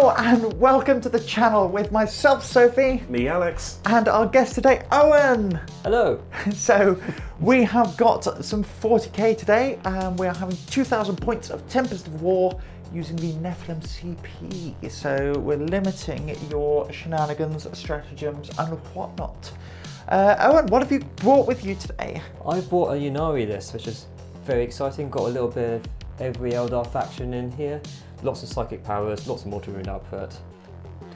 Hello and welcome to the channel with myself, Sophie. Me, Alex. And our guest today, Owen. Hello. So we have got some 40k today and we are having 2,000 points of Tempest of War using the Nephilim CP. So we're limiting your shenanigans, stratagems and whatnot. Owen, what have you brought with you today? I've bought a Ynnnari list, which is very exciting. Got a little bit of every Eldar faction in here. Lots of psychic powers, lots of mortal wound output.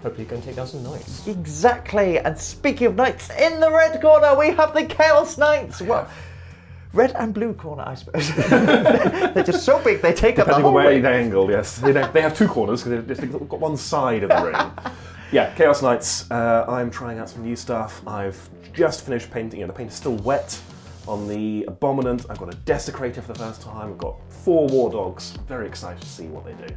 Hopefully you can take down some knights. Exactly, and speaking of knights, in the red corner we have the Chaos Knights. Well, red and blue corner, I suppose. They're just so big they take up the whole Depending on where ring. you angle, yes. They have two corners because they've got one side of the ring. Yeah, Chaos Knights. I'm trying out some new stuff. I've just finished painting. The paint is still wet on the Abominant. I've got a Desecrator for the first time. I've got 4 War Dogs. Very excited to see what they do.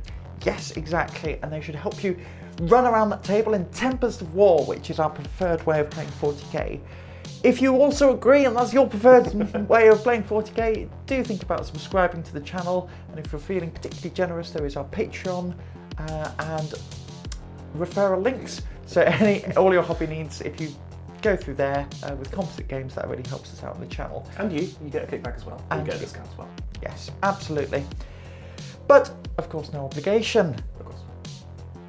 Yes, exactly, and they should help you run around that table in Tempest of War, which is our preferred way of playing 40k. If you also agree and that's your preferred way of playing 40k, do think about subscribing to the channel, and if you're feeling particularly generous, there is our Patreon and referral links. So all your hobby needs, if you go through there with composite games, that really helps us out on the channel. And you get a kickback as well. And you get a discount as well. Yes, absolutely. But, of course, no obligation. Of course.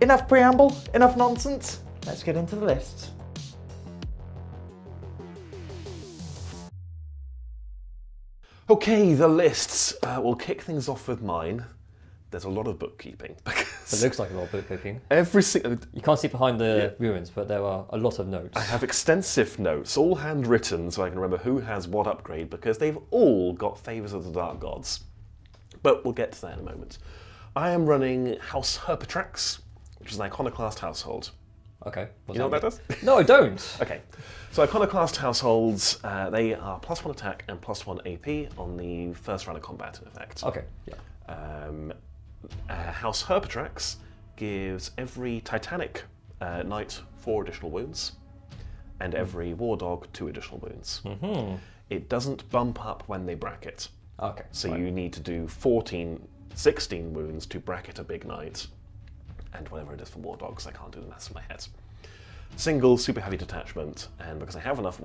Enough preamble, enough nonsense. Let's get into the lists. Okay, the lists. We'll kick things off with mine. There's a lot of bookkeeping. It looks like a lot of bookkeeping. Every single... You can't see behind the ruins, but there are a lot of notes. I have extensive notes, all handwritten, so I can remember who has what upgrade, because they've all got favours of the Dark Gods. But we'll get to that in a moment. I am running House Herpetrax, which is an iconoclast household. Okay. You know what that does? No, I don't. Okay. So iconoclast households, they are +1 attack and +1 AP on the first round of combat, in effect. Okay, yeah. House Herpetrax gives every Titanic knight 4 additional wounds, and every War Dog 2 additional wounds. It doesn't bump up when they bracket. Okay. So you need to do 16 wounds to bracket a big knight, and whatever it is for War Dogs, I can't do the maths in my head. Single, super heavy detachment, and because I have enough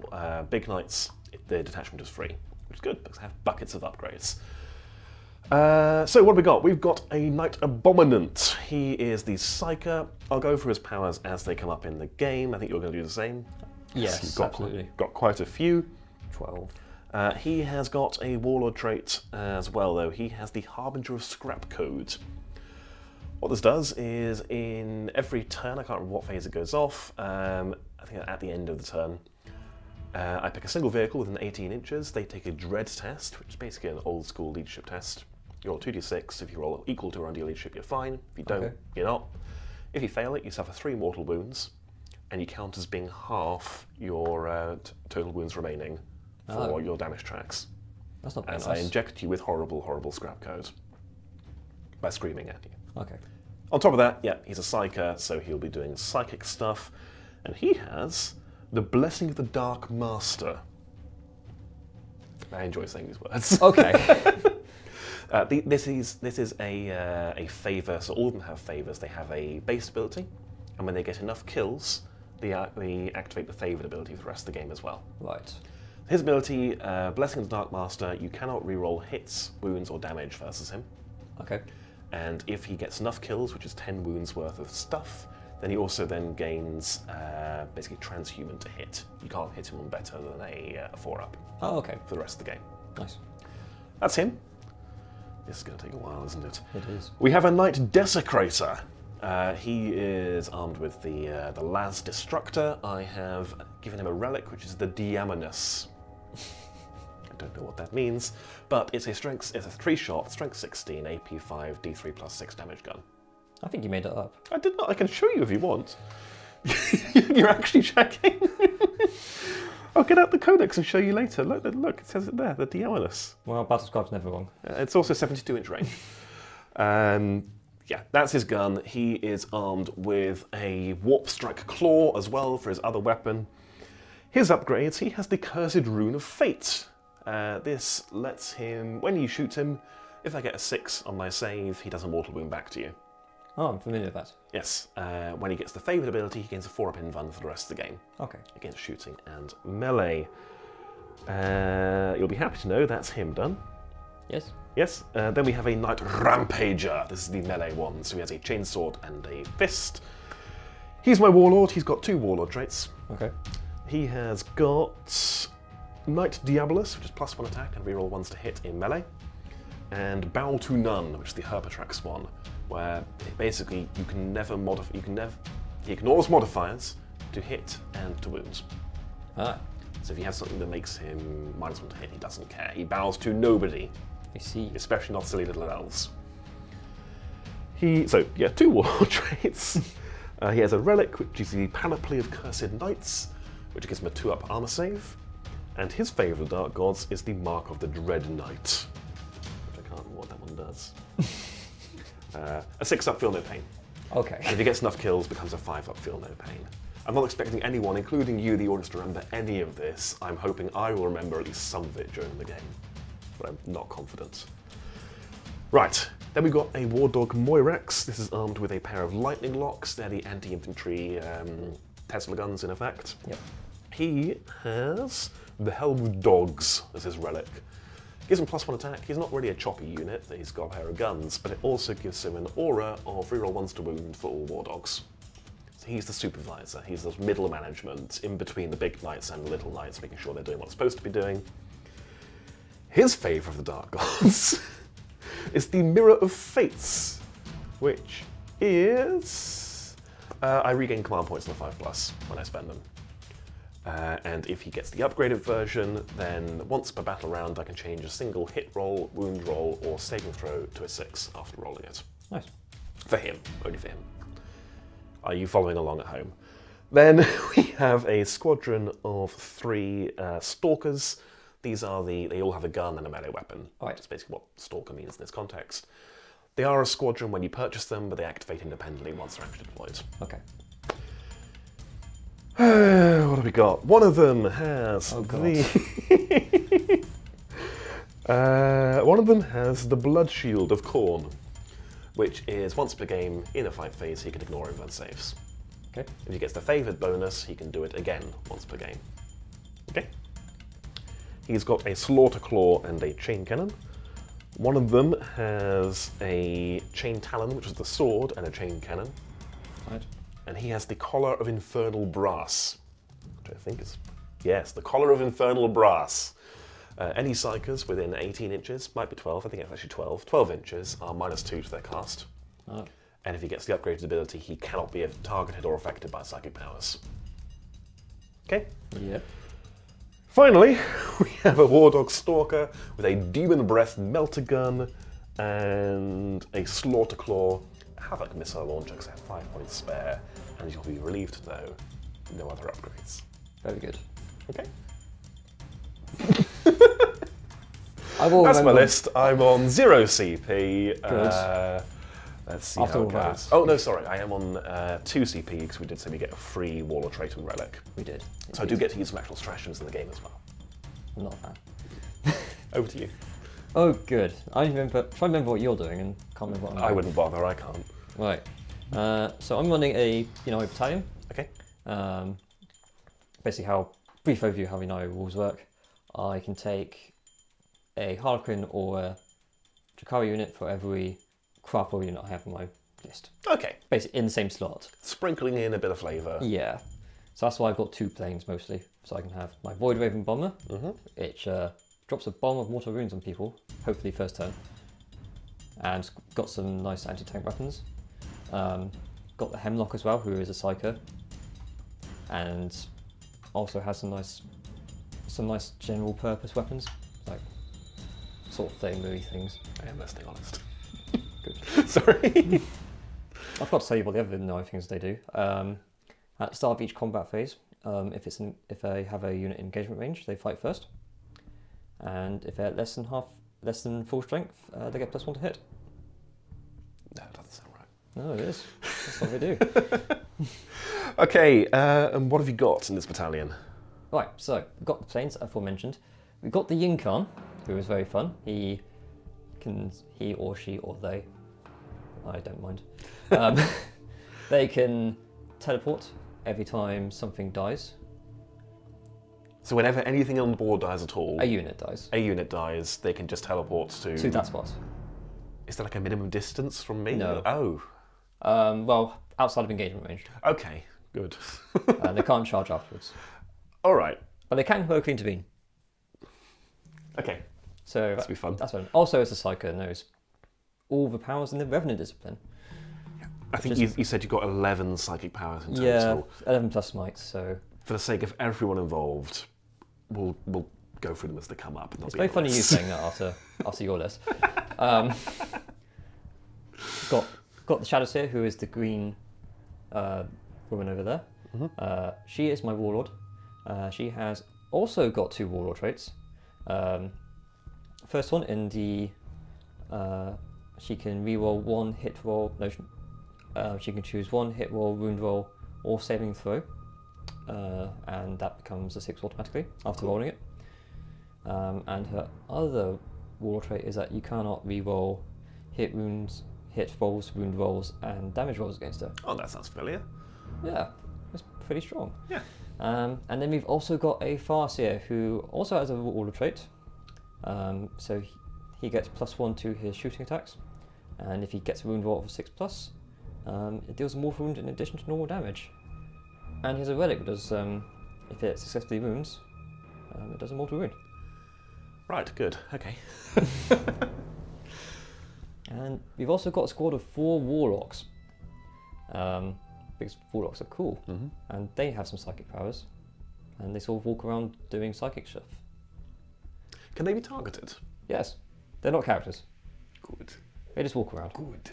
big knights, the detachment is free, which is good because I have buckets of upgrades. So what have we got? We've got a Knight Abominant. He is the Psyker. I'll go through his powers as they come up in the game. I think you're going to do the same. Yes, You've got, absolutely. Got quite a few. 12. He has got a Warlord trait as well, though. He has the Harbinger of Scrap Code. What this does is in every turn, I can't remember what phase it goes off, I think at the end of the turn, I pick a single vehicle within 18 inches. They take a Dread test, which is basically an old school leadership test. You roll 2d6. If you roll equal to or under your leadership, you're fine. If you don't, you're not. If you fail it, you suffer 3 mortal wounds, and you count as being half your total wounds remaining for your damage tracks. That's not bad. As I inject you with horrible, horrible scrap code by screaming at you. Okay. On top of that, yeah, he's a psyker, so he'll be doing psychic stuff, and he has the Blessing of the Dark Master. I enjoy saying these words. Okay. This is a favour, so all of them have favours. They have a base ability, and when they get enough kills, they activate the favoured ability for the rest of the game as well. Right. His ability, Blessing of the Dark Master, you cannot reroll hits, wounds, or damage versus him. Okay. And if he gets enough kills, which is 10 wounds worth of stuff, then he also then gains basically transhuman to hit. You can't hit him on better than a 4-up. Oh, okay. For the rest of the game. Nice. That's him. This is going to take a while, isn't it? It is. We have a Knight Desecrator. He is armed with the Las Disruptor. I have given him a relic, which is the Diamonus. I don't know what that means, but it's a 3-shot, strength 16, AP 5, D3 plus 6 damage gun. I think you made it up. I did not. I can show you if you want. You're actually checking. I'll get out the codex and show you later. Look, it says it there, the Diamonus. Well, Battlescribe's never wrong. It's also 72-inch range. Yeah, that's his gun. He is armed with a Warp Strike Claw as well for his other weapon. His upgrades, he has the Cursed Rune of Fate. This lets him, when you shoot him, if I get a 6 on my save, he does a mortal wound back to you. Oh, I'm familiar with that. Yes, when he gets the favoured ability, he gains a 4-up invuln for the rest of the game. Okay. Against shooting and melee. You'll be happy to know that's him done. Yes. Yes, then we have a Knight Rampager. This is the melee one, so he has a chainsword and a fist. He's my Warlord. He's got 2 Warlord traits. Okay. He has got Knight Diabolus, which is +1 attack and reroll 1s to hit in melee, and Bow to None, which is the Herpatrax one, where basically you can never modify. He ignores modifiers to hit and to wounds. Ah, So if he has something that makes him -1 to hit, he doesn't care. He bows to nobody, I see. especially not silly little elves. 2 Warlord traits. He has a Relic, which is the Panoply of Cursed Knights, which gives him a 2-up armor save. And his favourite of the Dark Gods is the Mark of the Dread Knight. Which I can't remember what that one does. A 6-up Feel No Pain. Okay. And if he gets enough kills, becomes a 5-up Feel No Pain. I'm not expecting anyone, including you, the audience, to remember any of this. I'm hoping I will remember at least some of it during the game. But I'm not confident. Right, then we've got a War Dog Moirax. This is armed with a pair of lightning locks. They're the anti-infantry Tesla guns, in effect. Yep. He has the Helm of Dogs as his relic. Gives him +1 attack. He's not really a choppy unit. He's got a pair of guns, but it also gives him an aura of reroll 1s to wound for all War Dogs. So he's the supervisor. He's the middle management in between the big knights and the little knights, making sure they're doing what they're supposed to be doing. His favourite of the Dark Gods is the Mirror of Fates, which is... I regain command points on the 5+ when I spend them. And if he gets the upgraded version, then once per battle round I can change a single hit roll, wound roll, or saving throw to a 6 after rolling it. Nice. For him, only for him. Are you following along at home? Then we have a squadron of 3 Stalkers. These are they all have a gun and a melee weapon. Right. That's basically what Stalker means in this context. They are a squadron when you purchase them, but they activate independently once they're actually deployed. Okay. What have we got? One of them has one of them has the Blood Shield of Khorne, which is once per game in a fight phase he can ignore invuln saves. Okay. If he gets the favoured bonus, he can do it again once per game. Okay. He's got a Slaughter Claw and a Chain Cannon. One of them has a Chain Talon, which is the sword, and a Chain Cannon. Right. And he has the Collar of Infernal Brass, which I think is... Yes, the Collar of Infernal Brass. Any Psychers within 18 inches, might be 12, I think it's actually 12 inches, are -2 to their cast. Oh. And if he gets the upgraded ability, he cannot be targeted or affected by psychic powers. Okay? Yep. Finally, we have a War Dog Stalker with a Demon Breath Melter Gun and a Slaughter Claw Havoc Missile Launcher, because I have 5 points spare, and you'll be relieved to know no other upgrades. Very good. Okay? That's my list. I'm on 0 CP. Good. Let's see After how all it that. goes. Oh, no, sorry. I am on 2 CP because we did say we get a free Warlord trait and Relic. We did. So I do get to use some actual stratagems in the game as well. I'm not a fan. Over to you. Oh, good. I remember. Try to remember what you're doing and can't remember what I'm doing. I wouldn't bother. I can't. Right. So I'm running a Ynnead Battalion. Okay. Basically, brief overview of how Ynnead rules work. I can take a Harlequin or a Drakari unit for every Craftworld unit I have on my list. Okay. Basically, in the same slot. Sprinkling in a bit of flavour. Yeah. So that's why I've got 2 planes mostly. So I can have my Void Raven Bomber, which drops a bomb of mortal wounds on people, hopefully first turn. And got some nice anti-tank weapons. Got the Hemlock as well, who is a Psycho. And also has some nice general purpose weapons, like sort of flame-movie things. I am staying honest. Good. Sorry. I forgot to tell you what the other nice things they do. At the start of each combat phase, if they have a unit in engagement range, they fight first. And if they're less than full strength, they get +1 to hit. No, it doesn't sound right. No, it is. That's what they do. Okay, and what have you got in this battalion? Right, so we've got the planes aforementioned. We've got the Yncarne, who is very fun. He or she or they I don't mind. They can teleport every time something dies. So whenever anything on the board dies at all, A unit dies. a unit dies, they can just teleport To that spot. Is there like a minimum distance from me? No. Oh. Well, outside of engagement range. Okay, good. And they can't charge afterwards. All right. But they can locally intervene. Okay. So That'll be fun. That's fun. Also, as a Psyker knows all the powers in the Revenant discipline. I think you said you got 11 psychic powers in total. Yeah, 11 plus Smite, so... For the sake of everyone involved, we'll go through them as they come up. And it's very funny you saying that after your list. Got the Shadowseer, who is the green woman over there. Mm-hmm. She is my Warlord. She has also got 2 Warlord traits. First one in the... she can reroll 1 hit roll... No, she can choose 1 hit roll, wound roll, or saving throw. And that becomes a 6 automatically after rolling it. And her other Warlord trait is that you cannot reroll hit rolls, wound rolls, and damage rolls against her. Oh, that sounds familiar. Yeah, it's pretty strong. Yeah. And then we've also got a Farseer who also has a Warlord trait. So he gets +1 to his shooting attacks, and if he gets a wound roll of 6+, it deals a mortal wound in addition to normal damage. And he has a relic that does, if it successfully wounds, it does a mortal wound. Right, good, okay. And we've also got a squad of 4 Warlocks, because Warlocks are cool, and they have some psychic powers, and they sort of walk around doing psychic stuff. Can they be targeted? Yes, they're not characters. Good. They just walk around. Good.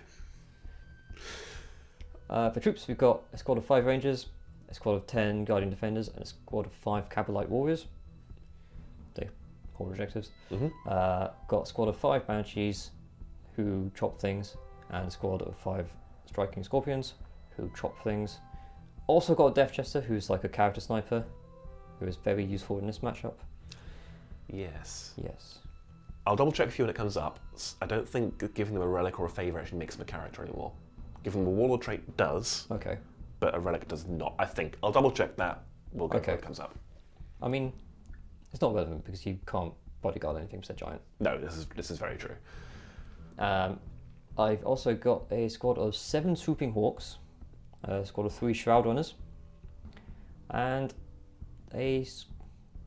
For troops, we've got a squad of 5 Rangers, a squad of 10 Guardian Defenders, and a squad of 5 Cabalite Warriors. They hold objectives. Got a squad of 5 Banshees, who chop things, and a squad of 5 Striking Scorpions, who chop things. Also got a Death Jester, who's like a character sniper, who is very useful in this matchup. Yes. Yes. I'll double check for you when it comes up. I don't think giving them a relic or a favour actually makes them a character anymore. Giving them a Warlord trait does, Okay. but a relic does not, I think. I'll double check that. We'll go when it comes up. I mean, it's not relevant because you can't bodyguard anything because they're giant. No, this is very true. I've also got a squad of 7 Swooping Hawks, a squad of 3 Shroud Runners, and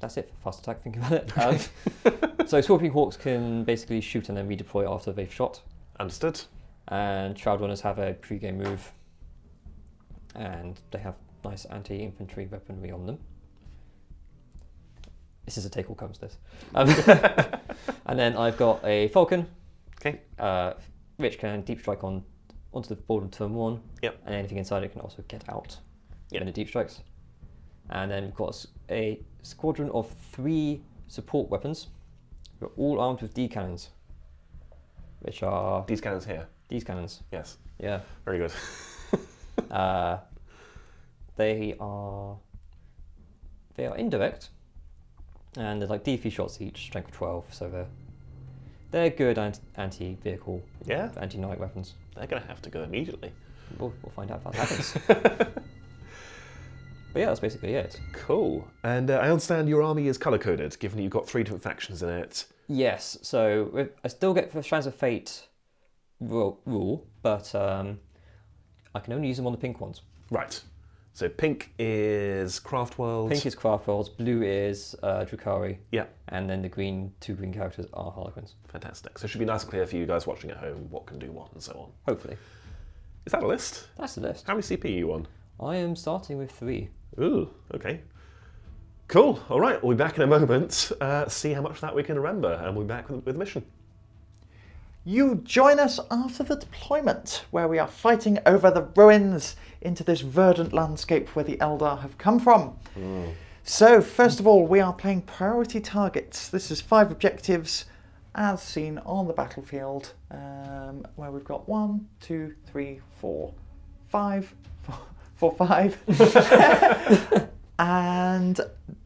that's it for fast attack, think about it. So Swooping Hawks can basically shoot and then redeploy after they've shot. Understood. And Shroud Runners have a pre-game move, and they have nice anti-infantry weaponry on them. This is a take all comes this. And then I've got a Falcon, Okay. which can deep strike onto the board on turn 1. Yep. And anything inside it can also get out Yep. when it deep strikes. And then we've got a squadron of 3 support weapons, who are all armed with D cannons, which are These cannons here. these cannons. Yes. Yeah. Very good. They are indirect, and they're like D3 shots each, strength of 12, so they're good anti-vehicle, Yeah. anti-night weapons. They're going to have to go immediately. We'll find out if that happens. But yeah, that's basically it. Cool. And I understand your army is colour-coded, given that you've got 3 different factions in it. Yes, so I still get the Strands of Fate rule, but I can only use them on the pink ones. Right. So pink is Craftworlds. Pink is Craftworlds, blue is Drukhari, Yeah. and then the 2 green characters are Harlequins. Fantastic. So it should be nice and clear for you guys watching at home what can do what and so on. Hopefully. Is that a list? That's the list. How many CP are you on? I am starting with 3. Ooh, okay. Cool. All right, we'll be back in a moment, see how much of that we can remember, and we'll be back with the mission. You join us after the deployment, where we are fighting over the ruins into this verdant landscape where the Eldar have come from. So, first of all, we are playing priority targets. This is 5 objectives, as seen on the battlefield, where we've got 1, 2, 3, 4, 5. And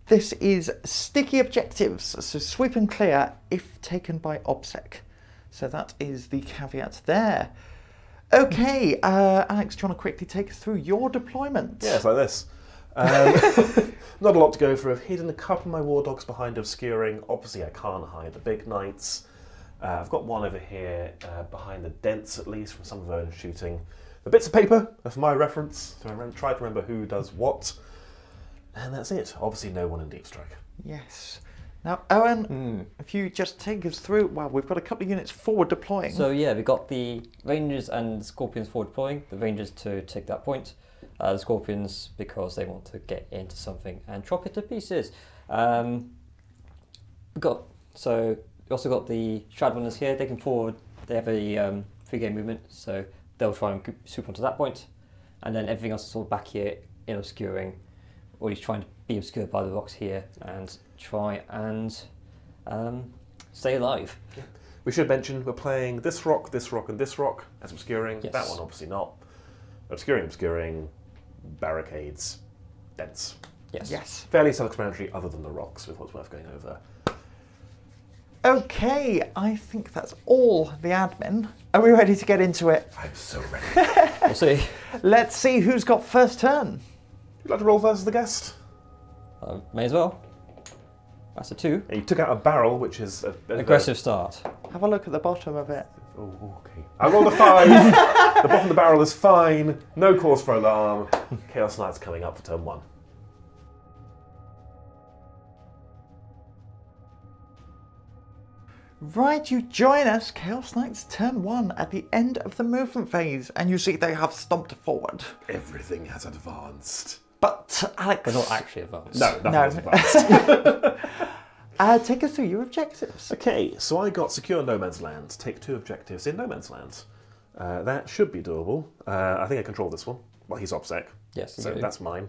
this is sticky objectives, so sweep and clear if taken by OBSEC. So that is the caveat there. Okay, Alex, do you want to quickly take us through your deployment? Yeah, it's like this. Not a lot to go through. I've hidden a couple of my war dogs behind obscuring. Obviously, I can't hide the big knights. I've got one over here behind the dents, at least, from some of Owen's shooting. The bits of paper are for my reference, so I try to remember who does what. And that's it. Obviously, no one in Deep Strike. Yes. Now, Owen, if you just take us through, well, we've got a couple of units forward deploying. So yeah, we've got the Rangers and Scorpions forward deploying. The Rangers to take that point. The Scorpions because they want to get into something and chop it to pieces. We also got the Shadowrunners here. They can forward. They have a 3-game movement, so they'll try and swoop onto that point, and then everything else is sort of back here in obscuring, or he's trying to be obscured by the rocks here and try and stay alive. Yeah. We should mention we're playing this rock, and this rock as obscuring. Yes. That one obviously not. Obscuring, barricades, dents. Yes. Yes. Fairly self-explanatory other than the rocks, with what's worth going over. Okay, I think that's all the admin. Are we ready to get into it? I'm so ready. We'll see. Let's see who's got first turn. Would you like to roll first as the guest? May as well. That's a 2. Yeah, you took out a barrel, which is an Aggressive start. Have a look at the bottom of it. Oh, okay. I rolled a 5. The bottom of the barrel is fine. No cause for alarm. Chaos Knight's coming up for turn 1. Right, you join us, Chaos Knights turn 1 at the end of the movement phase, and you see they have stomped forward. Everything has advanced. But, Alex... But not actually advanced. No, nothing has advanced. Take us through your objectives. Okay, so I got secure No Man's Land. Take 2 objectives in No Man's Land. That should be doable. I think I control this one. Well, he's OPSEC. Yes, so you do. that's mine.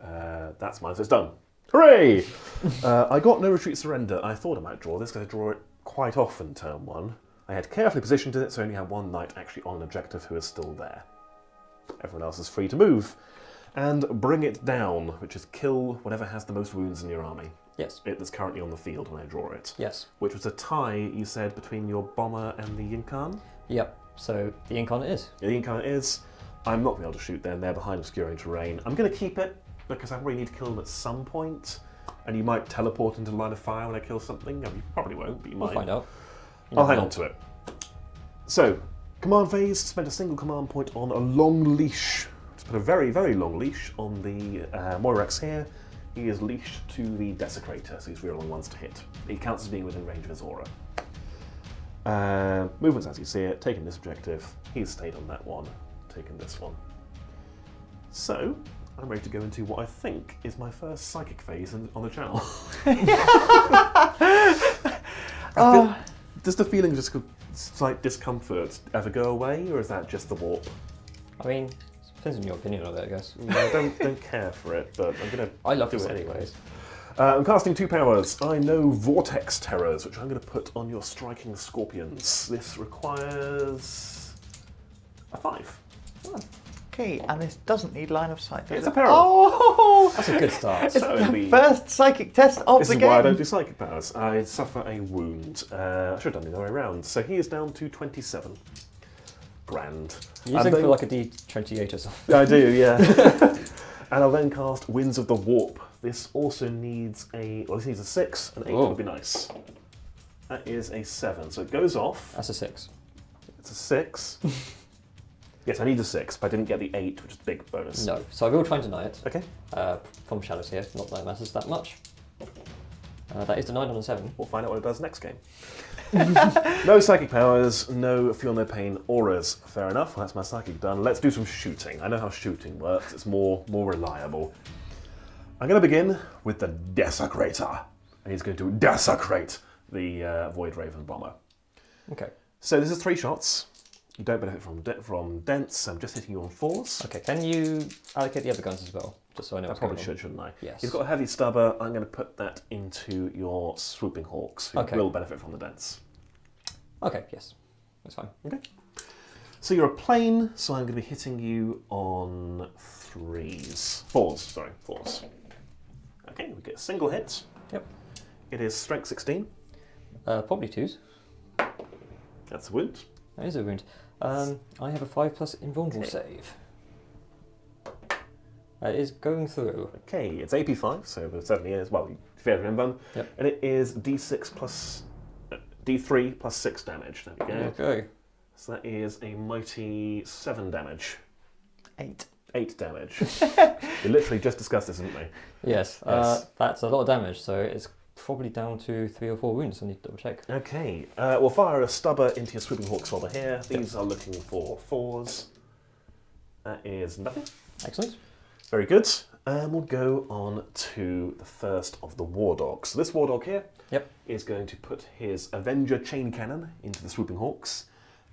That's mine, so it's done. Hooray! I got No Retreat Surrender. I thought I might draw this because I draw it quite often turn 1. I had carefully positioned it, so I only had one knight actually on an objective who is still there. Everyone else is free to move. And Bring It Down, which is kill whatever has the most wounds in your army. Yes. It that's currently on the field when I draw it. Yes. Which was a tie, you said, between your bomber and the Yncarne? Yep. So the Yncarne is. Yeah, the Yncarne is. I'm not going to be able to shoot them. They're behind obscuring terrain. I'm going to keep it because I probably need to kill them at some point. And you might teleport into line of fire when I kill something. I mean, you probably won't, but you might. We'll find out. I'll hang on to it. So, command phase, spend a single command point on a long leash. Just put a very, very long leash on the Moirax here. He is leashed to the Desecrator, so he's rerolling ones to hit. He counts as being within range of his aura. Movements as you see it, taking this objective. He's stayed on that one, taking this one. So, I'm ready to go into what I think is my first psychic phase on the channel. Does the feeling of just slight discomfort ever go away, or is that just the warp? I mean, it depends on your opinion of it, I guess. I don't care for it, but I'm going to I love do this it anyways. I'm casting 2 powers. I know Vortex Terrors, which I'm going to put on your striking Scorpions. This requires a 5. Oh. Okay, and this doesn't need line of sight, does It's it? a peril. Oh! That's a good start. It's So the first psychic test of This the is game. why I don't do psychic powers. I suffer a wound. I should have done the other way around. So he is down to 27. Grand. You're using for like a D28 or something. I do, yeah. And I'll then cast Winds of the Warp. This also needs this needs a 6, an 8 would be nice. That is a 7, so it goes off. That's a 6. It's a 6. Yes, I need a 6, but I didn't get the 8, which is a big bonus. No, so I will try and deny it. Okay. From Shadowseer, not that it matters that much. That is the 9 on a 7. We'll find out what it does next game. No psychic powers, no feel no pain auras. Fair enough, well, that's my psychic done. Let's do some shooting. I know how shooting works, it's more reliable. I'm going to begin with the Desecrator. And he's going to desecrate the Void Raven Bomber. Okay. So this is 3 shots. You don't benefit from dents, I'm just hitting you on 4s. Okay, can you allocate the other guns as well? Just so I know I what's probably going on. shouldn't I? Yes. You've got a heavy stubber, I'm going to put that into your Swooping Hawks, who will benefit from the dents. Okay, yes. That's fine. Okay. So you're a plane, so I'm going to be hitting you on 4s. Okay, we get a single hit. Yep. It is strength 16. Probably 2s. That's a wound. That is a wound. I have a 5+ invulnerable save. It is going through. Okay, it's AP 5, so it certainly is. Well, if you remember, Yep. and it is D6 plus D3 plus 6 damage. There we go. Okay. So that is a mighty 7 damage. 8. 8 damage. We literally just discussed this, didn't we? Yes, Yes. that's a lot of damage, so it's probably down to 3 or 4 wounds. I need to double check. Okay, we'll fire a stubber into your swooping hawks while they're here. These are looking for 4s. That is nothing. Excellent. Very good. We'll go on to the first of the war dogs. So this war dog here is going to put his Avenger chain cannon into the swooping hawks.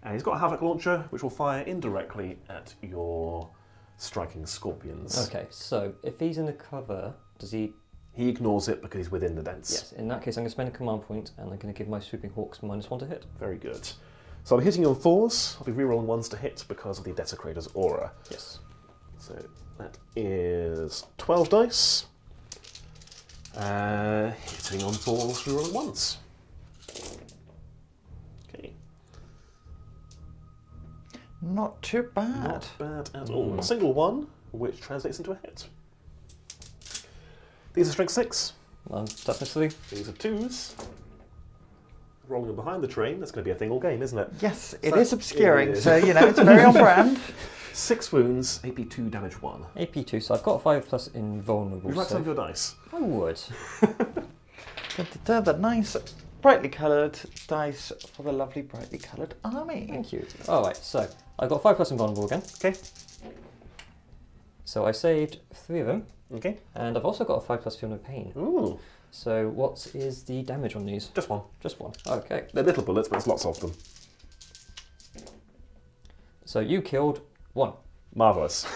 And he's got a havoc launcher, which will fire indirectly at your striking scorpions. Okay, so if he's in the cover, does he... He ignores it because he's within the dents. Yes, in that case I'm going to spend a command point and I'm going to give my swooping hawks -1 to hit. Very good. So I'll be hitting you on 4s. I'll be rerolling 1s to hit because of the Desecrator's aura. Yes. So that is 12 dice. Hitting on 4s, rerolling 1s. Okay. Not too bad. Not bad at all. A single 1, which translates into a hit. These are strength 6. Toughness 3. These are 2s. Rolling them behind the train, that's going to be a thing all game, isn't it? Yes, it is obscuring, so you know, it's very on brand. 6 wounds, AP 2, damage 1. AP 2, so I've got a 5+ invulnerable. Would you like some of your dice? I would. The nice, brightly coloured dice for the lovely, brightly coloured army. Thank you. Alright, so I've got 5+ invulnerable again. Okay. So I saved 3 of them. Okay. And I've also got a 5+ feel no pain. Ooh. So what is the damage on these? Just 1. Just 1. Okay. They're little bullets, but there's lots of them. So you killed 1. Marvellous.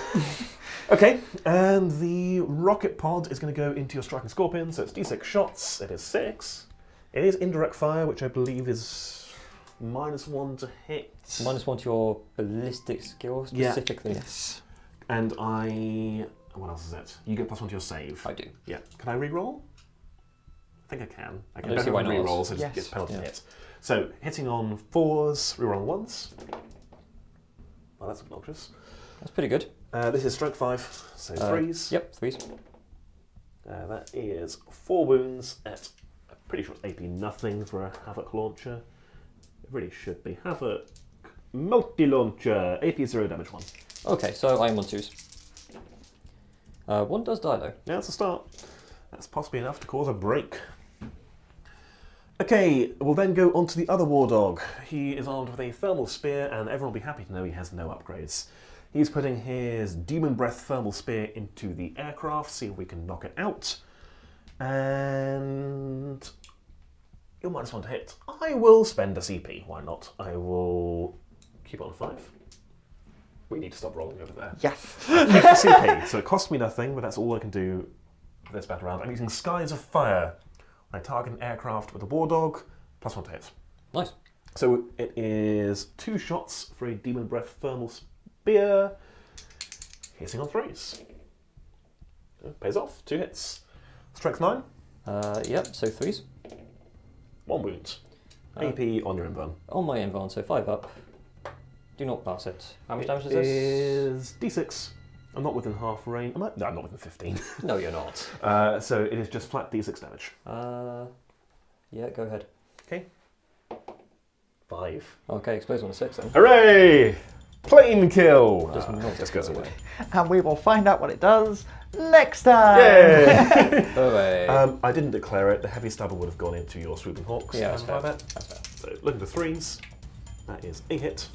Okay, and the rocket pod is going to go into your striking scorpion, so it's D6 shots. It is 6. It is indirect fire, which I believe is -1 to hit. -1 to your ballistic skill specifically. Yes. And what else is it? You get +1 to your save. I do. Yeah. Can I re-roll? I think I can. I don't see why not. re-roll, so it Yes. just gets penalty Yeah. hit. So hitting on 4s, re-rolling 1s. Well, that's obnoxious. That's pretty good. This is strength 5, so 3s. Yep, 3s. That is 4 wounds at, I'm pretty sure it's AP nothing for a Havoc launcher. It really should be. Havoc multi-launcher, AP 0, damage 1. Okay, so I'm on 2s. 1 does die though. Yeah, that's a start. That's possibly enough to cause a break. Okay, we'll then go on to the other war dog. He is armed with a thermal spear, and everyone will be happy to know he has no upgrades. He's putting his Demon Breath thermal spear into the aircraft, see if we can knock it out. And you're -1 to hit. I will spend a CP, why not? I will keep it on 5. We need to stop rolling over there. Yes. Keep the CP, so it costs me nothing, but that's all I can do for this battle round. I'm using Skies of Fire. I target an aircraft with a war dog, +1 to hit. Nice. So it is 2 shots for a Demon Breath thermal spear, hitting on 3s. Pays off, 2 hits. Strength 9. Yep, so 3s. 1 wound. AP on your invuln. On my invuln, so 5 up. Do not pass it. How much damage is It this? is D6. I'm not within half range. No, I'm not within 15. No, you're not. So it is just flat D6 damage. Yeah, go ahead. Okay. 5. Okay, explodes on a 6 then. Hooray! Plain kill! Just goes away. And we will find out what it does next time. Yay! Hooray. I didn't declare it. The heavy stubber would have gone into your swooping hawks. Yeah, that's fair. That. That's fair. So looking for 3s. That is a hit.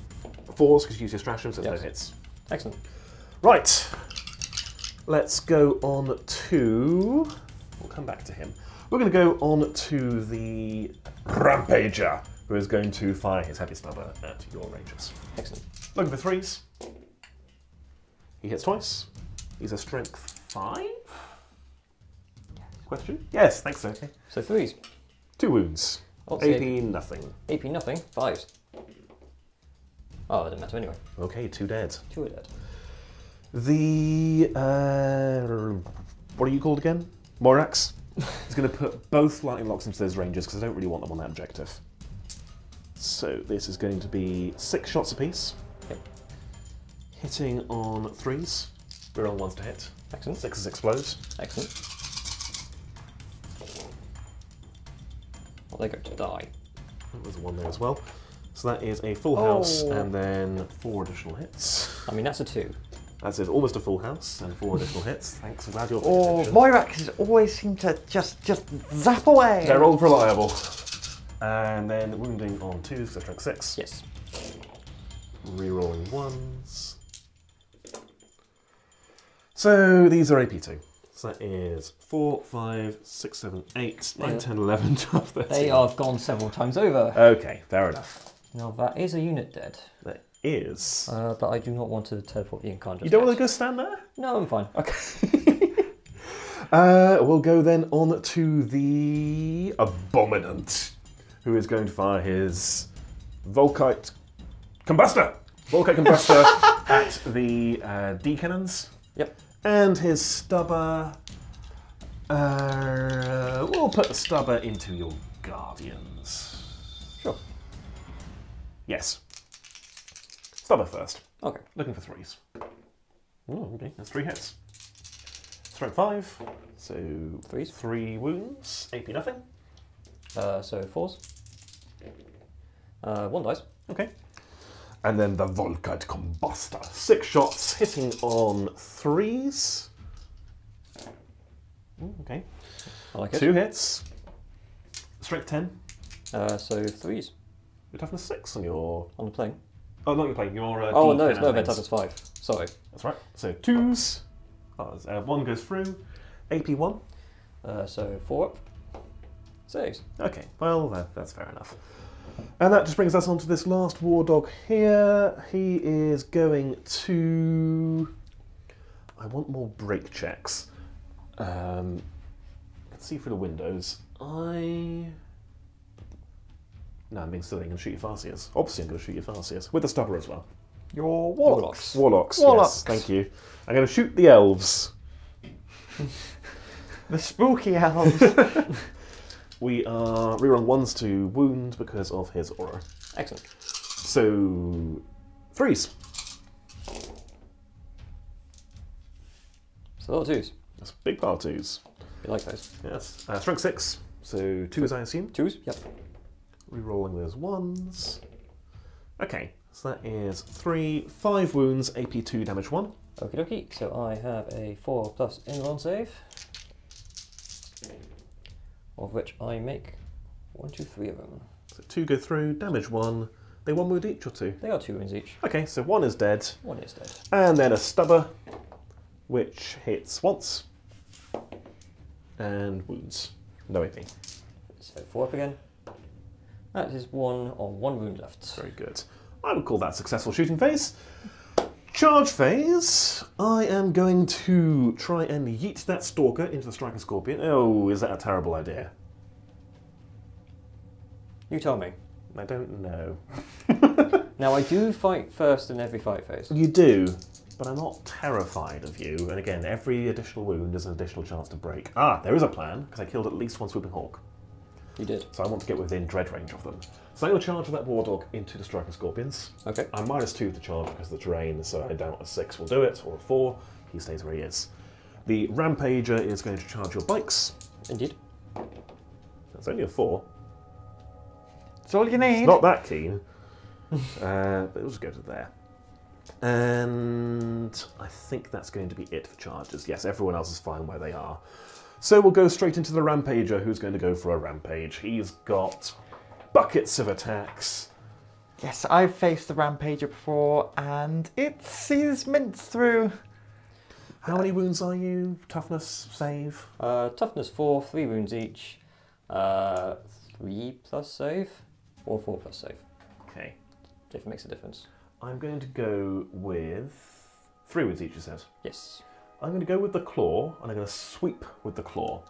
4s because you use your stratagems, so there's Yes. no hits. Excellent. Right. Let's go on to... We'll come back to him. We're going to go on to the Rampager, who is going to fire his heavy stubber at your rangers. Excellent. Looking for 3s. He hits twice. He's a strength 5? Question? Yes, thanks so. Okay. So 3s. 2 wounds. What's AP the nothing. AP nothing. 5s. Oh, it didn't matter anyway. Okay, 2 dead. 2 are dead. The... what are you called again? Morax. He's going to put both lightning locks into those rangers because I don't really want them on that objective. So this is going to be 6 shots apiece. hitting on 3s. We're on 1s to hit. Excellent. 6s explode. Excellent. Well, they go to die. Oh, there's a 1 there as well. So that is a full house and then 4 additional hits. I mean, that's a 2. That is almost a full house and 4 additional hits. Thanks, I'm glad you're Oh, paying attention. my Raxes always seem to just zap away. They're all reliable. And then wounding on 2s, so strength 6. Yes. Rerolling 1s. So these are AP2. So that is 4, 5, 6, 7, 8, 9, 10, 11, 12, 13. They are gone several times over. Okay, fair enough. Now that is a unit dead. That is. But I do not want to teleport the Yncarne. You don't want to go stand there? No, I'm fine. Okay. We'll go then on to the Abominant, who is going to fire his Volkite Combustor. Volkite Combustor at the D cannons. Yep. And his Stubber. We'll put the Stubber into your Guardians. Sure. Yes. Stubber first. Okay. Looking for 3s. Oh, okay. That's 3 hits. Strength 5. So 3s. 3 wounds. AP nothing. So 4s. 1 dice. Okay. And then the Volkite Combustor. 6 shots, hitting on 3s. Ooh, okay. I like it. 2 hits. Strength 10. So 3s Your toughness 6 on your... on the plane. Oh, not your plane, your Oh D no, it's no, cannon they're lanes. toughness 5. Sorry. That's right. So 2s. Oh, 1 goes through. AP 1. So 4 up. Saves. Okay, well, that's fair enough. And that just brings us on to this last war dog here. He is going to... I want more break checks. I can see through the windows. No, I'm being silly. I'm going to shoot your Farseers. Obviously, I'm going to shoot your Farseers. With the Stubber as well. Your Warlocks. Warlocks, Warlocks. yes, thank you. I'm going to shoot the Elves. The spooky elves. We are rerun 1s to wound because of his aura. Excellent. So 3s. So a lot of 2s. That's a big part of 2s. You like those? Yes. Strength 6. So 2s, I assume. 2s? Yep. Rerolling those 1s. Okay, so that is 5 wounds, AP 2, damage 1. Okie dokie. So I have a 4 plus Enron save, of which I make 1, 2, 3 of them. So 2 go through, damage 1. They 1 wound each or 2? They are 2 wounds each. Okay, so 1 is dead. 1 is dead. And then a Stubber, which hits once. And wounds. No AP. So 4 up again. That is 1 on 1 wound left. Very good. I would call that successful shooting phase. Charge phase. I am going to try and yeet that Stalker into the Striker Scorpion. Oh, is that a terrible idea? You tell me. I don't know. Now I do fight first in every fight phase. You do, but I'm not terrified of you. And again, every additional wound is an additional chance to break. Ah, there is a plan, because I killed at least 1 Swooping Hawk. You did. So I want to get within dread range of them. So I'm going to charge that War Dog into the Striker Scorpions. Okay. I'm -2 to charge because of the terrain, so I doubt a 6 will do it, or a 4. He stays where he is. The Rampager is going to charge your bikes. Indeed. That's only a 4. That's all you need. It's not that keen. But we'll just go to there. And I think that's going to be it for charges. Yes, everyone else is fine where they are. So we'll go straight into the Rampager, who's going to go for a Rampage. He's got buckets of attacks. Yes, I've faced the Rampager before, and it sees mints through. How many wounds are you? Toughness, save? Toughness 4, 3 wounds each. 3 plus save, or 4 plus save. Okay. If it makes a difference. I'm going to go with 3 wounds each, you said? Yes. I'm going to go with the Claw, and I'm going to sweep with the Claw.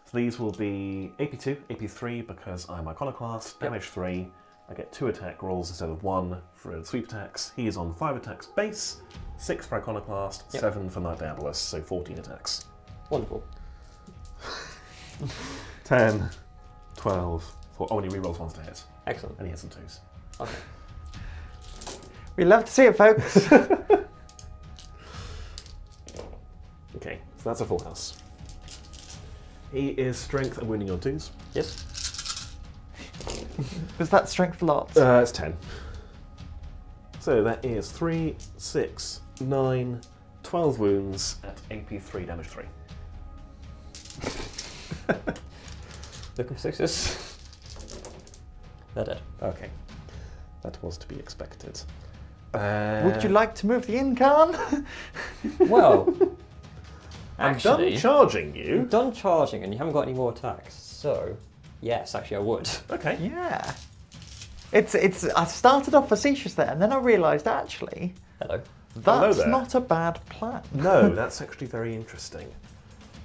So these will be AP2, AP3, because I'm Iconoclast, damage 3. I get 2 attack rolls instead of 1 for the sweep attacks. He is on 5 attacks base, 6 for Iconoclast, 7 for Knight Diabolus, so 14 attacks. Wonderful. 10, 12, 4. Oh, and he rerolls 1s to hit. Excellent. And he hits some 2s. Okay. We love to see it, folks. So that's a full house. He is strength and wounding on 2s. Yes. Was that strength lot? It's 10. So that is 3, 6, 9, 12 wounds at AP 3, damage 3. Looking for 6s. They're dead. Okay. That was to be expected. Would you like to move the Yncarne? Well, I'm actually, done charging you. you've done charging and you haven't got any more attacks, so yes, actually I would. Okay. Yeah. It's. I started off facetious there, and then I realised actually Hello. that's there. not a bad plan. No, that's actually very interesting.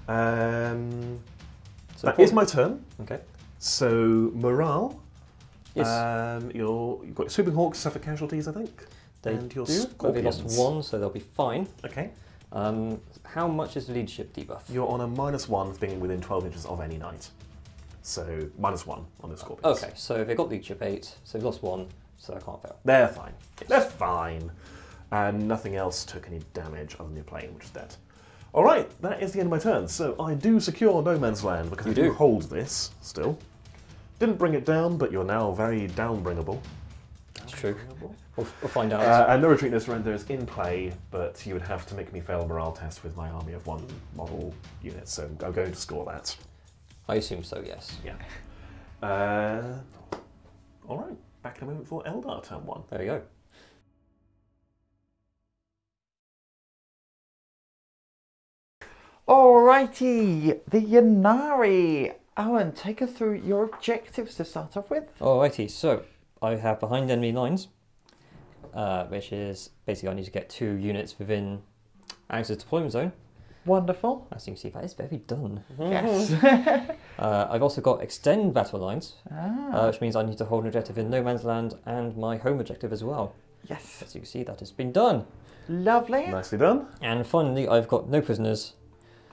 So That is my turn. Okay. So morale. Yes. You've got Swooping Hawks suffer casualties, I think. They and your do, but they lost Scorpions. 1, so they'll be fine. Okay. How much is the leadership debuff? You're on a -1 for being within 12 inches of any knight. So -1 on the Scorpions. Okay, so they got leadership 8, so they've lost 1, so I can't fail. They're fine. They're fine. And nothing else took any damage other than your plane, which is dead. Alright, that is the end of my turn. So I do secure No Man's Land because I do hold this still. Didn't bring it down, but you're now very downbringable. It's true. We'll find out. And no retreat, no surrender is in play, but you would have to make me fail a morale test with my army of 1 model unit, so I'm going to score that. I assume so, yes. Yeah. Alright, back in a moment for Eldar turn 1. There we go. Alrighty, the Ynnari. Owen, take us through your objectives to start off with. Alrighty, so I have behind enemy lines, which is basically I need to get 2 units within Axe's deployment zone. Wonderful. As you can see, that is very done. Yes. I've also got extend battle lines, Ah. which means I need to hold an objective in No Man's Land and my home objective as well. Yes. As you can see, that has been done. Lovely. Nicely done. And finally, I've got no prisoners,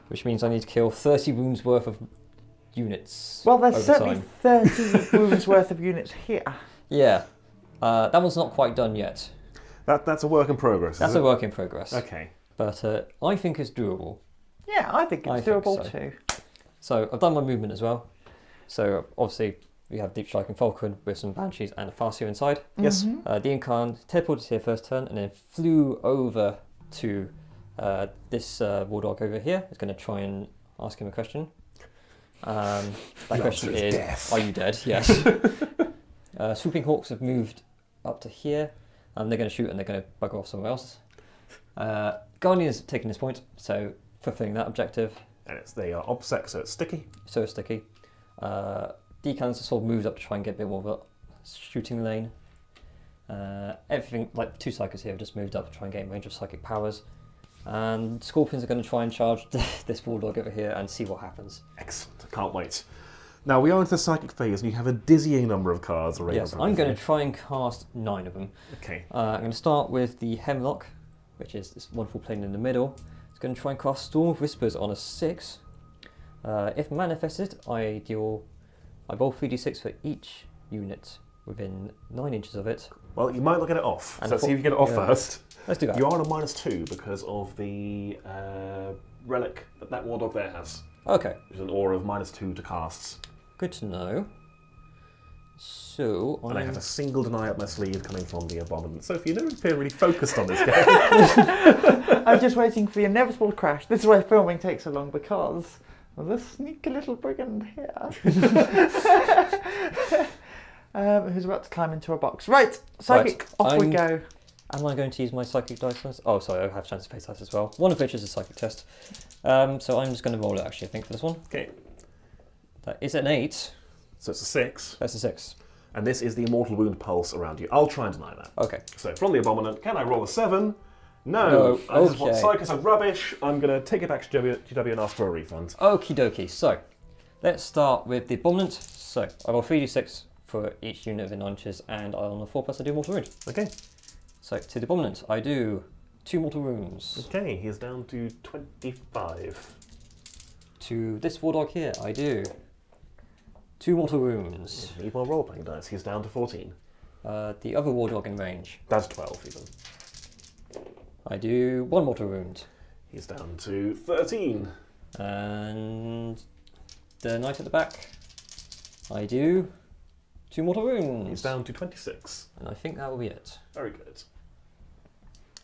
which means I need to kill 30 wounds worth of units. Well, there's over certainly time. 30 wounds worth of units here. Yeah, that one's not quite done yet. That's a work in progress. That's is a it? work in progress. Okay. But I think it's doable. Yeah, I think it's doable so. too. So I've done my movement as well. So obviously we have Deep Striking Falcon with some Banshees and a Farseer inside. Yes. The Yncarne teleported here first turn and then flew over to this Warlord over here. It's going to try and ask him a question. That question is, death. are you dead? Yes. Swooping Hawks have moved up to here. They're going to shoot and they're going to bugger off somewhere else. Guardian's taking this point, so fulfilling that objective. And they are OBSEC, so it's sticky. So sticky. Decans sort of moved up to try and get a bit more of a shooting lane. Everything, like 2 Psychers here, have just moved up to try and gain range of psychic powers. And Scorpions are going to try and charge this Warlord over here and see what happens. Excellent. I can't wait. Now, we are into the psychic phase, and you have a dizzying number of cards already. Yes, I'm going to try and cast 9 of them. Okay. I'm going to start with the Hemlock, which is this wonderful plane in the middle. It's going to try and cast Storm of Whispers on a 6. If manifested, I roll 3d6 for each unit within 9 inches of it. Well, you might not get it off. And So let's see if you get it off yeah. first. Let's do that. You are on a -2 because of the relic that War Dog there has. Okay, Which is an aura of -2 to casts. good to know. So, And I have a single deny up my sleeve coming from the Abominant. So if you don't appear really focused on this game. I'm just waiting for the inevitable crash. This is why filming takes so long, because of this sneaky little brigand here. Who's about to climb into a box. Right, Psychic, Right, off we go. Am I going to use my Psychic dice? Oh, sorry, I have chance to face dice as well. One of which is a Psychic test. So I'm just going to roll it, actually, I think, for this one. Okay. That is an 8. So it's a 6. That's a 6. And this is the Immortal Wound Pulse around you. I'll try and deny that. Okay. So from the Abominant, can I roll a 7? No. No, This is what okay. Psychics are rubbish. I'm going to take it back to GW and ask for a refund. Okie dokie. So, let's start with the Abominant. So, I roll 3d6 for each unit within 9 inches, and on the 4+ I do Mortal Wound. Okay. So, to the Abominant, I do 2 Mortal Wounds. Okay, he's down to 25. To this War Dog here, I do 2 Mortal Wounds. Need more role-playing dice. He's down to 14. The other War Dog in range, That's 12 even. I do 1 Mortal Wound. He's down to 13. And the knight at the back, I do 2 mortal wounds. He's down to 26. And I think that will be it. Very good.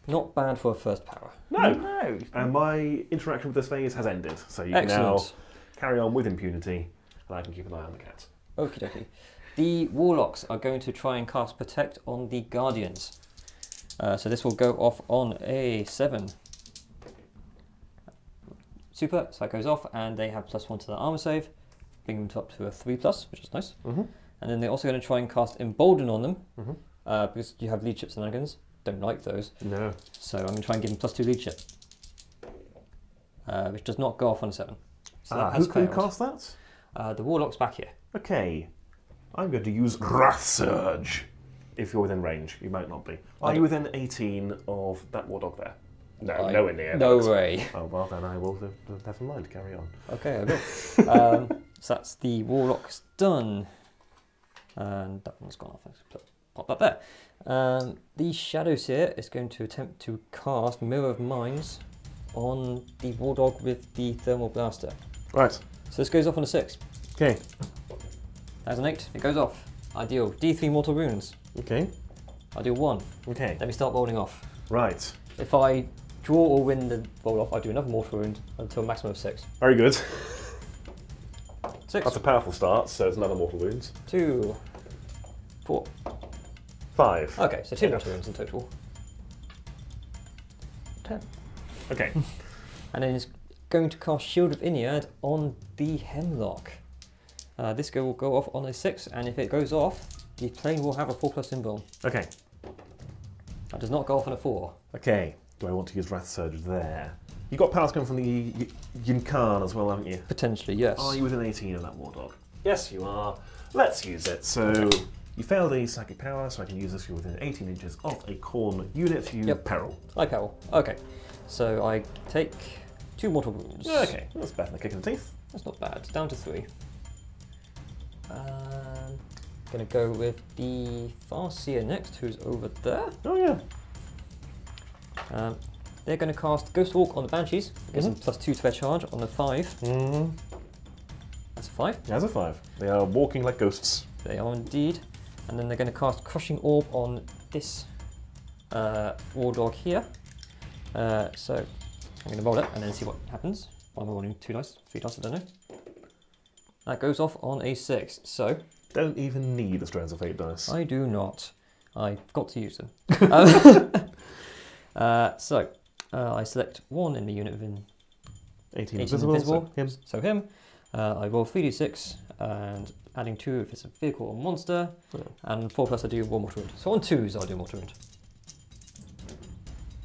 Not bad for a first power. No. No. And my interaction with this phase has ended, so you Excellent. can now carry on with impunity, and I can keep an eye on the cat. Okie dokie. The Warlocks are going to try and cast Protect on the Guardians. So this will go off on a 7. Super, so that goes off, and they have +1 to their armor save, bringing them up to a 3+, which is nice. And then they're also going to try and cast Embolden on them, because you have leadership shenanigans. Don't like those. No. So I'm going to try and give them +2 leadership, which does not go off on a 7. So that has who failed. cast that? The Warlock's back here. Okay. I'm going to use Wrath Surge. If you're within range, you might not be. Are you within 18 of that war dog there? No, nowhere near. No way. Oh, well, then I will. Never mind, carry on. Okay, I will. So that's the Warlock's done. And that one's gone off. Let's pop that there. The Shadowseer is going to attempt to cast Mirror of Minds on the War Dog with the Thermal Blaster. Right. So this goes off on a 6. Okay. That's an 8. It goes off. I deal D3 mortal wounds. Okay. I deal 1. Okay. Let me start rolling off. Right. If I draw or win the roll off, I do another mortal wound until a maximum of 6. Very good. 6. That's a powerful start, so it's another mortal wounds. 2. 4. 5. Okay, so 2 mortal wounds in total. 10. Okay. And then it's going to cast Shield of Ynnead on the Hemlock. This will go off on a 6, and if it goes off, the plane will have a 4+ invuln. Okay. That does not go off on a 4. Okay. Do I want to use Wrath Surge there? You got powers coming from the Yncarne as well, haven't you? Potentially, yes. Are you within 18 of that war dog? Yes, you are. Let's use it. So you failed a psychic power, so I can use this. You're within 18 inches of a Khorne unit. You peril. I peril. Okay. So I take 2 mortal wounds. Okay, that's better than a kick in the teeth. That's not bad. Down to 3. Gonna go with the Farseer next, who's over there. Oh yeah. They're going to cast Ghostwalk on the Banshees. Gives them +2 to their charge on the 5. That's a 5. That's a 5. They are walking like ghosts. They are indeed. And then they're going to cast Crushing Orb on this War Dog here. So I'm going to roll it and then see what happens. I'm rolling 2 dice, 3 dice, I don't know. That goes off on a 6. So Don't even need the Strands of Fate dice. I do not. I've got to use them. I select 1 in the unit within 18 invisible. invisible. So him. So him. I roll 3d6 and adding 2 if it's a vehicle or monster. Yeah. And 4+ I do 1 mortal wound. So on 2s I do mortal wound.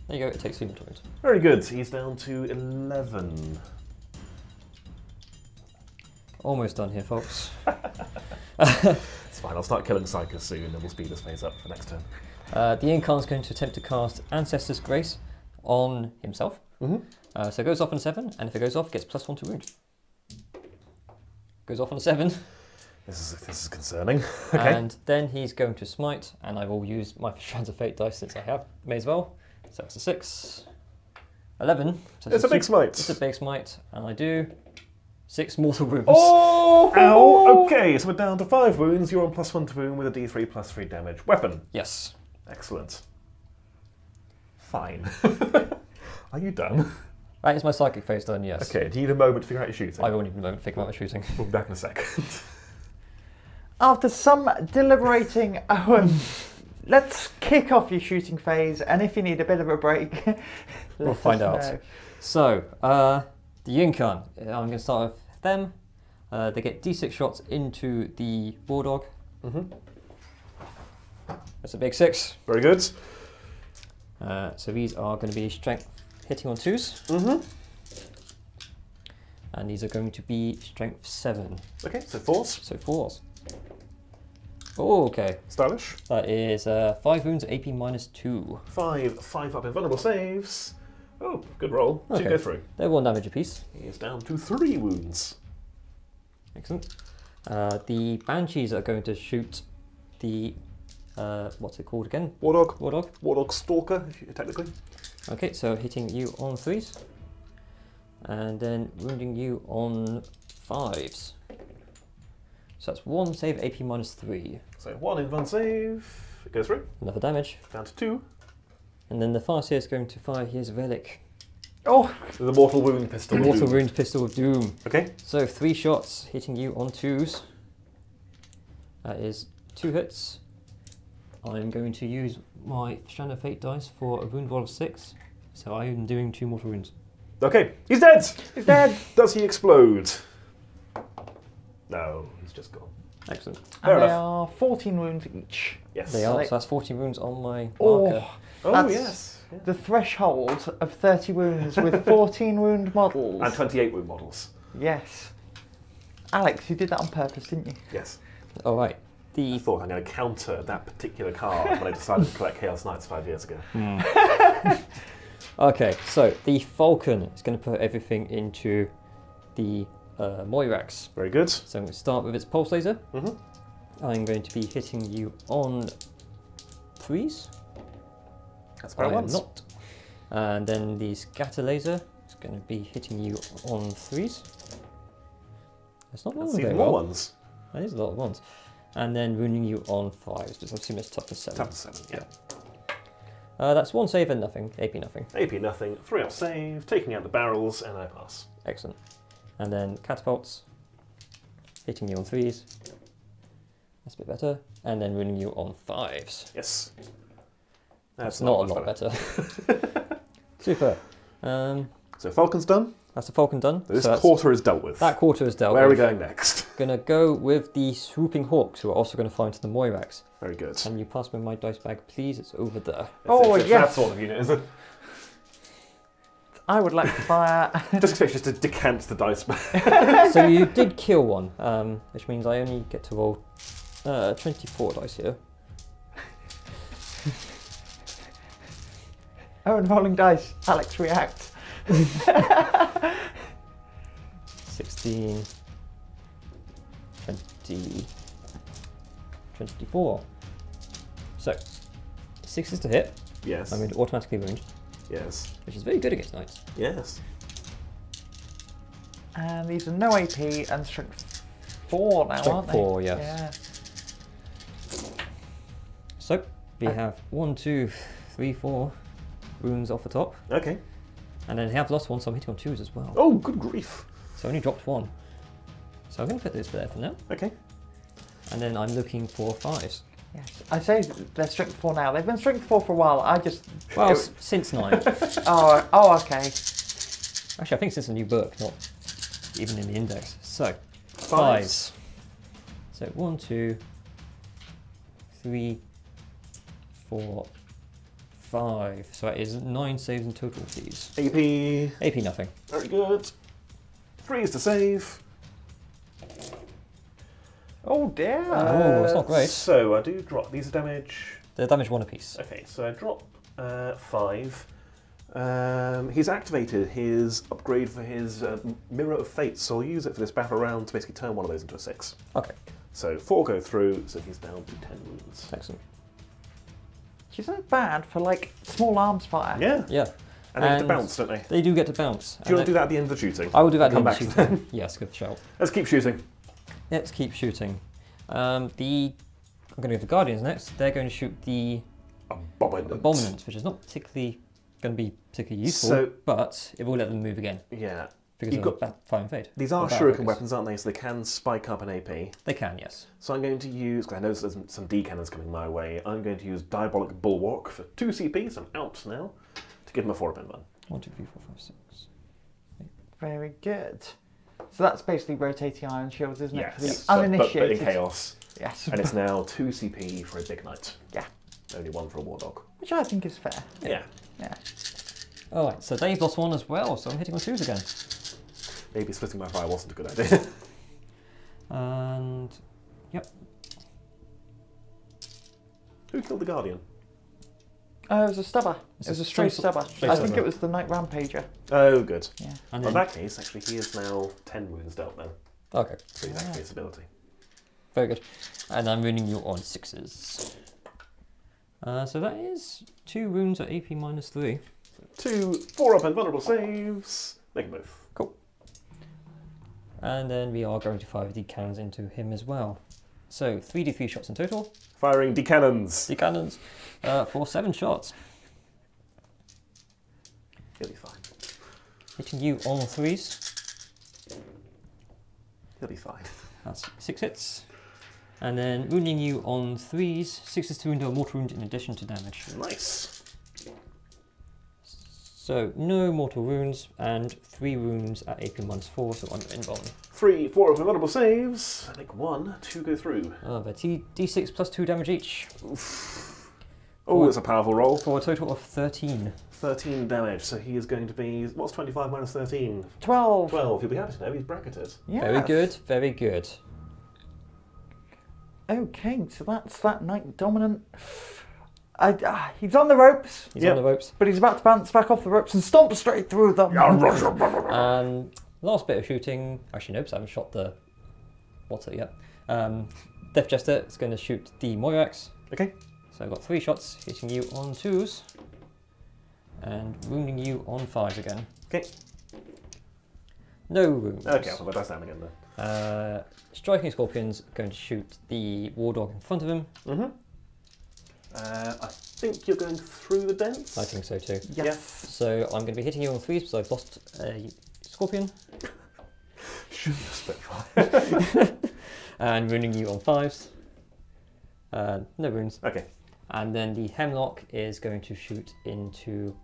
There you go, it takes 3 mortal wounds. Very good. He's down to 11. Almost done here, folks. It's fine. I'll start killing Psychos soon, and we'll speed this phase up for next turn. The Yncarne is going to attempt to cast Ancestor's Grace on himself. So it goes off on a 7, and if it goes off, gets +1 to wound. Goes off on a 7. This is concerning. Okay. And then he's going to smite, and I will use my Strands of Fate dice since I have, may as well. So it's a 6. 11. So It's a big smite. It's a big smite, and I do 6 mortal wounds. Oh! Ow! Okay, so we're down to 5 wounds. You're on +1 to wound with a D3 +3 damage. Weapon. Yes. Excellent. Fine. Are you done? That is my psychic phase done, yes. Okay, do you need a moment to figure out your shooting? I will need a moment to figure out my shooting. We'll be back in a second. After some deliberating, Owen, let's kick off your shooting phase, and if you need a bit of a break, we'll find out. know. So, the Yncarne. I'm going to start with them. They get D6 shots into the War Dog. That's a big 6. Very good. So these are going to be strength hitting on 2s. And these are going to be strength 7. Okay, so 4s. So 4s. Oh, okay. Stylish. That is 5 wounds, AP -2. 5 up invulnerable saves. Oh, good roll. Okay. 2 go through. They're 1 damage apiece. He is down to 3 wounds. Excellent. The Banshees are going to shoot the, what's it called again? War Dog. War Dog. War Dog Stalker, technically. Okay, so hitting you on 3s. and then wounding you on 5s. So that's 1 save, AP -3. So 1 invuln save, it goes through. Another damage. Down to 2. And then the Farseer is going to fire his Relic. Oh! The Mortal Wound Pistol. The Mortal Wound Pistol of Doom. Okay. So 3 shots hitting you on 2s. That is 2 hits. I'm going to use my Strand of Fate dice for a wound roll of 6. So I am doing 2 mortal wounds. Okay, he's dead! He's dead! Does he explode? No, he's just gone. Excellent. Fair And they enough. are 14 wounds each. Yes. They are, Like- so that's 14 wounds on my Oh, marker. Oh, that's yes. Yeah. the threshold of 30 wounds with 14 wound models. And 28 wound models. Yes. Alex, you did that on purpose, didn't you? Yes. Alright. I thought I'm going to counter that particular card when I decided to collect Chaos Knights 5 years ago. Okay, so the Falcon is going to put everything into the Moirax. Very good. So I'm going to start with its Pulse Laser. Mm-hmm. I'm going to be hitting you on 3s. That's I about am once. not. And then the Scatter Laser is going to be hitting you on 3s. That's not That's rolling very even more well. ones. That is a lot of ones. And then wounding you on 5s, because I assume it's toughness 7. Toughness 7, yeah. That's 1 save and nothing, AP nothing. AP nothing, 3 up save, taking out the barrels, and I pass. Excellent. And then Catapults, hitting you on 3s. That's a bit better. And then wounding you on 5s. Yes. That's not a lot better. Super. So Falcon's done. That's the Falcon done. This So that's- quarter is dealt with. that quarter is dealt Where are we with. going next? Gonna go with the Swooping Hawks, who are also going to fly into the Moirax. Very good. Can you pass me my dice bag, please? It's over there. Oh, it's yes. that sort of unit, is it? I would like to fire... Just expect just to decant the dice back. So you did kill one, which means I only get to roll 24 dice here. Owen rolling dice. Alex react. 16, 20, 24. So, 6 is to hit. Yes. I'm going to automatically wound, Yes. which is very good against knights. Yes. And these are no AP and strength 4 now, Strength aren't they? 4, yes. Yeah. So, we have 1, 2, 3, 4 wounds off the top. Okay. And then I have lost one, so I'm hitting on 2s as well. Oh, good grief. So I only dropped 1. So I'm going to put this there for now. Okay. And then I'm looking for 5s. Yes. I say they're strength 4 now. They've been strength 4 for a while. I just... Well, it- since 9. oh, okay. Actually, I think since the new book, not even in the index. So, 5s. Fives. So 1, 2, 3, 4, 5. So that is 9 saves in total, please. AP. AP nothing. Very good. 3 is to save. Oh dear. Oh, it's not great. So I do drop. These are damage. They're damage 1 apiece. Okay, so I drop 5. He's activated his upgrade for his Mirror of Fate, so I'll use it for this battle round to basically turn one of those into a 6. Okay, So 4 go through, so he's down to 10 wounds. excellent. She's not bad for like small arms fire. Yeah. Yeah. And they get to bounce, don't they? They do get to bounce. Do you want to do that at the end of the shooting? I will do that Come at the back. end of the shooting. Yes, good shout. Let's keep shooting. Let's keep shooting. I'm going to go for Guardians next. They're going to shoot the Abominants, which is not particularly going to be particularly useful, So- but it will let them move again Yeah. because You've of got- Fire and Fade. These are Or Battle shuriken Focus. weapons, aren't they? So they can spike up an AP. They can, yes. So I'm going to use, because I know there's some D cannons coming my way, I'm going to use Diabolic Bulwark for 2 CP, so I'm out now, to give him a 4-pin run. 1, 2, 3, 4, 5, 6. Very good. So that's basically rotating iron shields, isn't it? For the Yes, but in uninitiated. Chaos. Yes. And it's now 2 CP for a Big Knight. Yeah. Only 1 for a War Dog. Which I think is fair. Yeah. Yeah. Alright, so Dave lost 1 as well, so I'm hitting on 2s again. Maybe splitting my fire wasn't a good idea. And, yep. Who killed the Guardian? It was a stubber. It's It was a a straight straight stubber. straight I think stubber. it was the Night Rampager. Oh, good. Yeah. And Well, in then, that case, actually, he is now 10 wounds dealt then. okay, So he's activated his ability. very good. And I'm wounding you on 6s. So that is 2 wounds at AP -3. 2 4-up and vulnerable saves. Make them both. Cool. And then we are going to fire the cannons into him as well. So 3d3 shots in total. Firing D-cannons. D-cannons for 7 shots. He'll be fine. Hitting you on 3s. He'll be fine. That's 6 hits. And then wounding you on 3s, 6s to wound or mortal wound in addition to damage. Nice. So no mortal wounds and 3 wounds at AP -4, so I'm Embolden. 3, 4 of vulnerable saves. Make 1, 2 go through. They're D6 plus 2 damage each. Oof. Oh, it's a powerful roll. For a total of 13. 13 damage, so he is going to be... What's 25 minus 13? 12. 12. He'll be happy to know he's bracketed. Yes. Very good, very good. Okay, so that's that Knight Dominant. He's on the ropes. He's on the ropes. But he's about to bounce back off the ropes and stomp straight through them. And last bit of shooting. Actually, no, because I haven't shot the water yet. Death Jester is going to shoot the Moirax. Okay. So I've got 3 shots, hitting you on 2s and wounding you on 5s again. Okay. No wounds. Okay, I'll put my dice down again then. Striking Scorpion's going to shoot the War Dog in front of him. Mm-hmm. I think you're going through the dents? I think so too. Yes. So I'm going to be hitting you on 3s because I've lost a Scorpion. Shouldn't have specified. And wounding you on 5s. No wounds. Okay. And then the Hemlock is going to shoot into...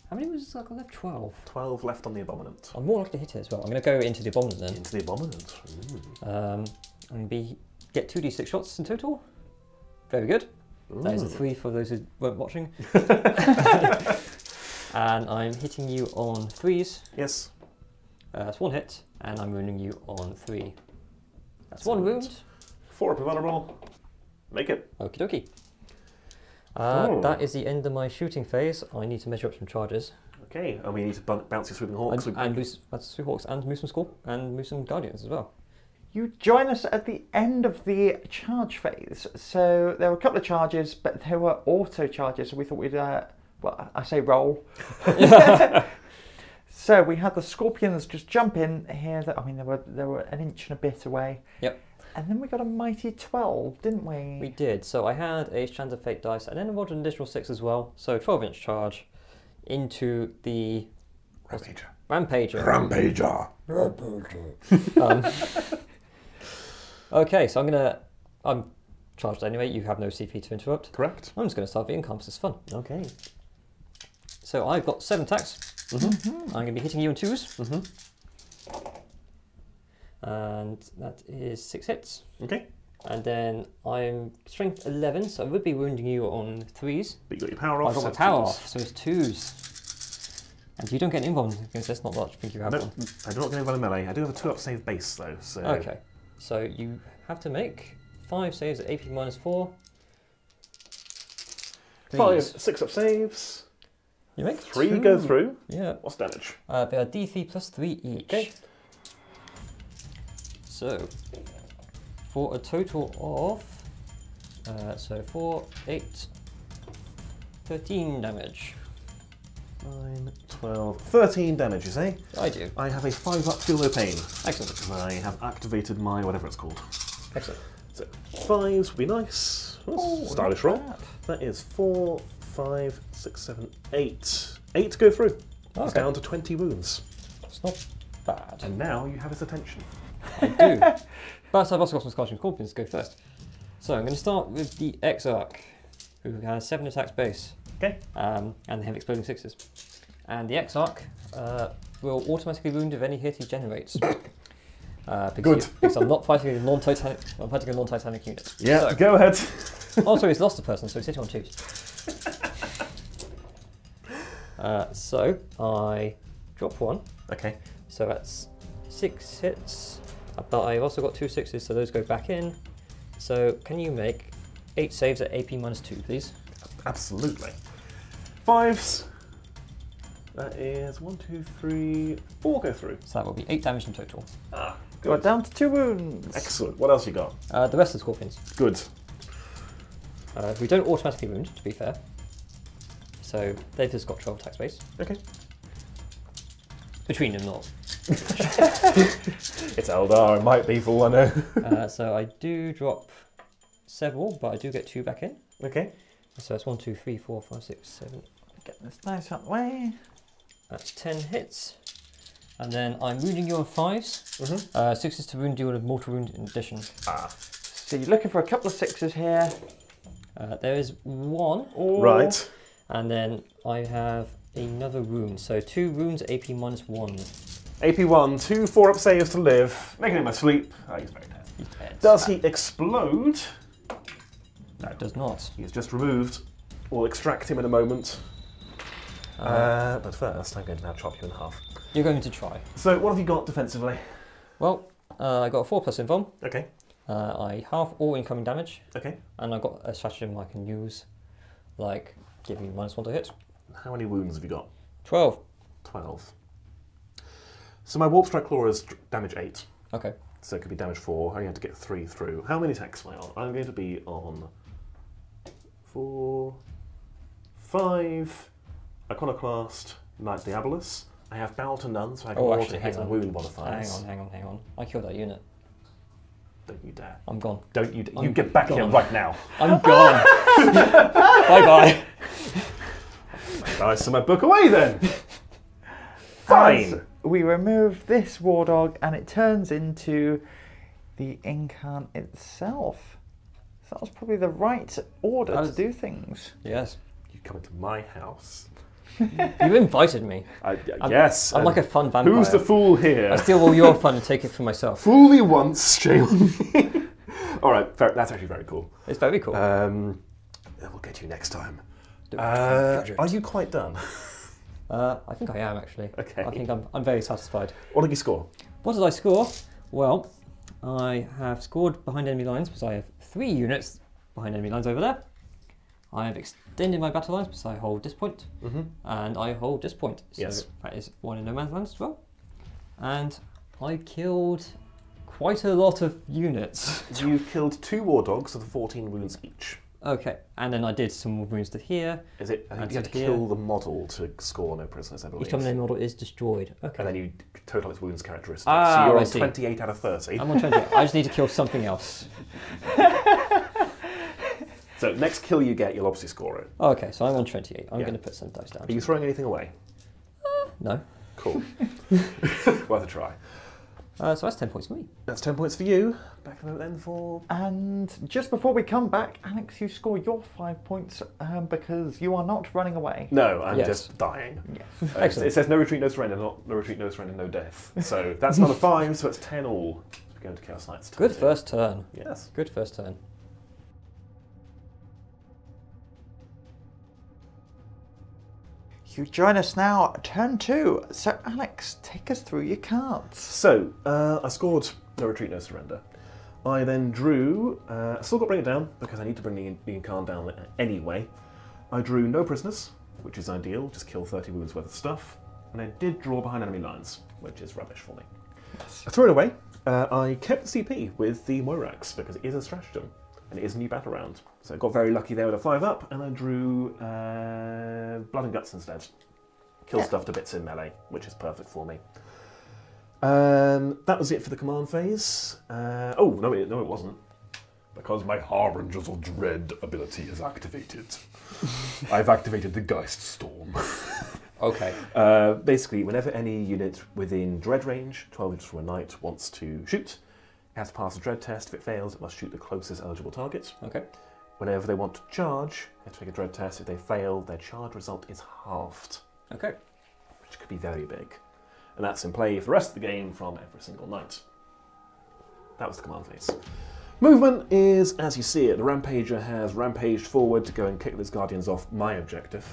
How many wounds have I got left? 12. 12 left on the Abominant. I'm more likely to hit it as well. I'm going to go into the Abominant then. Into the Abominant. I'm going to get 2d6 shots in total. Very good. Ooh. That is a 3 for those who weren't watching. And I'm hitting you on 3s. Yes. That's 1 hit, and I'm wounding you on 3. That's 1 wound. 4 up vulnerable. Make it. Okie dokie. Oh. That is the end of my shooting phase. I need to measure up some charges. Okay, and we need to bounce your Swooping Hawks. And move Hawks and move some Scorp and move some Guardians as well. You join us at the end of the charge phase. So there were a couple of charges, but they were auto charges. So we thought we'd, well, I say roll. So we had the Scorpions just jump in here. I mean, they were an inch and a bit away. Yep. And then we got a mighty 12, didn't we? We did. So I had a Strands of Fate dice and then I rolled an additional 6 as well. So 12-inch charge into the Rampager. Okay, so I'm charged anyway. You have no CP to interrupt. Correct. I'm just going to start the Incomparable. It's fun. Okay. So I've got 7 attacks. Mm-hmm. I'm going to be hitting you in 2s. Mm-hmm. And that is 6 hits. Okay. And then I'm strength 11, so I would be wounding you on 3s. But you got your power off. I've got my power off, so it's 2s. And you don't get an invuln because that's not much. I think you have one. I do not get invalid melee. I do have a 2-up save base though. So. Okay. So you have to make 5 saves at AP -4. 5 6-up saves. You make 3 2. go through. Yeah. What's damage? They are D3 plus 3 each. Okay. So, for a total of, 4, 8, 13 damage. 9, 12, 13 damage, you say? I do. I have a 5-up feel no pain. Excellent. Because I have activated my whatever it's called. Excellent. So 5s would be nice. Oh, stylish not roll. bad. That is 4, 5, 6, 7, 8. 8 go through. Okay. It's down to 20 wounds. It's not bad. And now you have his attention. I do. But I've also got some Scorching Scorpions to go first. So I'm going to start with the Exarch, who has 7 attacks base. Okay. And they have exploding 6s. And the Exarch will automatically wound if any hit he generates. Because I'm not fighting a non-Titanic. I'm fighting a non-Titanic unit. Yeah. So, go ahead. also, he's lost a person, so he's sitting on 2s. So I drop 1. Okay. So that's 6 hits. But I've also got 2 6s, so those go back in. So can you make 8 saves at AP -2, please? Absolutely. 5s. That is 1, 2, 3, 4 go through. So that will be 8 damage in total. Ah, Got good. down to 2 wounds. Excellent. What else you got? The rest of the Scorpions. Good. We don't automatically wound, to be fair. So they've just got 12 attack space. Okay. Between them, not. It's Eldar, it might be for all I know. So I do drop several, but I do get 2 back in. Okay. So that's 1, 2, 3, 4, 5, 6, 7. Get this nice out the way. That's 10 hits. And then I'm wounding you on 5s. 6s to wound you on a mortal wound in addition. So you're looking for a couple of 6s here. There is 1. Right. And then I have another wound. So 2 wounds, AP -1. AP 1, 2 4-up saves to live. Making him sleep. Oh, he's very dead. Does he explode? No, it does not. He's just removed. We'll extract him in a moment. But first, I'm going to now chop you in half. You're going to try. So, what have you got defensively? Well, I got a 4+ invuln. Okay. I halve all incoming damage. Okay. And I've got a stratagem I can use, like give you -1 to hit. How many wounds have you got? 12. 12. So my Warp Strike Claw is damage 8. Okay. So it could be damage 4. I only have to get 3 through. How many attacks am I on? I'm going to be on 4, 5, Iconoclast, Knight Diabolus. I have Battle to None, so I can roll to hit and wound modifiers. Hang on. I killed that unit. Don't you dare. I'm gone. Don't you dare. You get back here right now. I'm gone. Bye-bye. Nice, so my book away then. Fine. As we remove this war dog and it turns into the Yncarne itself. So that was probably the right order to do things. Yes. You come into my house. You invited me. Yes. I'm like a fun vampire. Who's the fool here? I steal all your fun and take it for myself. Fool me once, shame on me. All right, that's actually very cool. It's very cool. We'll get you next time. Are you quite done? I think I am actually. Okay. I think I'm very satisfied. What did you score? What did I score? Well, I have scored behind enemy lines because I have 3 units behind enemy lines over there. I have extended my battle lines because I hold this point, and I hold this point. So yes. That is 1 in no man's land as well. And I killed quite a lot of units. You've killed 2 war dogs with 14 wounds each. Okay, and then I did some more wounds to here. Is it? I think you had to kill the model to score no prisoners, I believe. Each common model is destroyed. Okay. And then you total its wounds characteristics. Ah, so you're I on see. 28 out of 30. I'm on 20. I just need to kill something else. So next kill you get, you'll obviously score it. Okay, so I'm on 28. I'm going to put some dice down. Are you throwing anything away? No. Cool. Worth a try. So that's 10 points for me. That's 10 points for you. Back in then for... And just before we come back, Alex, you score your 5 points because you are not running away. No, I'm just dying. Yes. Excellent. It says no retreat, no surrender, not no retreat, no surrender, no death. So that's another 5, so it's 10 all. So we're going to Chaos Knight's turn. Good first turn. Yes. Good first turn. You join us now, turn 2. So Alex, take us through your cards. So, I scored no retreat, no surrender. I then drew, I still got to bring it down because I need to bring the Yncarne down anyway. I drew no prisoners, which is ideal, just kill 30 wounds worth of stuff. And I did draw behind enemy lines, which is rubbish for me. Yes. I threw it away. I kept the CP with the Moirax because it is a stratagem and it is a new battle round. So I got very lucky there with a 5-up and I drew Blood and Guts instead. Kill stuff to bits in melee, which is perfect for me. That was it for the command phase. Oh, no it wasn't. Because my Harbingers of Dread ability is activated. I've activated the Geist Storm. Okay. Basically, whenever any unit within Dread range, 12 inches from a knight, wants to shoot, it has to pass a Dread test. If it fails, it must shoot the closest eligible target. Okay. Whenever they want to charge, they have to make a Dread test. If they fail, their charge result is halved. Okay. Which could be very big. And that's in play for the rest of the game from every single knight. That was the command phase. Movement is, as you see it, the Rampager has rampaged forward to go and kick these Guardians off my objective.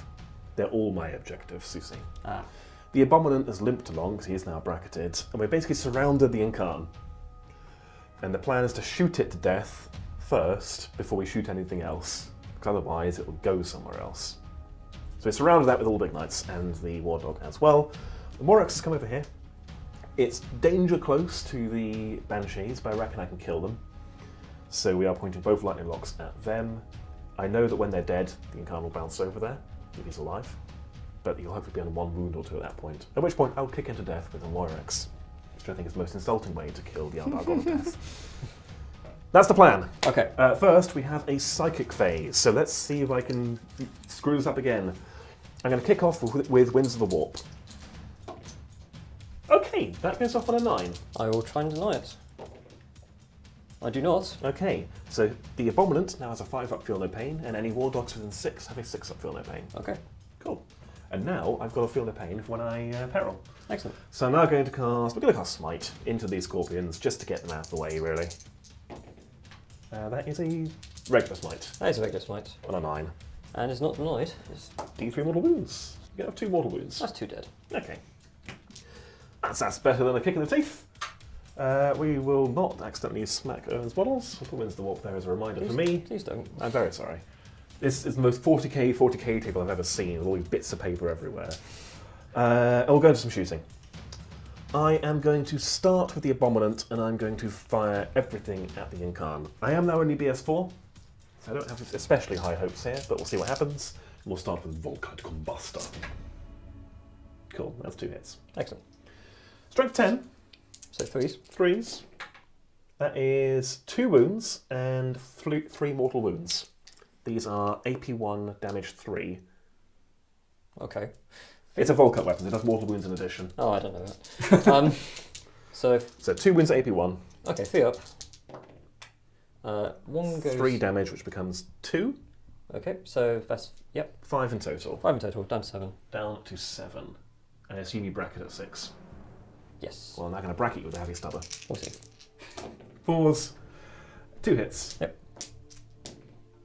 They're all my objectives, you see. Ah. The Abominant has limped along because he is now bracketed, and we've basically surrounded the Yncarne. And the plan is to shoot it to death first before we shoot anything else, because otherwise it will go somewhere else. So we surrounded that with all the big knights and the War Dog as well. The Morax has come over here. It's danger close to the Banshees, but I reckon I can kill them. So we are pointing both lightning locks at them. I know that when they're dead, the Yncarne will bounce over there, if he's alive. but he'll hopefully be on 1 wound or 2 at that point. At which point I'll kick him to death with a Lyrex, which I think is the most insulting way to kill the Eldar God of Death. That's the plan. Okay. First, we have a psychic phase, so let's see if I can screw this up again. I'm going to kick off with Winds of the Warp. Okay, that goes off on a 9. I will try and deny it. I do not. Okay, so the Abominant now has a 5-up Feel No Pain, and any War Dogs within 6 have a 6-up Feel No Pain. Okay. Cool. And now I've got a Feel No Pain when I peril. Excellent. So I'm now going to cast, we're going to cast Smite into these Scorpions, just to get them out of the way, really. That is a regular Smite. That is a regular Smite. On a 9. And it's not denied. It's... D3 mortal wounds. You have 2 mortal wounds. That's 2 dead. Okay. That's better than a kick in the teeth. We will not accidentally smack Owen's bottles. We'll put Winds of the Warp there as a reminder for me. Please don't. I'm very sorry. This is the most 40k table I've ever seen, with all these bits of paper everywhere. And we'll go into some shooting. I am going to start with the Abominant, and I'm going to fire everything at the Yncarne. I am now only BS4, so I don't have especially high hopes here, but we'll see what happens. We'll start with Volkite Combuster. Cool, that's 2 hits. Excellent. Strength 10. So 3s. 3s. That is 2 wounds and 3 mortal wounds. These are AP1, damage 3. Okay. It's a Volkite weapon, it does mortal wounds in addition. Oh, I don't know that. So 2 wounds at AP1. Okay, 3 up. 1 goes... 3 damage, which becomes 2. Okay, so that's... Yep. 5 in total. 5 in total, down to 7. Down to 7. I assume you bracket at 6. Yes. Well, I'm not going to bracket you with a heavy stubber. We'll see. 4s. 2 hits. Yep.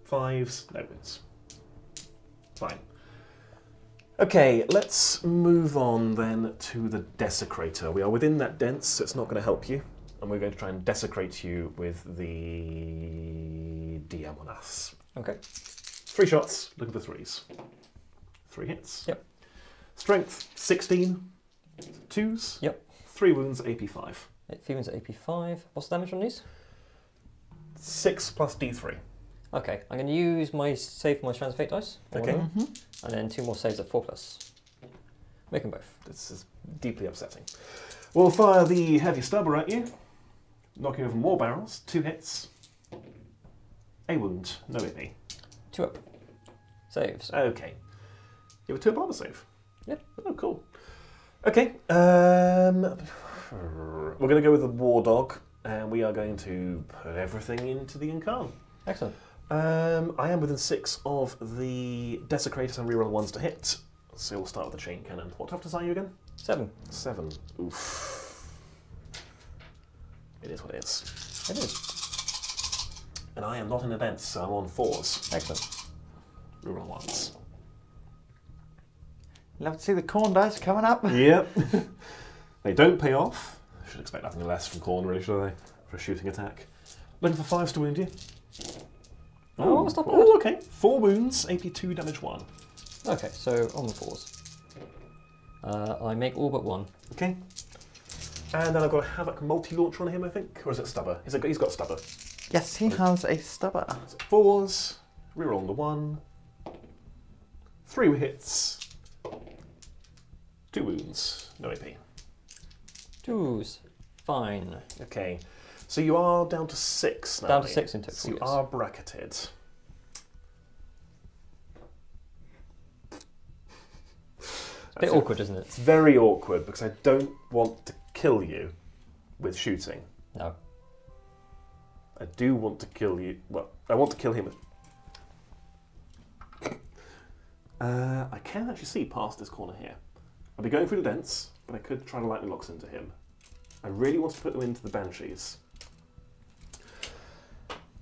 5s. No wins. Fine. Okay, let's move on then to the Desecrator. We are within that dense, so it's not going to help you. And we're going to try and desecrate you with the DM on us. Okay. 3 shots, looking for 3s. 3 hits. Yep. Strength 16. 2s. Yep. 3 wounds, AP5. 3 wounds at AP5. What's the damage on these? 6 plus D3. Okay, I'm going to use my save for my Strands of Fate dice. Okay. And then 2 more saves at 4+. Make them both. This is deeply upsetting. We'll fire the heavy stubber at you, knocking over more barrels. 2 hits. A wound, no AP. 2 up. Saves. Okay. You have a 2 bomber save. Yep. Oh, cool. Okay. We're going to go with the War Dog, and we are going to put everything into the Yncarne. Excellent. I am within 6 of the Desecrators and reroll 1s to hit, so we'll start with the Chain Cannon. What toughness are you again? 7. 7. Oof. It is what it is. It is. And I am not in a dense, so I'm on 4s. Excellent. Reroll 1s. Love to see the corn dice coming up. Yep. They don't pay off. Should expect nothing less from Khorne, really, should they? For a shooting attack. Looking for 5s to wound you. Oh, that's not bad. Oh, okay. 4 wounds, AP2, damage 1. Okay, so on the 4s. I make all but 1. Okay. And then I've got a Havoc multi-launcher on him, I think. Or is it Stubber? He's got Stubber. Yes, he has a stubber. So 4s, reroll the 1. 3 hits. 2 wounds, no AP. 2s. Fine. Okay. So you are down to 6 now. Down to 6 in total. So you yes. are bracketed. A bit awkward, isn't it? It's very awkward because I don't want to kill you with shooting. No. I do want to kill you. Well, I want to kill him with. I can actually see past this corner here. I'll be going through the dents, but I could try to lightning locks into him. I really want to put them into the Banshees.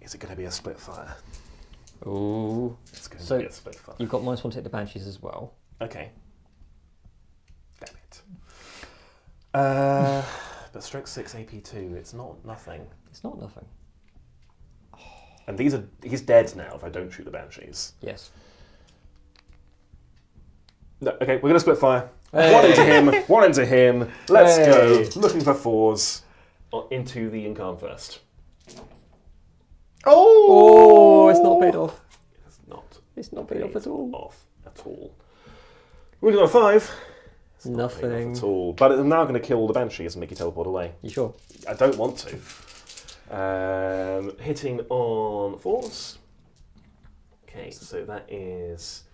Is it going to be a split fire? Ooh. It's going to be a split fire. You've got -1 to hit the Banshees as well. Okay. Damn it. But strength 6 AP2, it's not nothing. It's not nothing. And he's dead now if I don't shoot the Banshees. Yes. No, okay, we're going to split fire. Hey. 1 into him, 1 into him. Let's Hey. go. Looking for 4s into the Yncarne first. Oh, it's not paid off. It's not. It's not paid off at all. Off at all. We've got a 5. It's Nothing. Not at all. But I'm now going to kill all the banshees and make you teleport away. You sure? I don't want to. Hitting on 4s. Okay, so that is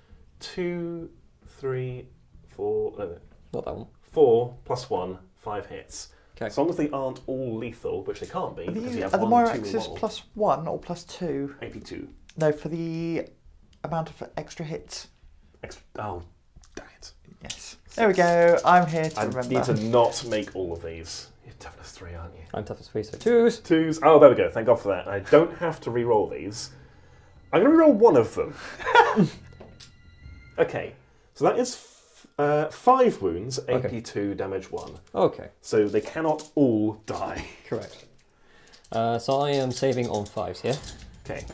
2, 3, 4. No, Not that one. 4 plus 1, 5 hits. Okay. As long as they aren't all lethal, which they can't be, because you have Are the 1, 2 Moiraxes reroll. plus 1 or plus 2? AP2. No, for the amount of extra hits. Oh, dang it. Yes. There we go. I'm here to I remember. need to not make all of these. You're toughness 3, aren't you? I'm toughness 3, so 2s. 2s. Oh, there we go. Thank God for that. I don't have to re-roll these. I'm going to re-roll one of them. Okay. So that is 5 wounds, AP2, damage 1. Okay. So they cannot all die. Correct. So I am saving on 5s here. Okay.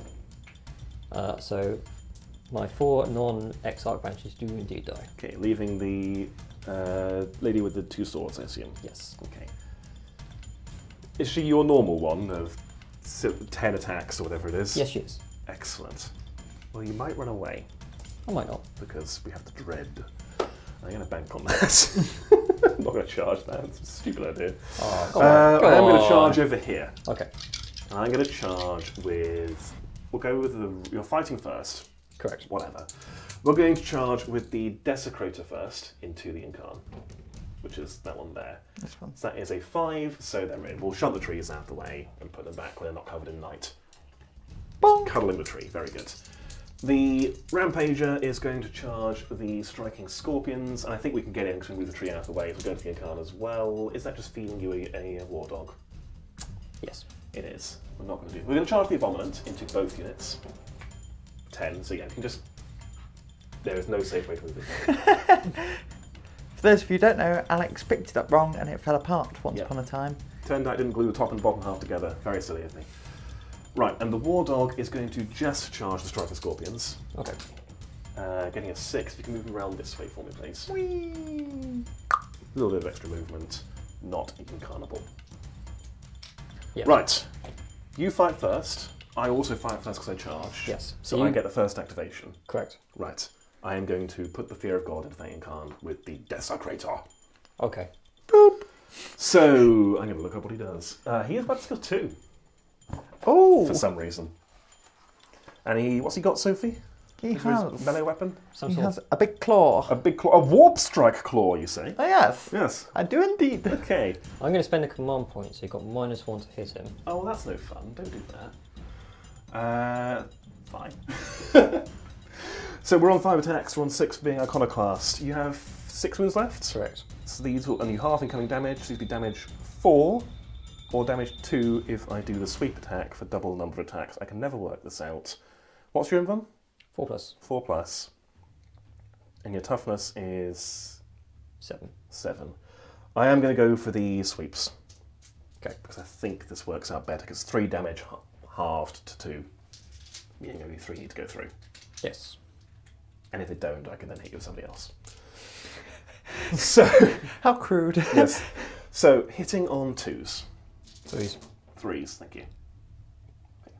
So my 4 non-X-Arc Banshees do indeed die. Okay, leaving the lady with the 2 swords, I assume. Yes. Okay. Is she your normal one of 10 attacks or whatever it is? Yes, she is. Excellent. Well, you might run away I might not. because we have the dread. I'm going to bank on that. I'm not going to charge that. It's a stupid idea. Oh, come on. Come I'm going to on. charge over here. Okay. And I'm going to charge with... We'll go with the... You're fighting first. Correct. Whatever. We're going to charge with the Desecrator first into the Yncarne, which is that one there. This one. So that is a 5, so then we'll shunt the trees out of the way and put them back when they're not covered in night. Bonk. Cuddling the tree, very good. The Rampager is going to charge the Striking Scorpions, and I think we can get in because we move the tree out of the way. So we're going to the Yncarne as well. Is that just feeding you a War Dog? Yes. It is. We're not going to do. We're going to charge the Abominant into both units. 10. So yeah, you can just. There is no safe way to move it. For those of you who don't know, Alex picked it up wrong and it fell apart once Yep. upon a time. Turned out I didn't glue the top and bottom half together. Very silly of me. Right, and the War Dog is going to just charge the Striking Scorpions. Okay. Getting a 6. If you can move around this way for me, please. Whee! A little bit of extra movement. Not Incomparable. Yeah. Right. You fight first. I also fight first because I charge. Yes. So I get the first activation. Correct. Right. I am going to put the Fear of God into the Yncarne with the Desecrator. Okay. Boop. So I'm going to look up what he does. He is about to skill 2 Oh! for some reason. And what's he got, Sophie? He His has, melee weapon? Some he sort has a big claw. A big claw. A Warp Strike claw, you say? Oh yes, Yes. I do indeed. Okay. I'm going to spend a command point, so you've got -1 to hit him. Oh, well, that's no fun. Don't do that. Fine. So we're on 5 attacks. We're on 6 for being Iconoclast. You have 6 wounds left. Correct. So these will only half incoming damage. These will be damage 4 or damage 2 if I do the sweep attack for double the number of attacks. I can never work this out. What's your invuln? 4+. 4 plus. And your toughness is 7. 7. I am going to go for the sweeps. Okay. Because I think this works out better because 3 damage halved to 2. Meaning only 3 need to go through. Yes. And if they don't, I can then hit you with somebody else. So, How crude. yes. So, hitting on 2s. 3s. 3s, thank you.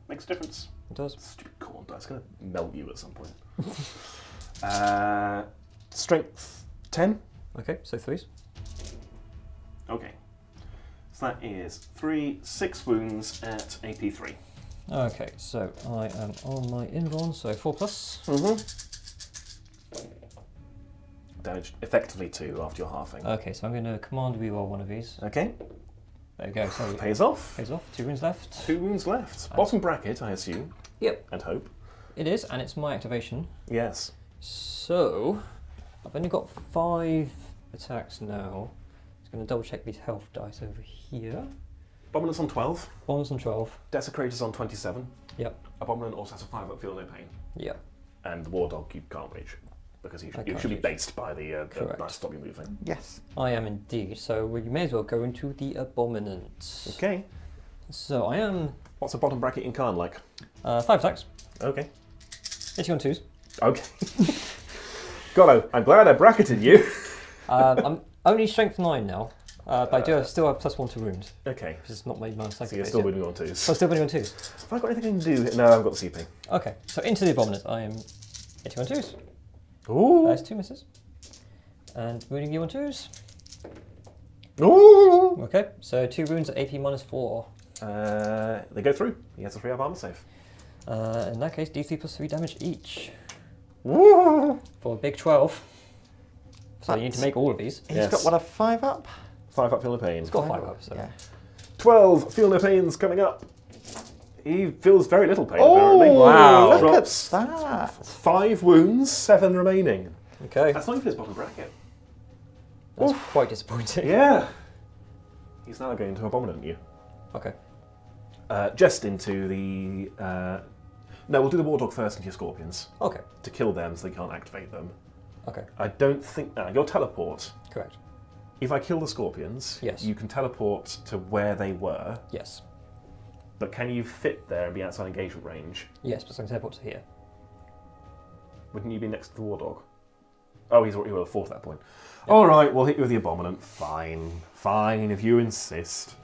Makes a difference. It does. Stupid corn dice, going to melt you at some point. Strength 10. Okay, so 3s. Okay. So that is 6 wounds at AP 3. Okay, so I am on my invuln, so 4+. Damage effectively 2 after your halving. Okay, so I'm going to command reroll one of these. Okay. There we go. So Pays off. pays off. 2 wounds left. 2 wounds left. Bottom bracket, I assume. Yep. And hope. It is, and it's my activation. Yes. So I've only got 5 attacks now. Just going to double check these health dice over here. Abominant's on 12. Bombs on 12. Desecrator's on 27. Yep. Abominant also has a 5 up feel no pain. Yep. And the War Dog you can't reach. Because you I can't should be reach. based by the Correct. nice stop you moving. Yes. I am indeed. So we may as well go into the Abominant. Okay. So I am What's the bottom bracket Yncarne like? 5 attacks. Okay. Hitting on 2s. Okay. God, I'm glad I bracketed you. I'm only strength 9 now. But I do still have +1 to wound. Okay. Because it's not my minus So psychic you're base still yet. winning on 2s. So I'm still winning on 2s. Have I got anything to do? No, I haven't got the CP. Okay, so into the Abominant. I am hitting on 2s. Ooh. There's 2 misses. And wounding you on 2s. Ooh! Okay, so 2 wounds at AP -4. They go through. He has a 3-up armor save. In that case, DC plus 3 damage each. Woo! For a big 12. So you need to make all of these. He's got what, a 5-up? 5-up Feel No Pain. It's got 5 up, so. Yeah. 12 Feel No Pain's coming up. He feels very little pain, Oh, apparently. Wow. Look Drops at that. 5 wounds, 7 remaining. Okay. That's not even his bottom bracket. That's quite disappointing. Yeah. He's now going to Abominant you. Okay. Just into the... no, we'll do the War Dog first into your Scorpions. Okay. To kill them so they can't activate them. Okay. I don't think... your teleport. Correct. If I kill the Scorpions, Yes. you can teleport to where they were. Yes. But can you fit there and be outside engagement range? Yes, but I can teleport to here. Wouldn't you be next to the War Dog? Oh, he's already a 4th at that point. Yep. All right, we'll hit you with the Abominant. Fine. Fine, if you insist.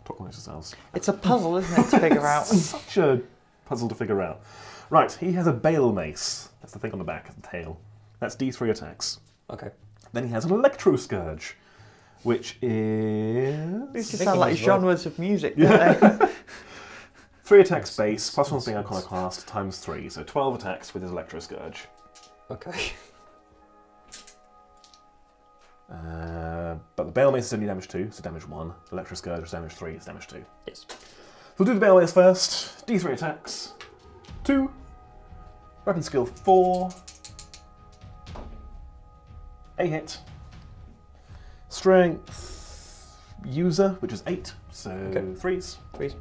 Talk amongst yourselves. It's a puzzle, isn't it, to figure out? Such a puzzle to figure out. Right, he has a Bale Mace. That's the thing on the back of the tail. That's D3 attacks. Okay. Then he has an Electro Scourge, which is... These just sound like genres of music, don't they? 3 attacks base, +1 being Iconoclast, times 3. So 12 attacks with his Electro Scourge. Okay. But the Bale Mace is only damage 2, so damage 1. Electro Scourge is damage 3, it's damage 2. Yes. We'll do the Bale Mace first. D3 attacks. 2. Weapon skill 4. A hit. Strength user, which is 8, so Okay. 3s. 3s.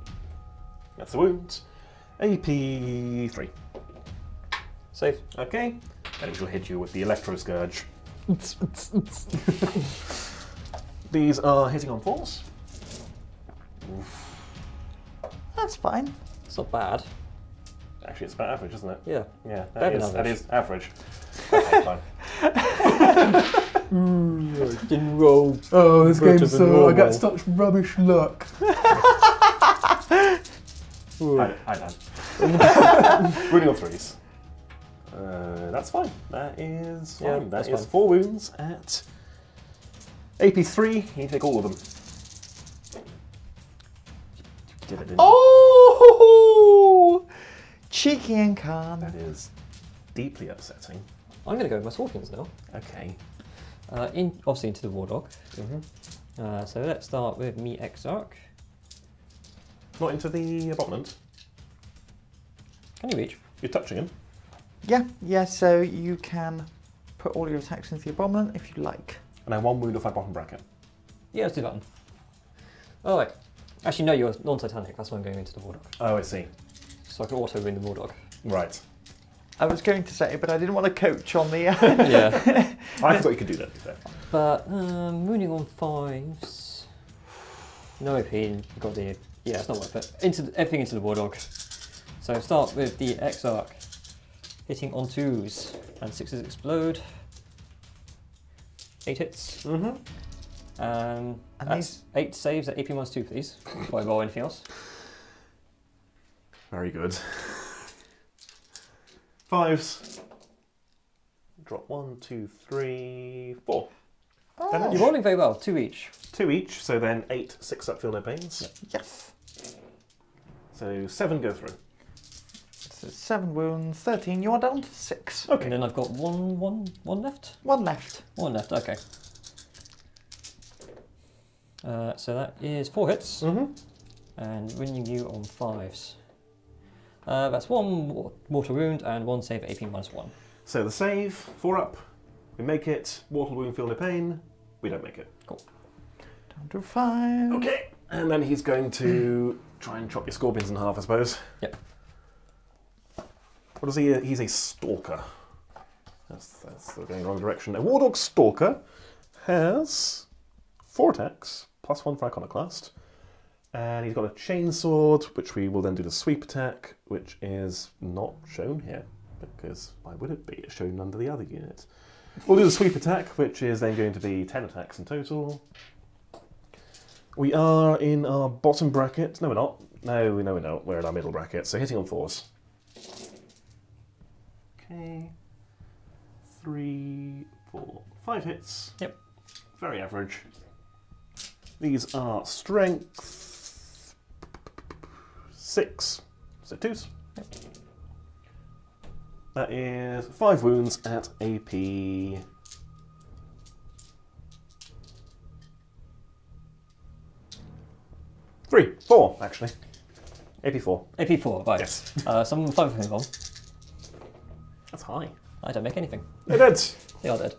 That's a wound. AP 3. Safe. Okay. And we shall hit you with the Electro Scourge. These are hitting on 4s. That's fine. It's not bad. Actually, it's about average, isn't it? Yeah. Yeah, Better that than is average. Okay, fine. Didn't roll. Oh, this game's so... I get such rubbish luck. I don't. Running on 3s. That's fine. That is fine. Yeah, that that's is fine. 4 wounds at AP 3. You take all of them. Did it, didn't you? Oh! Cheeky Yncarne. That is deeply upsetting. I'm going to go with my Scorpions now. Okay. Obviously into the War Dog. So let's start with me Exarch. Not into the Abominant. Can you reach? You're touching him. Yeah, so you can put all your attacks into the Abominant if you like. And I 1 wound off my bottom bracket. Yeah, let's do that one. Oh, wait. Actually, no, you're non-Titanic. That's why I'm going into the War Dog. Oh, I see. So I can auto win the War Dog. Right. I was going to say, but I didn't want to coach on the... Yeah. I forgot you could do that, to be fair. But, wounding on 5s. No AP. You've got the... Yeah, it's not worth it. Everything into the War Dog. So start with the Exarch. Hitting on 2s. And 6s explode. 8 hits. And that's 8 saves at AP -2, please. Before I roll anything else. Very good. 5s. Drop 1, 2, 3, 4. Oh. You're rolling very well. 2 each. 2 each, so then 8 6-up Feel No Pains. Yep. Yes. So 7 go through. So 7 wounds, 13. You are down to 6. Okay. And then I've got one left? 1 left. 1 left, okay. So that is 4 hits. And winning you on 5s. That's 1 mortal wound and 1 save at AP -1. So the save, 4 up. We make it. Mortal wound, Feel No Pain. We don't make it. Cool. Down to 5. Okay. And then he's going to try and chop your Scorpions in half, I suppose. Yep. What is he? He's a Stalker. That's going in the wrong direction. A War Dog Stalker has 4 attacks, +1 for Iconoclast. And he's got a Chainsword, which we will then do the sweep attack, which is not shown here, because why would it be? It's shown under the other unit. We'll do the sweep attack, which is then going to be 10 attacks in total. We are in our bottom bracket. No, we're not. No, we're not. We're in our middle bracket, so hitting on 4s. Okay. 3, 4, 5 hits. Yep. Very average. These are strength 6, so 2s. Yep. That is 5 wounds at AP 4 actually. AP 4. AP 4, right. Yes. Some 5 of them. That's high. I don't make anything. They're dead. They are dead.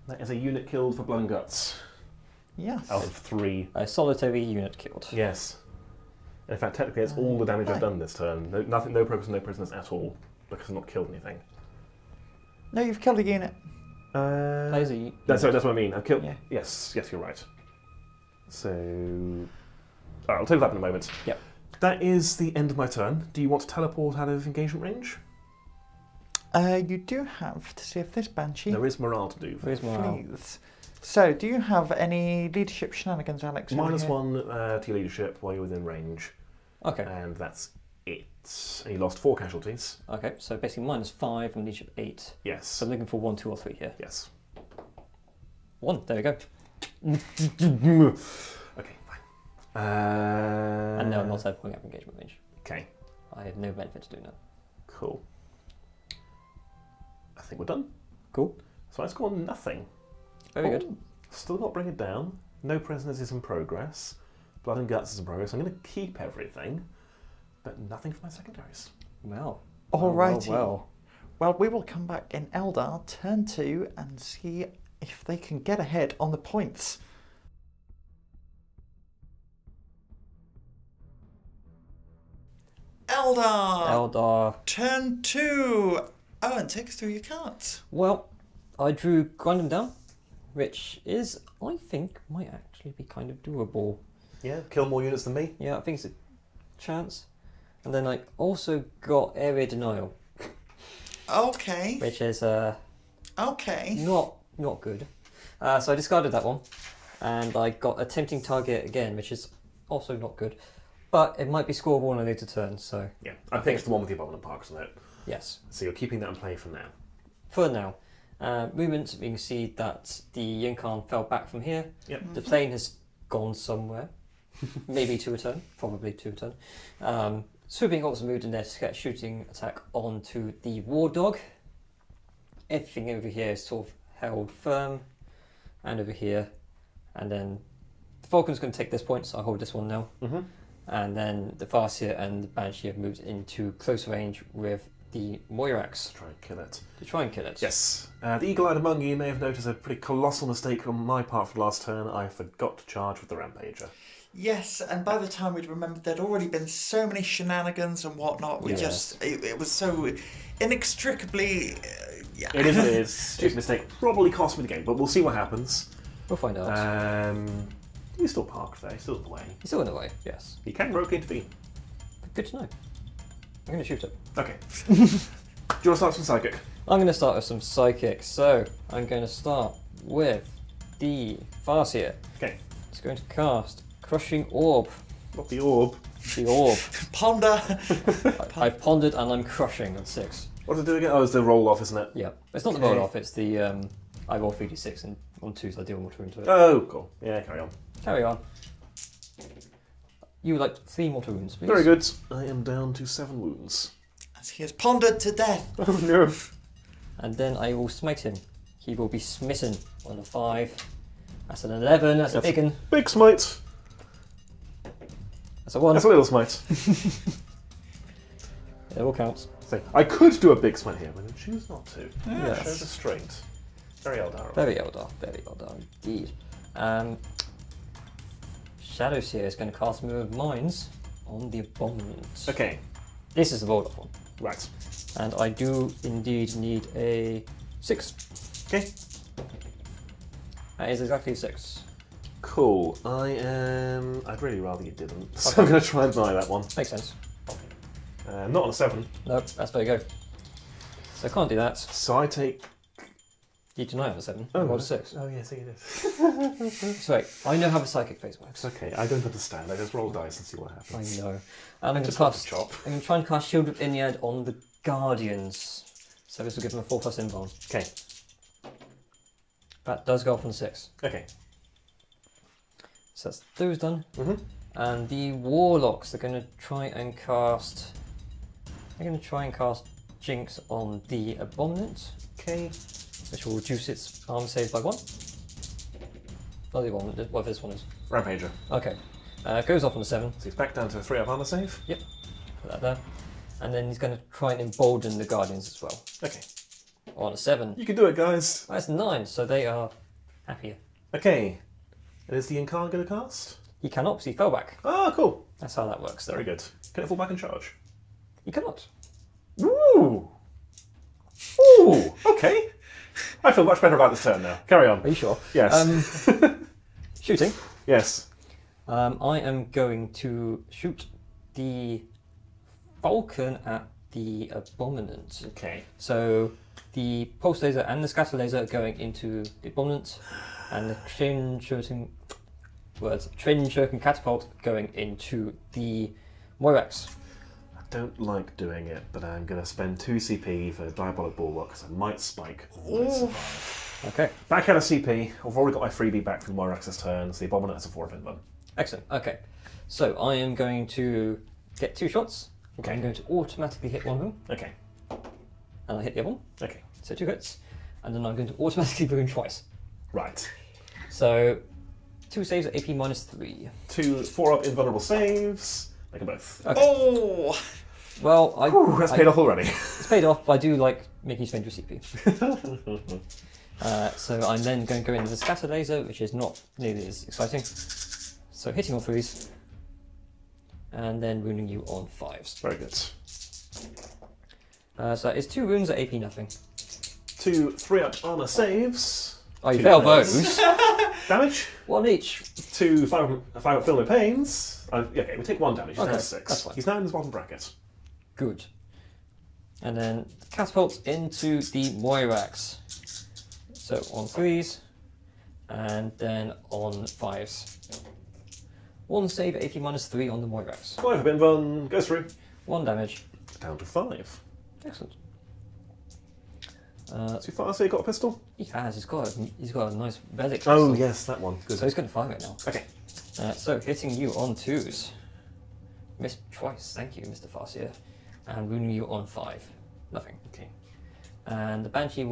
That is a unit killed for blood and guts. Yes. Out of 3. A solitary unit killed. Yes. In fact, technically, it's all the damage I've done this turn. No, nothing, no progress, no prisoners at all, because I've not killed anything. No, you've killed a unit. That is a That's what I mean. I've killed. Yeah. Yes, you're right. So, all right, I'll tell you that in a moment. Yep. That is the end of my turn. Do you want to teleport out of engagement range? You do have to see if this Banshee. There is morale to do. Where's morale? Please. So, do you have any leadership shenanigans, Alex? over here? -1 to your leadership while you're within range, Okay. and that's it. And you lost 4 casualties. Okay, so basically -5 and leadership 8. Yes. So I'm looking for 1, 2, or 3 here. Yes. 1, there we go. Okay, fine. And no, I'm not pulling up engagement range. Okay, I have no benefit to doing that. cool. I think we're done. Cool. So I score nothing. Very good. Still got Bring It Down. No prisoners is in progress. Blood and Guts is in progress. I'm going to keep everything, but nothing for my secondaries. Well. Alrighty. Well. Well, we will come back in Eldar, turn 2, and see if they can get ahead on the points. Eldar! Eldar. Turn 2! Owen, take us through your cards. Well, I drew Grind Them Down, which is, I think, might actually be kind of doable. Yeah, kill more units than me. Yeah, I think it's a chance. And then I also got Area Denial, Okay. which is Okay. not good. So I discarded that one, and I got a Tempting Target again, which is also not good. But it might be scoreable on a later turn, so Yeah, I picked the one with the Abominant Parks on it. yes. So you're keeping that in play for now. For now. Movement, we can see that the Yncarne fell back from here. Yep. The plane has gone somewhere. Maybe to a turn, probably to a turn. Swooping also moved in there to get a shooting attack onto the War Dog. Everything over here is sort of held firm, and over here. And then the Falcon's going to take this point, so I'll hold this one now. Mm-hmm. And then the Farseer and the Banshee have moved into close range with the Moirax Try and kill it. to try and kill it. Yes. The eagle-eyed among you may have noticed a pretty colossal mistake on my part for the last turn. I forgot to charge with the Rampager. Yes, and by the time we'd remembered there'd already been so many shenanigans and whatnot, we Yes. just, it was so inextricably, yeah. It is what it is. Stupid mistake. Probably cost me the game, but we'll see what happens. We'll find out. He's still parked there. He's still in the way. He's still in the way, yes. He can rogue intervene. Good to know. I'm going to shoot it. Okay. Do you want to start some psychic? I'm going to start with some Psychic. So, I'm going to start with the Farseer. Okay. It's going to cast Crushing Orb. Not the orb. The Orb. Ponder. I've pondered and I'm crushing on 6. What does it do again? Oh, it's the roll off, isn't it? Yeah. It's not the roll off, it's the, I roll 3d6 and on 2s I deal more into it. Oh, cool. Yeah, carry on. Carry on. You would like 3 mortal wounds, please? Very good. I am down to 7 wounds. As he is pondered to death. Oh no. And then I will smite him. He will be smitten on a 5. That's an 11, that's a big one. Big smite. That's a 1. That's a little smite. It all counts. So, I could do a big smite here, but I choose not to. Yes. Show restraint. Very Eldar. Very Eldar indeed. Shadowseer is going to cast Mirror of Mines on the Abominant. Okay. This is the roll off one. Right. And I do indeed need a 6. Okay. That is exactly a 6. Cool. I'd really rather you didn't. So I'm going to try and deny that one. Makes sense. Not on a 7. Nope, that's very good. So I can't do that. So I take. You deny it for 7. Oh, I rolled a 6. Oh, yeah, so you did. So I know how the psychic phase works. It's okay. I don't understand. I just roll dice and see what happens. I know. And I'm going to Just like a cast. chop. I'm going to try and cast Shield of Ynnead on the Guardians. So this will give him a 4+ inbound. Okay. That does go off on 6. Okay. So that's those done. Mm-hmm. And the Warlocks are going to try and cast... They're going to try and cast Jinx on the Abominant. Okay. Which will reduce its armor save by 1. Not the Abominant, whatever this one is. Rampager. Okay. Goes off on a 7. So he's back down to a 3 up armor save. Yep. Put that there. And then he's going to try and embolden the Guardians as well. Okay. On a 7. You can do it, guys. That's 9, so they are happier. Okay. And is the Yncarne going to cast? He cannot, because he fell back. Ah, cool. That's how that works. Very good. Can it fall back and charge? He cannot. Ooh. Ooh. Okay. I feel much better about this turn now. Carry on. Are you sure? Yes. Shooting. Yes. I am going to shoot the Falcon at the Abominant. Okay. So the Pulse Laser and the Scatter Laser are going into the Abominant, and the Train Shooting Catapult going into the Moirax. I don't like doing it, but I'm going to spend 2 CP for Diabolic Bulwark because I might spike. Okay. Back out of CP. I've already got my freebie back from Moirax's turn, so the Abominant has a 4 of inbound. Excellent. Okay. So I am going to get 2 shots. Okay. I'm going to automatically hit one of them, Okay. and I hit the other one. Okay. So 2 hits. And then I'm going to automatically wound twice. Right. So 2 saves at AP -3. 2 4-up invulnerable saves. Make them both. Okay. Oh! Well, That's paid off already. It's paid off, but I do like making you spend your CP. So I'm then going to go into the Scatter Laser, which is not nearly as exciting. So hitting on 3s, and then wounding you on 5s. Very good. So that is 2 wounds at AP nothing. 2 3-up armor saves. Oh, you 2 fail fails. those. Damage. 1 each. 2 5-up Feel No Pains. Okay, we take 1 damage. He's Okay, down to 6. that's fine. He's now in his bottom bracket. Good. And then catapult into the Moirax. So on 3s, and then on 5s. 1 save at AP -3 on the Moirax. 5 have been run. Goes through. 1 damage. Down to 5. Excellent. So Farseer got a pistol? He has. He's got a nice relic. Oh, pistol. yes, that one. Good. So he's going to fire it now. Okay. So hitting you on 2s. Missed twice. Thank you, Mr. Farseer. And wounding you on 5. Nothing. Okay. And the Banshee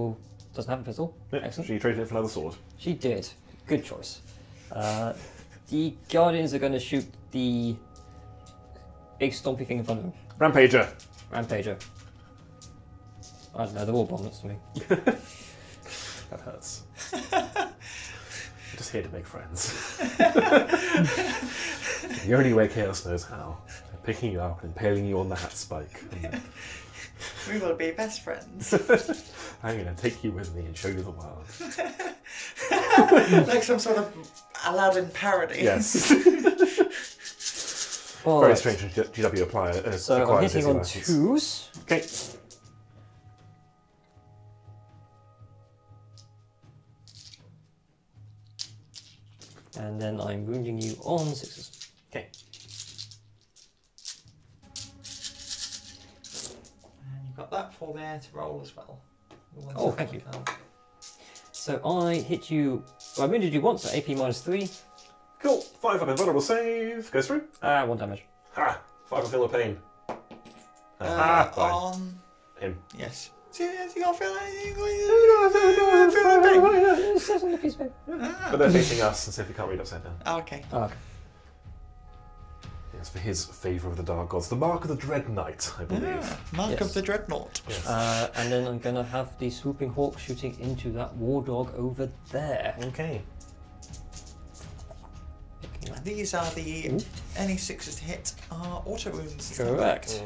doesn't have a pistol. Yep, Excellent. she traded it for another sword. She did. Good choice. The Guardians are going to shoot the big stompy thing in front of them. Rampager. Rampager. I don't know, they're all bombers to me. That hurts. I'm just here to make friends. The only way Chaos knows how. Picking you up and impaling you on the hat spike. We will be best friends. I'm going to take you with me and show you the world. Like some sort of Aladdin parody. Yes. All Very right. strange when GW apply So I'm hitting on 2s. Okay. And then I'm wounding you on 6s. Okay. And you've got that for there to roll as well. Oh, thank you. So I hit you. Well, I wounded you once at AP -3. Cool. 5 up invulnerable save. Goes through. 1 damage. Ha! 5 up Feel No Pain. Fine. On. Him. Yes. So, yes, you got to feel like It says on the piece of paper. But they're facing us, and so if you can't read upside down. Okay. Oh, okay. Yes, for his favour of the Dark Gods. The Mark of the Dread Knight, I believe. Mark Yes. of the Dreadnought. Yes. And then I'm going to have the Swooping Hawk shooting into that War Dog over there. Okay. And these are the any 6s to hit are auto wounds. Correct.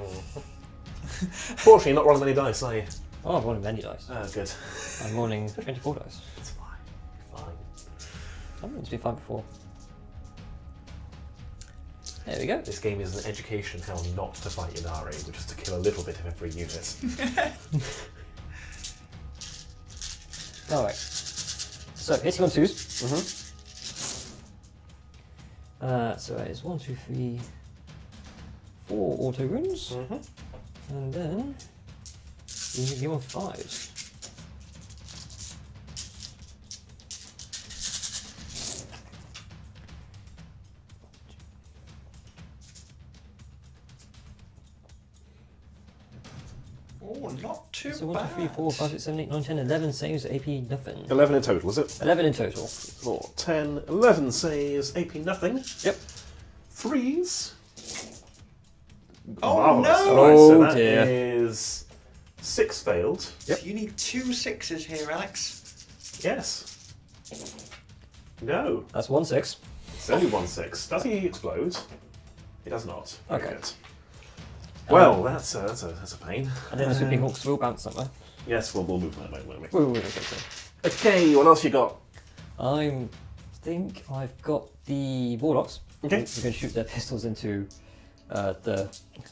Fortunately, not rolling many dice, are you? Oh, I'm rolling many dice. Good. I'm rolling 24 dice. It's fine. Fine. I meant to be fine before. There we go. This game is an education how not to fight Ynnari, which is to kill a little bit of every unit. Alright. So, hitting on 2s. So that is 1, 2, 3, 4 auto wounds. And then You on 5s. Oh, not too So bad. 1, 2, 3, 4, 5, 6, 7, 8, 9, 10, 11 saves, AP nothing. 11 in total, is it? 11 in total. 4, 10, 11 saves, AP nothing. Yep. 3s. Oh, Marvellous. no! Right, so Oh, that dear. is 6 failed. Yep. You need 2 6s here, Alex. Yes. No. That's 1 6. It's only 1 6. Does he explode? He does not. Very Okay. good. Well, that's a pain. And then the Sweeping Hawks will bounce somewhere. Yes, well, we'll move that moment, won't we? Wait. Okay, what else you got? I think I've got the Warlocks. Okay. We're going to shoot their pistols into the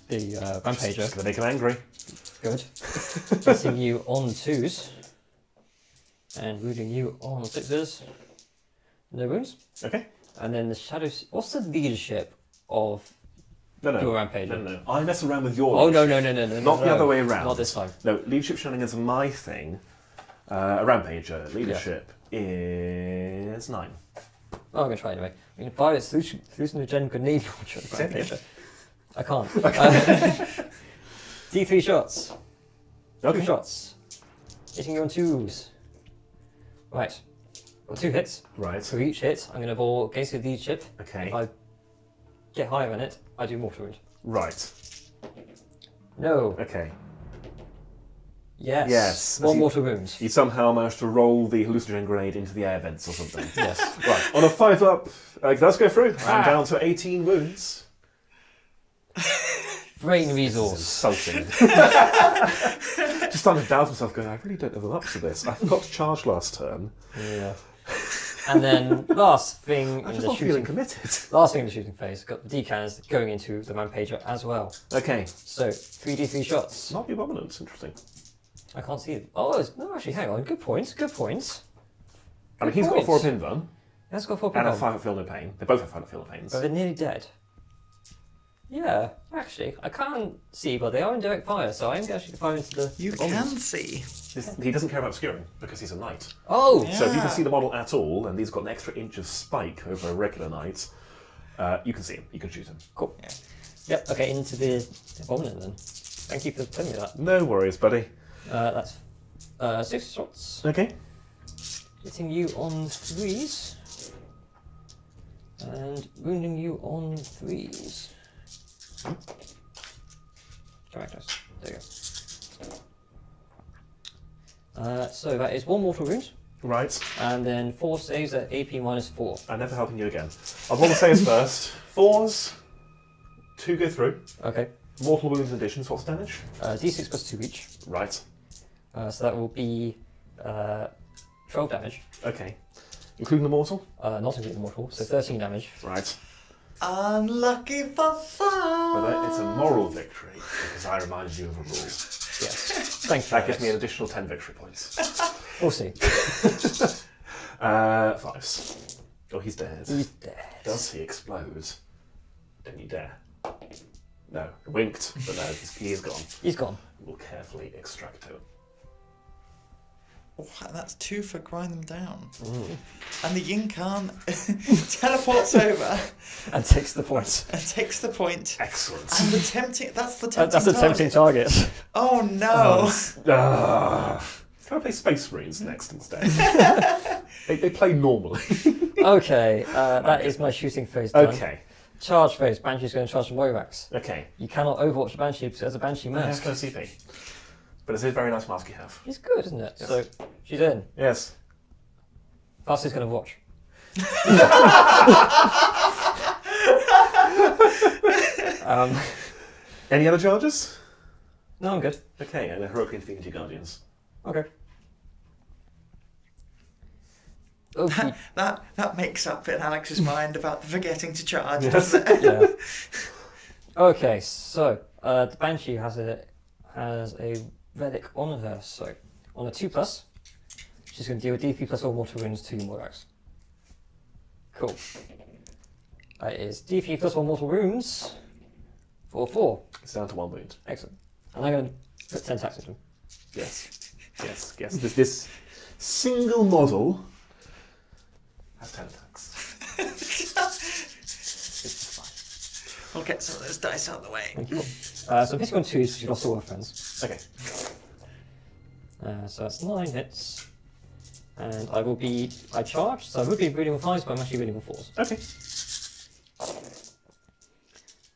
Rampager. Just gonna make him angry. Good. Hitting you on 2s. And wounding you on 6s. No wounds. Okay. And then the Shadows. What's the leadership of No. your Rampager? No. I mess around with your Oh, no. Not no. the other way around. Not this time. No, leadership shenanigans are my thing. A Rampager. Leadership is 9. Oh, I'm going to try anyway. We can fire its hallucinogen grenade launcher at the Say it again. Rampager. I can't. D3 shots. Okay. 2 shots. Hitting you on 2s. Right. Got 2 hits. Right. For each hit, I'm going to roll against your leadership. Okay. If I get higher in it, I do mortal wound. Right. No. Okay. Yes. Yes. One mortal wound. You somehow managed to roll the hallucinogen grenade into the air vents or something. Yes. Right. On a 5 up, let's go through. I'm down to 18 wounds. Brain resource. Insulting. Just starting to doubt myself, going, I really don't know the up to this. I forgot to charge last turn. Yeah. And then last thing I'm in just the not feeling shooting. committed. Last thing in the shooting phase, got the decans going into the Rampager as well. Okay. So 3d3 shots. Not the abominance. Interesting. I can't see it. Oh, no, actually, hang on. Good point. Good point. I mean, he's got a 4 pin run Let's go for and a a 5 up feel no pain. They both have 5 up feel no pains. But they're nearly dead. Yeah, actually, I can't see, but they are in direct fire, so I'm actually fire into the. You bombs. can see. He doesn't care about obscuring because he's a knight. Oh! Yeah. So if you can see the model at all, and he's got an extra inch of spike over a regular knight, you can see him. You can shoot him. Cool. Yep, okay, into the Abominant then. Thank you for telling me that. No worries, buddy. That's 6 shots. Okay. Hitting you on 3s. And wounding you on 3s. Characters. There you go. So that is 1 mortal wound, Right. and then 4 saves at AP -4. I'm never helping you again. I'll roll the saves first. 4s. 2 go through. Okay. Mortal wounds and additions. What's the damage? D6 plus 2 each. Right. So that will be 12 damage. Okay. Including the mortal? Not including the mortal, so 13 damage. Right. Unlucky for some. But it's a moral victory because I reminded you of a rule. Yes. Thank you. That gives me an additional 10 victory points. We'll see. 5s. Oh, he's dead. He's dead. Does he explode? Don't you dare. No. Winked, but no, he's gone. He's gone. We'll carefully extract him. Oh, that's 2 for grind them down. And the Yncarne teleports over And takes the points. and takes the point. Excellent. And the tempting, that's the tempting That's a tempting target. Oh no! Can I play Space Marines next instead? they play normally. Okay, that is my shooting phase done. Okay. Charge phase. Banshee's going to charge some Worax. Okay. You cannot overwatch the Banshee because there's a Banshee I have mask. no CP. But it's a very nice mask you have. It's good, isn't it? Yes. So, she's in. Yes. Farseer's going to watch. Any other charges? No, I'm good. Okay, and a heroically defeated your guardians. Okay. Okay. That makes up in Alex's mind about the forgetting to charge, Yes. doesn't it? Yeah. Okay, so the Banshee has a relic on her. So on a 2+, she's going to deal D3 plus all mortal wounds to Morax. Cool. That is D3 plus 1 mortal wounds for 4. It's down to 1 wound. Excellent. And I'm going to put 10 attacks into him. Yes. Yes. Yes. This single model has 10 attacks. It's fine. I'll get some of those dice out of the way. Thank you. So basically on 2s, you lost all our friends. Okay. So that's 9 hits. And I charge, so I would be reading on 5s, but I'm actually reading on 4s. Okay.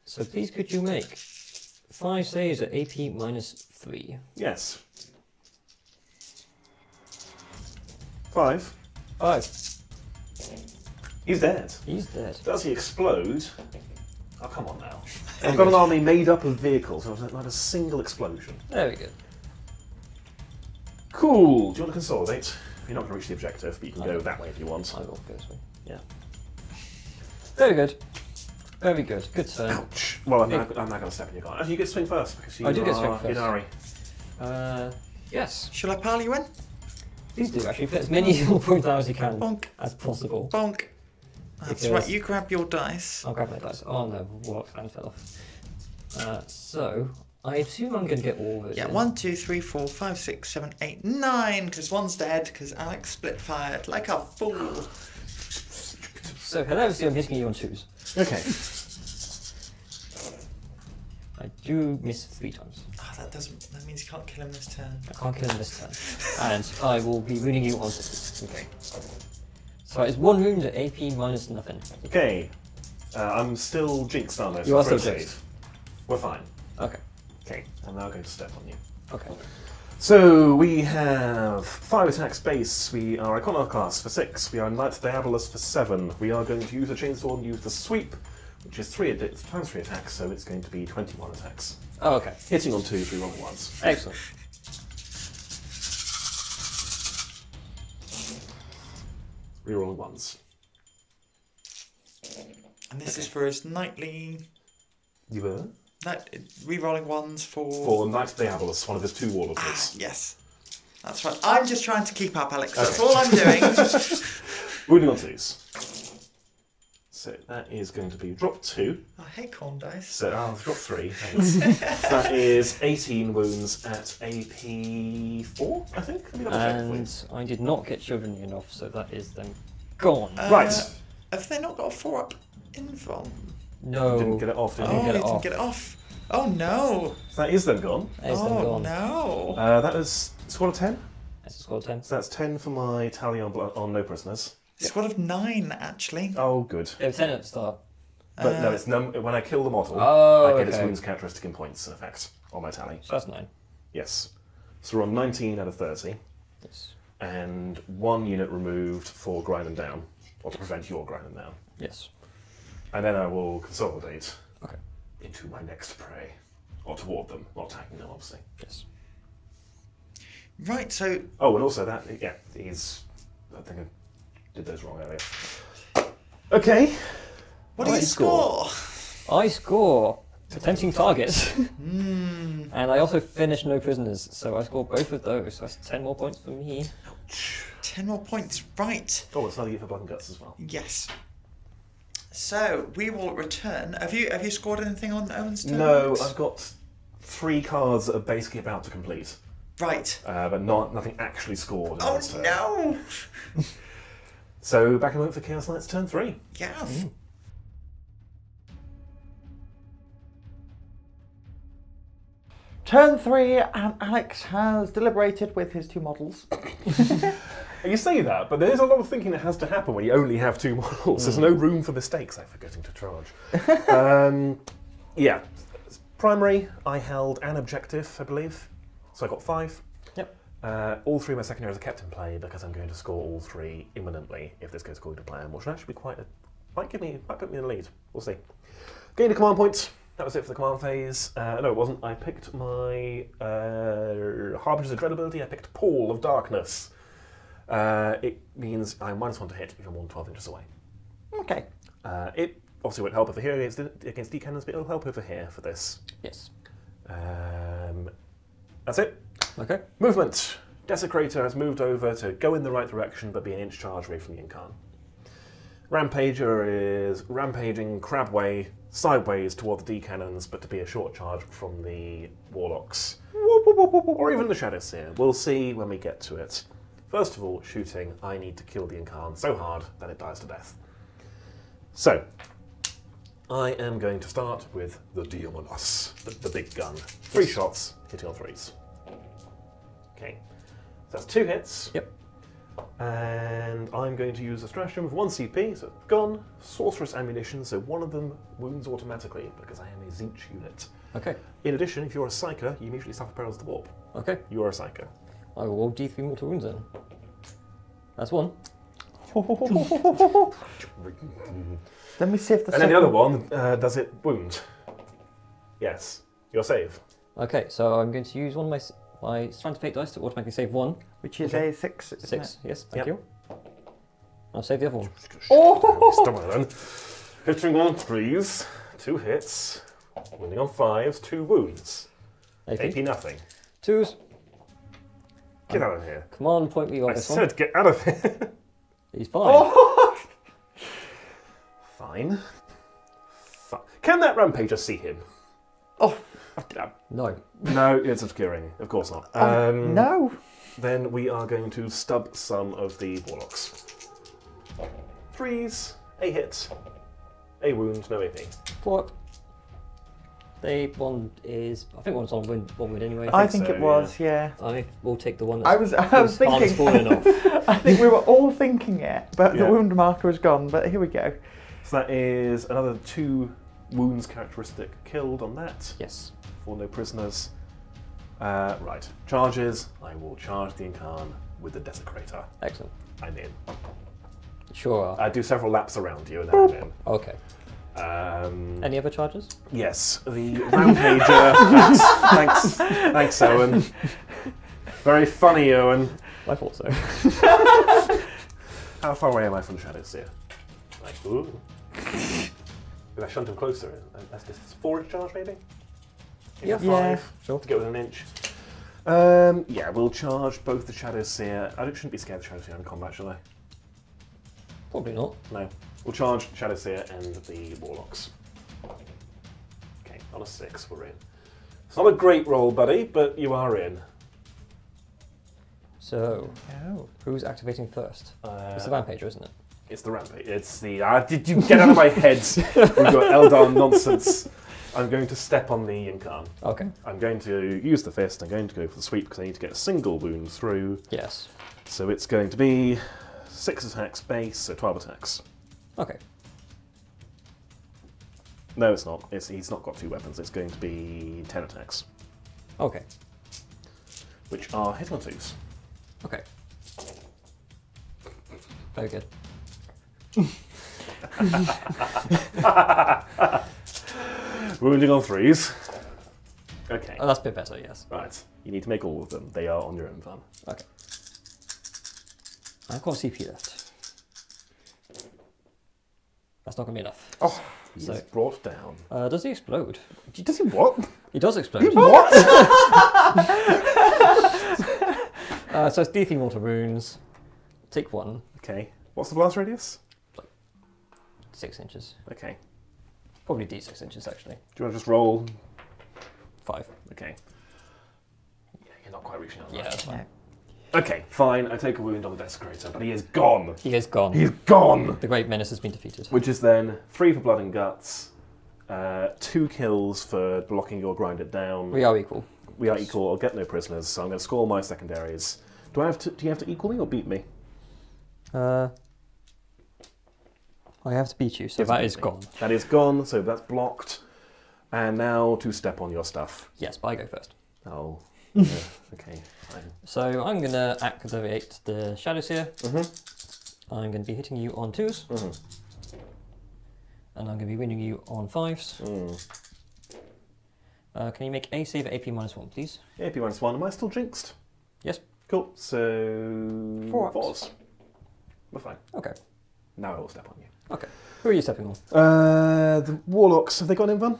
So please could you make 5 saves at AP -3? Yes. 5. 5. He's dead. He's dead. Does he explode? Oh, come on now. I've got an army made up of vehicles, so it's not a single explosion. There we go. Cool. Do you want to consolidate? You're not going to reach the objective, but you can go that way if you want. I will go this way. Yeah. Very good. Very good. Good turn. Ouch. Well, I'm not going to step in your guard. Actually, you get to swing first because you I do get are swing first. Ynnead. Yes. Shall I pile you in? Please do, actually. Put as many heal points out as you can Bonk. as possible. Bonk. That's Because- right, you grab your dice. I'll grab my dice. Oh no, Warlock's hand fell off. So, I assume I'm going to get all of it. Yeah, 1, 2, 3, 4, 5, 6, 7, 8, 9, because one's dead, because Alex split fired like a fool. So, hilariously, I'm hitting you on 2s. Okay. I do miss 3 times. Oh, that means you can't kill him this turn. I can't kill him this turn. And I will be wounding you on 6s. Okay. So it's 1 wound at AP minus nothing. Okay. I'm still Jinx, aren't I? You are So still save. Jinx. We're fine. Okay. Okay. I'm now going to step on you. Okay. So we have 5 attacks base. We are Iconoclast for 6. We are Knight Diabolus for 7. We are going to use a chainsaw and use the sweep, which is times 3 attacks, so it's going to be 21 attacks. Oh, okay. Hitting on 2s, we roll 1s. Excellent. Reroll 1s. And this is for his nightly... You were? Re-rolling ones for... For Knight Diabolus, one of his 2 Warlord hits. Yes. That's right. I'm just trying to keep up, Alex. That's Okay. all I'm doing. Wounding on 2s. So that is going to be drop 2. I hate corn dice. So I'll drop 3. Thanks. That is 18 wounds at AP 4, I think. Let me double check, And please. I did not get children enough, so that is then gone. Right. Have they not got a 4-up invuln? No. Didn't get it off, did Oh, you? get it didn't off. get it off. Oh no. So that is then gone. That is then Oh gone. no. That is squad of 10. That's a score 10. So that's 10 for my tally on no prisoners. Squad of 9, actually. Oh, good. Yeah, 10 at the start. But no, it's when I kill the model, Oh, I get its okay. wounds characteristic in points effect on my tally. So that's 9. Yes. So we're on 19 out of 30, Yes. and 1 unit removed for grinding down, or to prevent your grinding down. Yes. And then I will consolidate Okay. into my next prey, or toward them, not attacking them, obviously. Yes. Right, so... Oh, and also that, yeah, is... I think I did those wrong earlier. Okay. What do you score? I score attempting targets. And I also finish no prisoners, so I score both of those. So that's 10 more points for me. 10 more points. Right. Oh, it's another year for Blood and Guts as well. Yes. So, we will return. Have you scored anything on Owen's turn? No, Alex? I've got 3 cards that are basically about to complete. Right. But nothing actually scored. in Oh this turn. no! So back in the moment for Chaos Knight's turn 3. Yes. Turn 3, and Alex has deliberated with his 2 models. You say that, but there's a lot of thinking that has to happen when you only have 2 models. There's no room for mistakes. I'm forgetting to charge. Yeah. Primary, I held an objective, I believe. So I got 5. Yep. All 3 of my secondaries are kept in play because I'm going to score all 3 imminently if this goes according to plan, which should actually be might put me in the lead. We'll see. Gained a command point. That was it for the command phase. No, it wasn't. I picked my Harbingers of Dread ability. I picked Pool of Darkness. It means I'm -1 to hit if you're more than 12 inches away. Okay. It obviously won't help over here against D-cannons, but it'll help over here for this. Yes. That's it. Okay. Movement. Desecrator has moved over to go in the right direction, but be an inch charge away from the Yncarne. Rampager is rampaging crabway sideways toward the D-cannons, but to be a short charge from the Warlocks. Whoop. or even the Shadowseer. We'll see when we get to it. First of all, shooting, I need to kill the Yncarne so hard that it dies to death. So, I am going to start with the Diamolos, the big gun. 3 shots, hitting on 3s. Okay, so that's 2 hits. Yep. And I'm going to use a stratagem of 1 CP, so gone, sorceress ammunition, so one of them wounds automatically because I am a Zinch unit. Okay. In addition, if you're a Psyker, you immediately suffer perils to warp. Okay. You are a Psyker. I will roll D3 mortal wounds then. That's 1. Let me see if the And then the other one, does it wound? Yes. Your save. Okay, so I'm going to use one of my strength of 8 dice to automatically save 1. Which is a 6. isn't 6, it? yes, thank Yep. you. I'll save the other one. Oh! Stop it then. Hitting on 3s, 2 hits, wounding on 5s, 2 wounds. AP nothing. 2s. Get out of here. Command point me on I this said one. get out of here. He's fine. Oh! Fine. Can that rampager see him? Oh! No. No, it's obscuring. Of course not. No! Then we are going to stub some of the warlocks. 3s, a hit, a wound, no AP. 4. They one is. I think one's on one wound anyway. I think so, it was, yeah. I will take the one I that's was thinking. falling off. I think we were all thinking it, but Yeah. the wound marker is gone. But here we go. So that is another 2 wounds characteristic killed on that. Yes. 4 no prisoners. Right. Charges. I will charge the Yncarne with the Desecrator. Excellent. I'm in. Sure. I do several laps around you and then I'm in. Okay. Any other charges? Yes, the Rampager. Thanks, Owen. Very funny, Owen. I thought so. How far away am I from the Shadowseer? Like, ooh. If I shunt him closer, that's just 4-inch charge, maybe? Yeah. 5 Sure. to get within an inch. Yeah, we'll charge both the Shadowseer. I shouldn't be scared of Shadowseer in combat, shall I? Probably not. No. We'll charge Shadowseer and the Warlocks. Okay, on a 6, we're in. It's not a great roll, buddy, but you are in. So, Oh. who's activating first? It's the Rampager, isn't it? It's the Rampage. It's the... did you get out of my head? We've got Eldar nonsense. I'm going to step on the Yncarne. Okay. I'm going to use the fist. I'm going to go for the sweep because I need to get a single wound through. Yes. So it's going to be 6 attacks base, so 12 attacks. Okay. No, it's not. He's not got 2 weapons. It's going to be 10 attacks, Okay. which are hit on 2s. Okay. Very good. Wounding on 3s. Okay. Oh, that's a bit better, yes. Right. You need to make all of them. They are on your own fun. Okay. I've got a CP left. That's not going to be enough. Oh. He's So- brought down. Does he explode? Does he what? He does explode. What? So it's D3 mortal wounds. Take 1. Okay. What's the blast radius? 6 inches. Okay. Probably D6 inches, actually. Do you want to just roll? 5. Okay. Yeah, you're not quite reaching out. Yeah, that's fine. Okay, fine. I take a wound on the Desecrator, but he is gone. He is gone. He's gone! The Great Menace has been defeated. Which is then 3 for blood and guts, 2 kills for blocking or grind it down. We are equal. We are equal. I'll get no prisoners, so I'm going to score my secondaries. Do you have to equal me or beat me? I have to beat you, so You have to that beat is me. gone. That is gone, so that's blocked. And now to step on your stuff. Yes, but I go first. Oh, yeah, okay, fine. So I'm going to activate the Shadowseer. Mm-hmm. I'm going to be hitting you on 2s. Mm-hmm. And I'm going to be winning you on 5s. Mm. Can you make a save at AP -1, please? AP -1. Am I still jinxed? Yes. Cool. So 4 4s. We're fine. Okay. Now I will step on you. Okay. Who are you stepping on? The Warlocks, have they got an invuln?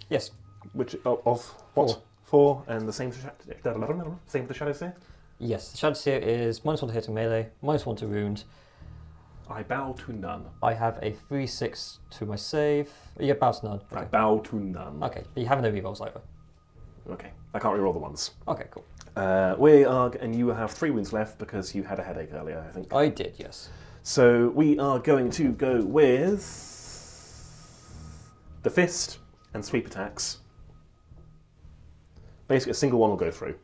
Yes. Which of what? 4 and the same for the Shadowseer? Yes, the Shadowseer is -1 to hit and melee, -1 to wound. I bow to none. I have a 3/6 to my save. You bow to none. I Okay. bow to none. Okay, but you have no rerolls either. Okay, I can't reroll the ones. Okay, cool. We are, and you have 3 wounds left because you had a headache earlier, I think. I did, yes. So we are going to go with the fist and sweep attacks. Basically, a single one will go through,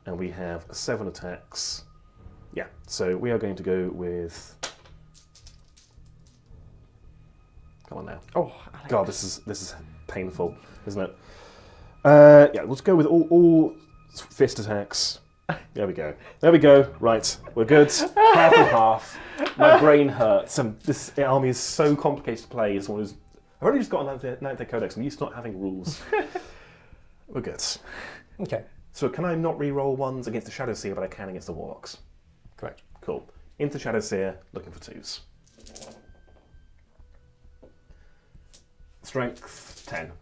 and we have 7 attacks. Yeah, so we are going to go with. Come on now. Oh, Alex. God, this is painful, isn't it? Yeah, let's go with all fist attacks. There we go. There we go. Right, we're good. Half and half. My brain hurts. And this army is so complicated to play. I've already just got a 9th Codex. I'm used to not having rules. We're good. Okay. So can I not re-roll ones against the Shadowseer, but I can against the Warlocks? Correct. Cool. Into Shadowseer, looking for 2s. Strength 10.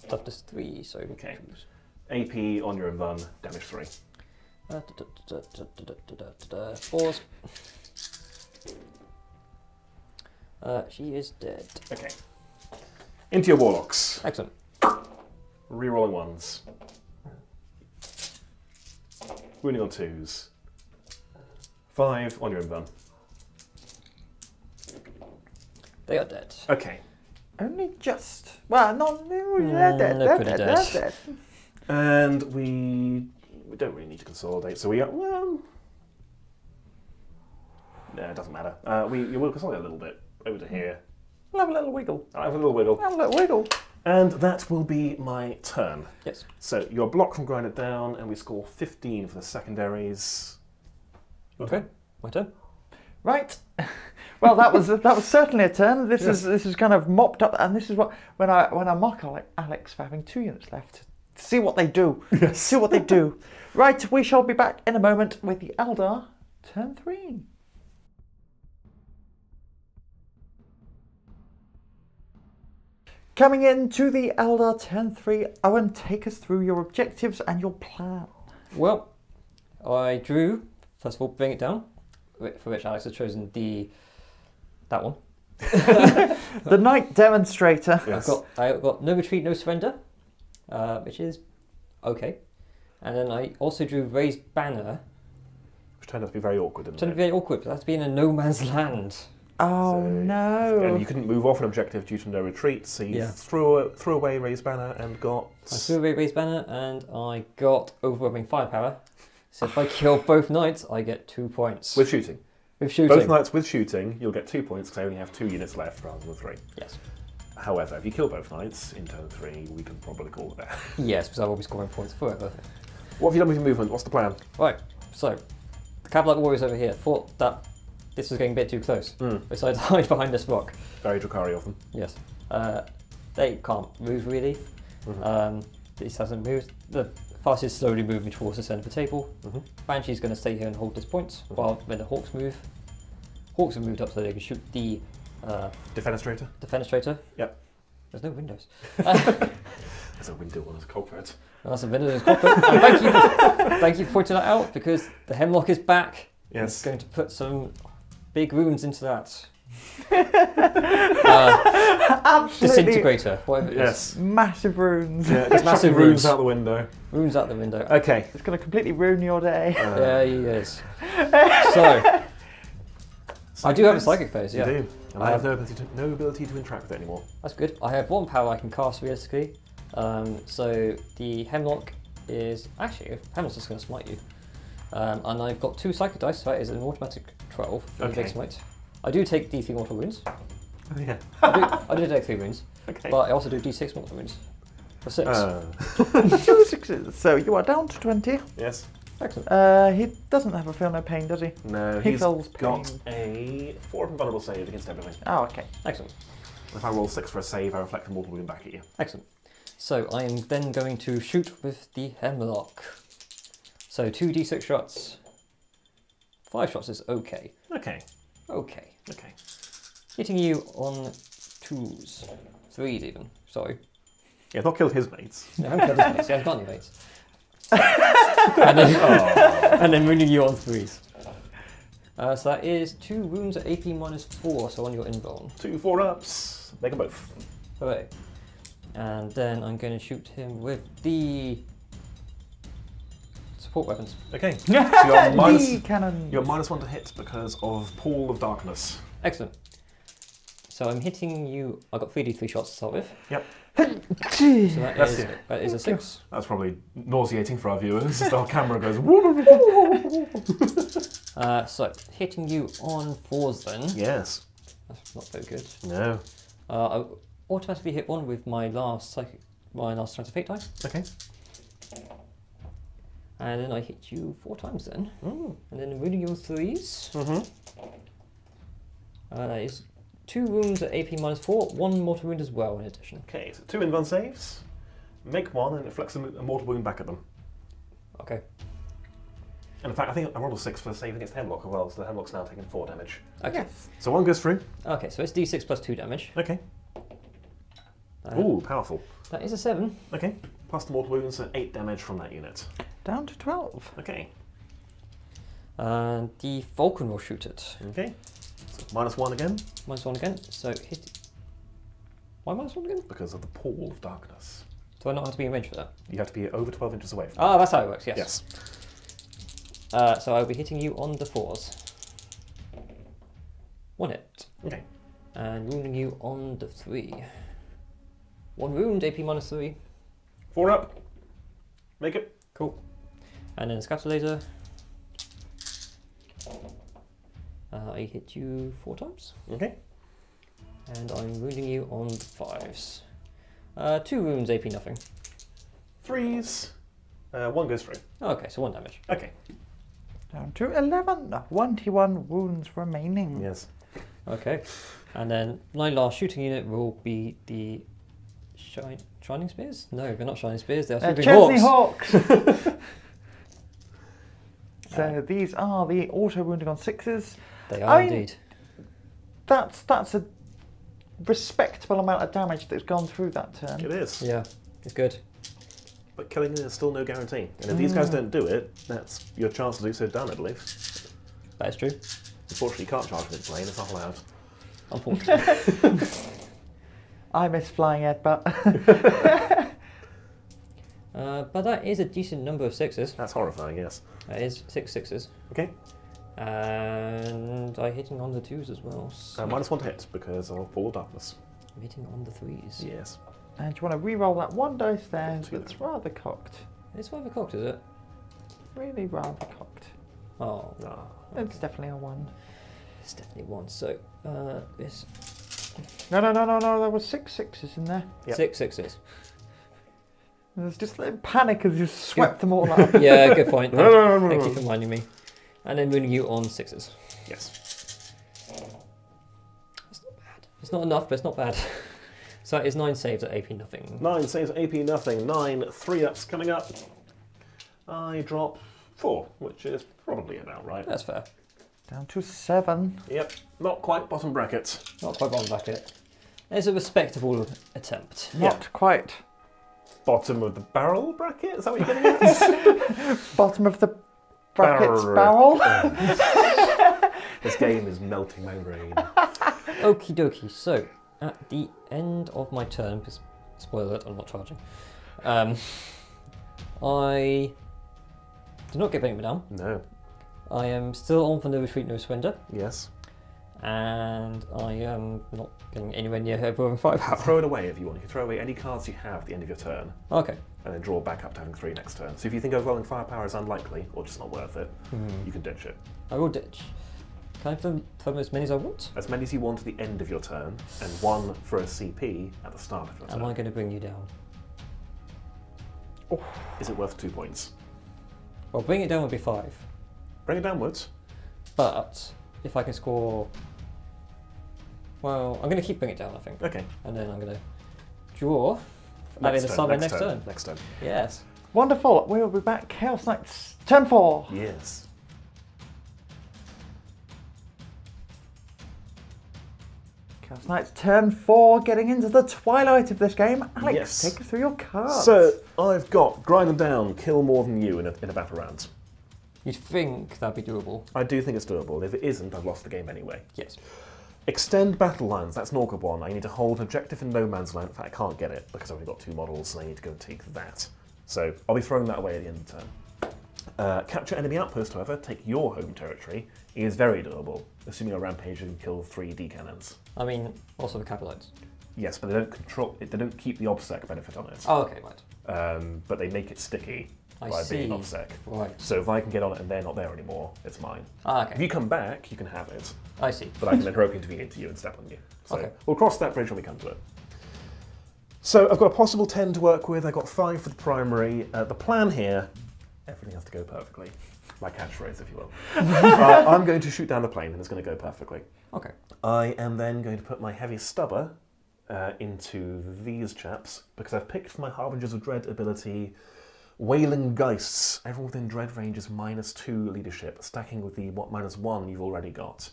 Toughness 3, so Okay. AP on your Invuln, damage 3. 4s. She is dead. Okay. Into your Warlocks. Excellent. Rerolling 1s. Wounding on 2s. 5 on your Invuln. They are dead. Okay. Only just. Well, not. They're dead. they're pretty They're dead. dead. And we don't really need to consolidate, so we are, well, no, it doesn't matter. You will consolidate a little bit over to here. We'll have a little wiggle. I'll have a little wiggle. Have a little wiggle. And that will be my turn. Yes. So you're blocked from grind it down, and we score 15 for the secondaries. Okay. My turn. Right. Well, that was certainly a turn. This is kind of mopped up, and this is what when I mock Alex for having 2 units left. See what they do. Yes. See what they do. Right, we shall be back in a moment with the Eldar, turn 3. Coming into the Eldar turn 3, Owen, take us through your objectives and your plan. Well, I drew, first of all, bring it down, for which Alex has chosen that one. The Knight Demonstrator. Yes. I've got no retreat, no surrender, which is okay. And then I also drew Raised Banner. Which turned out to be very awkward, didn't Turned it? to be very awkward, but that's been in no man's land. Oh So- no. And you couldn't move off an objective due to no retreat, so you Yeah. threw away Raised Banner and got... I threw away Raised Banner and I got Overwhelming Firepower. So if I kill both knights, I get 2 points. With shooting. With shooting. Both knights with shooting, you'll get 2 points because I only have 2 units left rather than 3. Yes. However, if you kill both knights in turn 3, we can probably call it there. Yes, because I will be scoring points forever. What have you done with your movement? What's the plan? Right, so the Cavalry Warriors over here thought that this was getting a bit too close. Decided to hide behind this rock. Very Drakari of them. Yes. They can't move really. This hasn't moved. The Farseer is slowly moving towards the centre of the table. Banshee's going to stay here and hold this point while when the Hawks move. Hawks have moved up so they can shoot the Defenestrator? Defenestrator. Yep. There's no windows. There's a window on his cockpit. That's a windows cockpit. And thank you for pointing that out because the Hemlock is back. Yes. It's going to put some big runes into that. Absolutely Disintegrator, whatever it is. Yes. massive runes. Yeah, just Massive chuck runes runes. out the window. Runes out the window. Okay. It's going to completely ruin your day. There he is. So, I do have a psychic phase, yeah. You do. And I have no ability to interact with it anymore. That's good. I have 1 power I can cast realistically. So the Hemlock is actually Hemlock's just going to smite you. And I've got 2 psychic dice, so that is an automatic 12 for the Okay. big smite. I do take D3 mortal wounds. Yeah. I do take 3 wounds, Okay. but I also do D6 mortal wounds for 6. 2 6s. So you are down to 20. Yes. Excellent. He doesn't have a feel no pain, does he? No, He he's feels got pain. a 4 invulnerable save against everything. Oh, okay. Excellent. If I roll 6 for a save, I reflect a mortal wound back at you. Excellent. So I am then going to shoot with the Hemlock. So 2 D6 shots. 5 shots is okay. Okay. Okay. Okay. Hitting you on 2s. 3s even. Sorry. Yeah, I've not killed his mates. No, I haven't killed his mates. Yeah, I've got any mates. and then wounding you on 3s. So that is 2 wounds at AP -4, so on your invuln. 2 4-ups. Make them both. Hooray. And then I'm going to shoot him with the support weapons. Okay. So you're minus, cannon. you're -1 to hit because of Pool of Darkness. Excellent. So I'm hitting you. I got 3d3 shots to start with. Yep. So that is a 6. That's probably nauseating for our viewers. Our camera goes. So hitting you on 4s then. Yes. That's not very good. No. I automatically hit 1 with my last Strength of Fate die. Okay. And then I hit you 4 times then. Mm. And then wounding you on 3s. Mm-hmm. That is 2 wounds at AP -4, 1 mortal wound as well in addition. Okay, so 2 invuln saves. Make 1 and it flicks a mortal wound back at them. Okay. And in fact, I think I rolled a 6 for saving against Hemlock as well, so the Hemlock's now taking 4 damage. Okay. Yes. So 1 goes through. Okay, so it's d6 plus 2 damage. Okay. Ooh, powerful. That is a 7. Okay. Plus the mortal wounds, so 8 damage from that unit. Down to 12. Okay. And the Falcon will shoot it. Okay. So -1 again. -1 again. So hit. Why -1 again? Because of the Pool of Darkness. Do I not have to be in range for that? You have to be over 12 inches away from Ah, that's how it works, yes. Yes. So I'll be hitting you on the 4s. 1 hit. Okay. And wounding you on the 3. 1 wound, AP -3. 4 up. Make it. Cool. And then Scatter Laser. I hit you 4 times. Okay. And I'm wounding you on the 5s. 2 wounds, AP nothing. 3s. 1 goes through. Okay, so 1 damage. Okay. Down to 11. 21 wounds remaining. Yes. Okay. And then my last shooting unit will be the Shining Spears? No, they're not Shining Spears, they're Swooping Chesney Hawks. Hawks. So these are the auto wounding on 6s. They are indeed. That's a respectable amount of damage that's gone through that turn. It is. Yeah, it's good. But killing is still no guarantee. And if these guys don't do it, that's your chance to do so done, I believe. That is true. Unfortunately, you can't charge with its lane, it's not allowed. Unfortunately. I miss flying Ed, but But that is a decent number of 6s. That's horrifying, yes. That is 6 6s. Okay. And I'm hitting on the 2s as well. So -1 to hit because of Pool of Darkness. I'm hitting on the 3s. Yes. and you want to re-roll that 1 dice there. Two That's rather cocked. It's rather cocked, is it? Really rather cocked. Oh, Ah. It's definitely a 1. it's definitely 1. So, this No. There were 6 6s in there. Yep. 6 6s. There's just a panic as you swept them all up. Yeah, good point. Thank you for reminding me. And then wounding you on 6s. Yes. It's not bad. It's not enough, but it's not bad. So that is 9 saves at AP nothing. 9 saves AP nothing. 9 3-ups coming up. I drop 4, which is probably about right. That's fair. Down to 7. Yep. Not quite bottom bracket. Not quite bottom bracket. It's a respectable attempt. Not quite. Bottom of the barrel bracket? Is that what you're getting at? Bottom of the brackets barrel. This game is melting my brain. Okie dokie. So, at the end of my turn, because spoiler alert, I'm not charging. I did not get anything down. No. I am still on for no retreat, no surrender, Yes. and I am not getting anywhere near her over 5 power. Throw it away if you want. You can throw away any cards you have at the end of your turn, Okay. and then draw back up to having 3 next turn. So if you think overwhelming firepower is unlikely, or just not worth it, you can ditch it. I will ditch. Can I throw as many as I want? As many as you want at the end of your turn, and 1 for a CP at the start of your turn. Am I going to bring you down? Is it worth 2 points? Well, bring it down would be 5. Bring it downwards. But if I can score, well, I'm going to keep bringing it down, I think, Okay. and then I'm going to draw. That is a summon next turn. Next turn. Yes. Wonderful. We will be back. Chaos Knights, turn 4. Yes. Chaos Knights, turn 4. Getting into the twilight of this game. Alex, Yes. take us through your cards. So I've got grind them down, kill more than you in a battle round. You'd think that'd be doable. I do think it's doable. If it isn't, I've lost the game anyway. Yes. Extend battle lines, that's an awkward one. I need to hold an objective in no man's land. In fact, I can't get it because I've only got 2 models and I need to go and take that. So I'll be throwing that away at the end of the Capture enemy outpost, however, take your home territory, is very doable, assuming a rampage can kill 3 D-cannons. I mean, also the capitalites. Yes, but they don't control it. They don't keep the obsec benefit on it. Oh, okay, right. But they make it sticky I by see. being obsec. Right. So if I can get on it and they're not there anymore, it's mine. Ah, If okay. you come back, you can have it, I see. but I can then heroically intervene into you and step on you. So Okay. we'll cross that bridge when we come to it. So I've got a possible 10 to work with. I've got 5 for the primary. The plan here, everything has to go perfectly. My catchphrase, if you will. I'm going to shoot down the plane and it's going to go perfectly. Okay. I am then going to put my heavy stubber into these chaps because I've picked for my Harbingers of Dread ability Wailing Geists. Everyone within Dread range is -2 leadership, stacking with the -1 you've already got.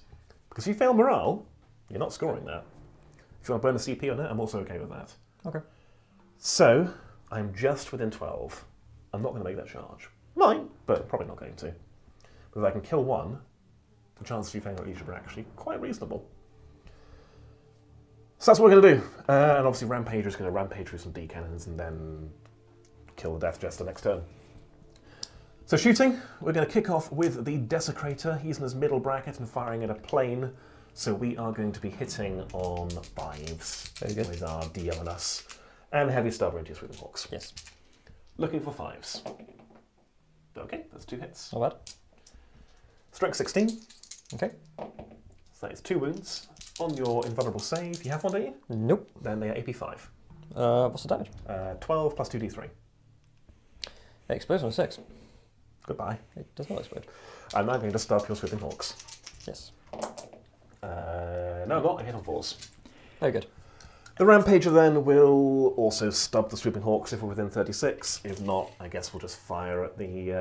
Because if you fail morale, you're not scoring that. If you want to burn the CP on it, I'm also okay with that. Okay. So, I'm just within 12. I'm not going to make that charge. Might, but probably not going to. But if I can kill one, the chances of you failing at leadership are actually quite reasonable. So that's what we're going to do. And obviously Rampager is going to rampage through some D-cannons and then kill the Death Jester next turn. So shooting, we're going to kick off with the Desecrator. He's in his middle bracket and firing at a plane. So we are going to be hitting on 5s. Very good. With our DM and us. And Heavy Stubber into your Swinging Hawks. Yes. Looking for 5s. Okay, that's 2 hits. Not bad. Strength 16. Okay. So that is 2 wounds. On your invulnerable save, you have one, don't you? Nope. Then they are AP 5. What's the damage? 12 plus 2d3. It explodes on a 6. Goodbye. It does not explode. I'm now going to stub your Swifting Hawks. Yes. No, I'm not. I hit on 4s. Very good. The Rampager then will also stub the Swooping Hawks if we're within 36. If not, I guess we'll just fire at the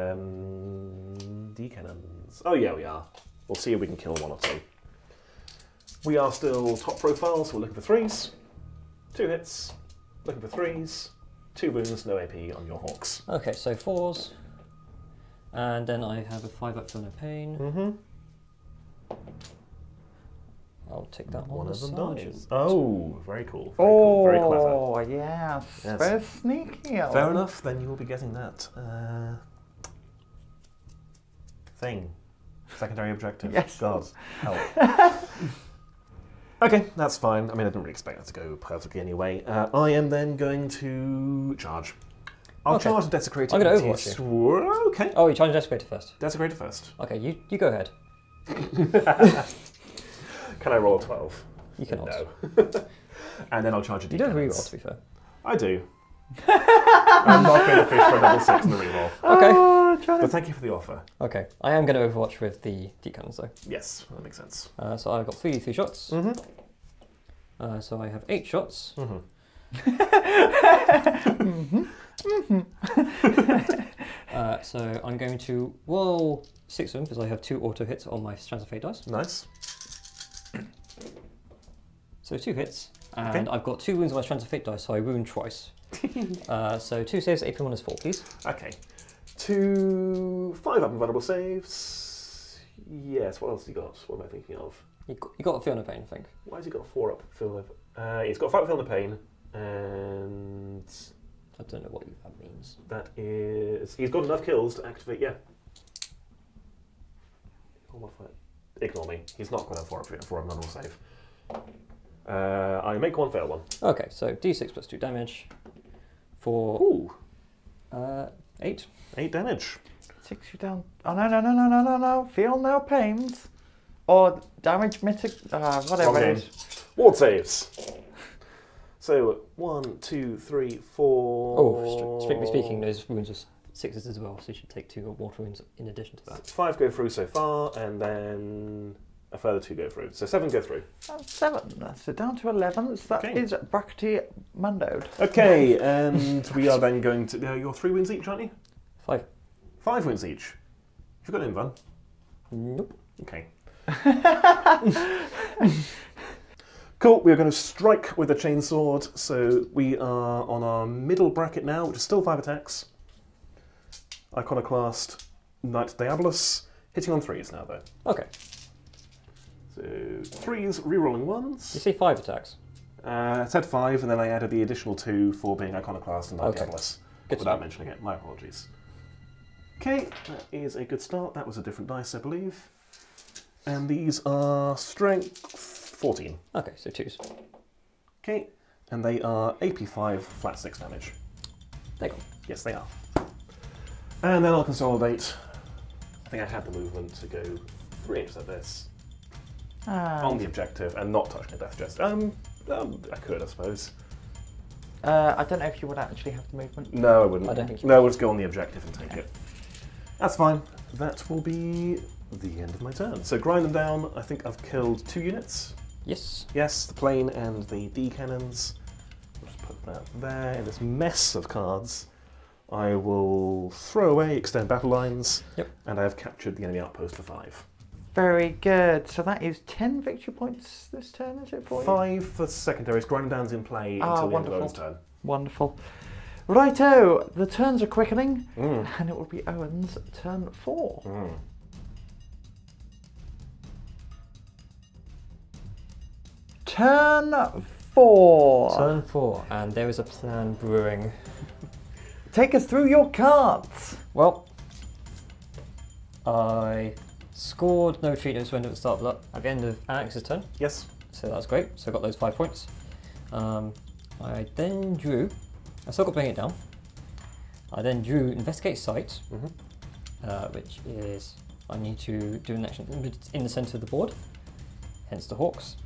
D-cannons. Oh yeah, we are. We'll see if we can kill 1 or 2. We are still top profile, so we're looking for 3s. 2 hits. Looking for 3s. 2 wounds, no AP on your Hawks. Okay, so 4s. And then I have a 5-up Feel No Pain. Mm-hmm. I'll take that One on of the them sergeant. dies. Oh, very cool. Very cool. Very clever. Oh, yes. Yes. Very sneaky. Owen. Fair enough, then you will be getting that thing. Secondary objective. Yes. God, help. Okay, that's fine. I mean, I didn't really expect that to go perfectly anyway. I am then going to charge. I'll Okay. charge the Desecrator. I'm gonna into Overwatch your Okay. Oh, you're trying to Desecrator first. Desecrator first. Okay, you go ahead. Can I roll a 12? You cannot. No. And then I'll charge a You don't D-cannons. reroll, to be fair. I do. I'm not going to fish for a level 6 in the reroll. Okay. Oh, trying But to... thank you for the offer. Okay, I am going to Overwatch with the D-cannons though. Yes, that makes sense. So I've got 3 shots. Mm-hmm. So I have 8 shots. Mm-hmm. So I'm going to roll 6 of them because I have 2 auto hits on my Strands of Fate dice. Nice. So 2 hits, and Okay. I've got 2 wounds on my Strands of Fate dice, so I wound twice. So 2 saves, AP 1 is 4, please. Okay. 2 5-up invulnerable saves. Yes, what else has he got? What am I thinking of? You got a Feel No Pain, I think. Why has he got a 4-up? He's got a 5-up Feel No Pain, and I don't know what that means. that is... He's got enough kills to activate, yeah. Ignore me. He's not got a 4-up invulnerable save. I make 1, fail 1. Okay, so D6 plus 2 damage for Ooh, 8. 8 damage. 6 you down. Oh, no. Feel no pains. Or damage whatever Wrong it game. is. Ward saves. So 1, 2, 3, 4. Oh, strictly speaking, those wounds are 6s as well, so you should take 2 water wounds in addition to that. 5 go through so far, and then a further 2 go through. So 7 go through. 7. So down to 11. So that Okay. is brackety mundoed. Okay, and we are then going to... you're 3 wounds each, aren't you? 5. 5 wounds each. You've got an invuln. Nope. Okay. Cool, we are going to strike with a chainsword. So we are on our middle bracket now, which is still 5 attacks. Iconoclast, Knight Diabolus, hitting on 3s now though. Okay. So 3s, rerolling 1s. You say 5 attacks? I said 5, and then I added the additional 2 for being Iconoclast and Knight Okay. Diabolus. Good to Without know. mentioning it, my apologies. Okay, that is a good start. That was a different dice, I believe. And these are strength 14. Okay, so 2s. Okay, and they are AP5 flat 6 damage. There you go. Yes, they are. And then I'll consolidate. I think I had the movement to go 3 inches at this on the objective and not touch the Death Chest. I could, I suppose. I don't know if you would actually have the movement. No, I wouldn't. I don't think you No, we'll just go on the objective and take it. That's fine. That will be the end of my turn. So grind them down. I think I've killed 2 units. Yes. Yes, the plane and the D cannons. I'll just put that there in this mess of cards. I will throw away extend battle lines. Yep. And I have captured the enemy outpost for 5. Very good. So that is 10 victory points this turn, is it for you? 5 for secondaries. Grind them down's in play until the end of Owen's turn. Wonderful. Righto, the turns are quickening, and it will be Owen's turn 4. Turn 4. Turn 4, and there is a plan brewing. Take us through your cards. Well, I scored no treatments when it was started up at the end of Alex's turn. Yes. So that's great. So I got those 5 points. I then drew. I still got bring it down. I then drew Investigate Site, which is I need to do an action in the centre of the board, hence the Hawks,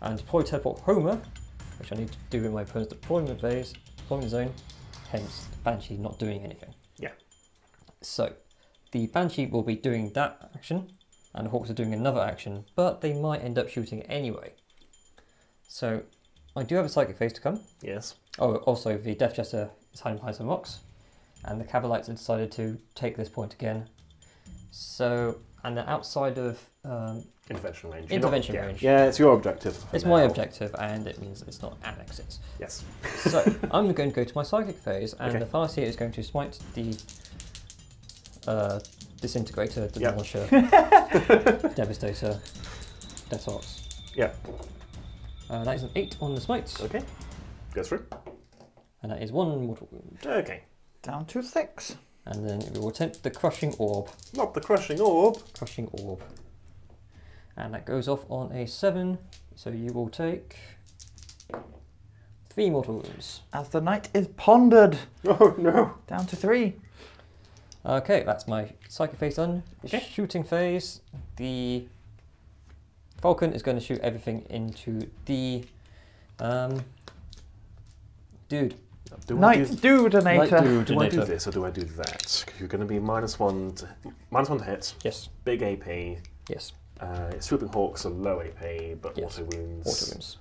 and deploy Teleport Homer, which I need to do in my opponent's deployment phase, deployment zone, hence Banshee not doing anything. Yeah. So the Banshee will be doing that action, and the Hawks are doing another action, but they might end up shooting anyway. So I do have a Psychic phase to come. Yes. Oh, also the Death Jester is hiding behind some rocks, and the Cavalites have decided to take this point again. So, and they're outside of intervention range. Intervention range. Yeah, it's your objective. It's my objective, and it means it's not annexes. Yes. So I'm going to go to my Psychic phase, and Okay. the Farseer is going to smite the Disintegrator, the Yep. Demolisher, Devastator, Detox. Yeah. That is an 8 on the smite, Okay. Goes through. and that is 1 mortal wound. Okay. Down to 6. And then we will attempt the Crushing Orb. Not the crushing orb. Crushing Orb. And that goes off on a 7, so you will take 3 mortal wounds. As the knight is pondered. Oh no. Down to 3. Okay, that's my Psychic phase done. Okay. Shooting phase, the Falcon is going to shoot everything into the dude. Knight Knight Doodonator. Dude. Do I do Detonator. this or do I do that? You're going to be -1 to hit. Yes, Big AP. yes, Swooping Hawks are low AP, but Yes. auto wounds. auto wounds.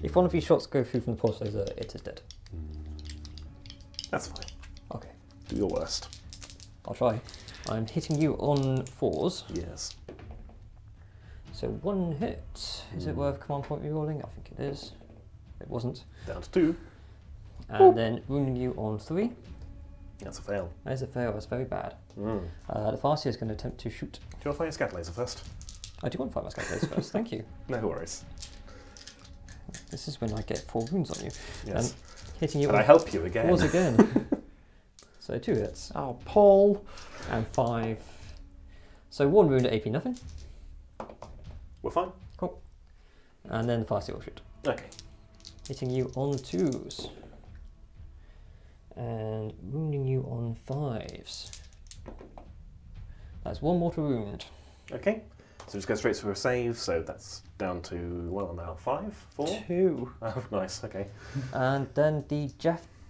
If one of these shots go through from the pulse laser, it is dead. That's fine. Okay, Do your worst. I'll try. I'm hitting you on 4s. Yes. So 1 hit. Is it worth command point rerolling? I think it is. It wasn't. Down to 2. And then wounding you on 3. That's a fail. That is a fail. That's very bad. Do The Farseer is going to attempt to shoot. you want to fire your scat laser first? I do want to fight my Scout first. Thank you. No worries. This is when I get 4 wounds on you. Yes. Hitting you Can on I help you again? 4s again. So 2 hits. Oh, Paul. And 5. So 1 wound at AP nothing. We're fine. Cool. And then the Farseer will shoot. Okay. Hitting you on 2s. And wounding you on 5s. That's 1 mortal wound. Okay. So just go straight to a save. So that's down to, well, now 5, 4. 2. Oh, nice. Okay. And then the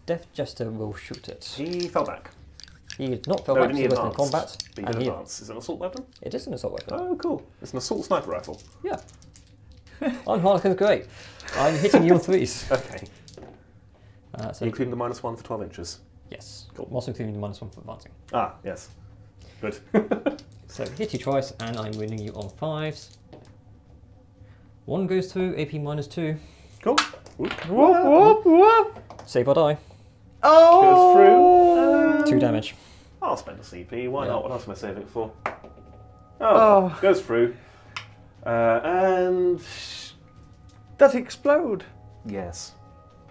Death Jester will shoot it. He fell back. He did not fell No, back, didn't he he was in advance? combat. But he and did advance. Is it an assault weapon? It is an assault weapon. Oh, cool. It's an assault sniper rifle. Yeah. I'm Harlequin's great. I'm hitting you on 3s. Okay. So Including the -1 for 12 inches. yes. Cool. I'm also including the -1 for advancing. Ah, yes. Good. So hit you twice, and I'm winning you on 5s. 1 goes through, AP -2. Cool. Whoop. Whoop, whoop, whoop. Save or die. Oh! Goes through. 2 damage. I'll spend a CP. Why Yeah. not? What else am I saving it for? Oh. Goes through. And Does it explode? yes,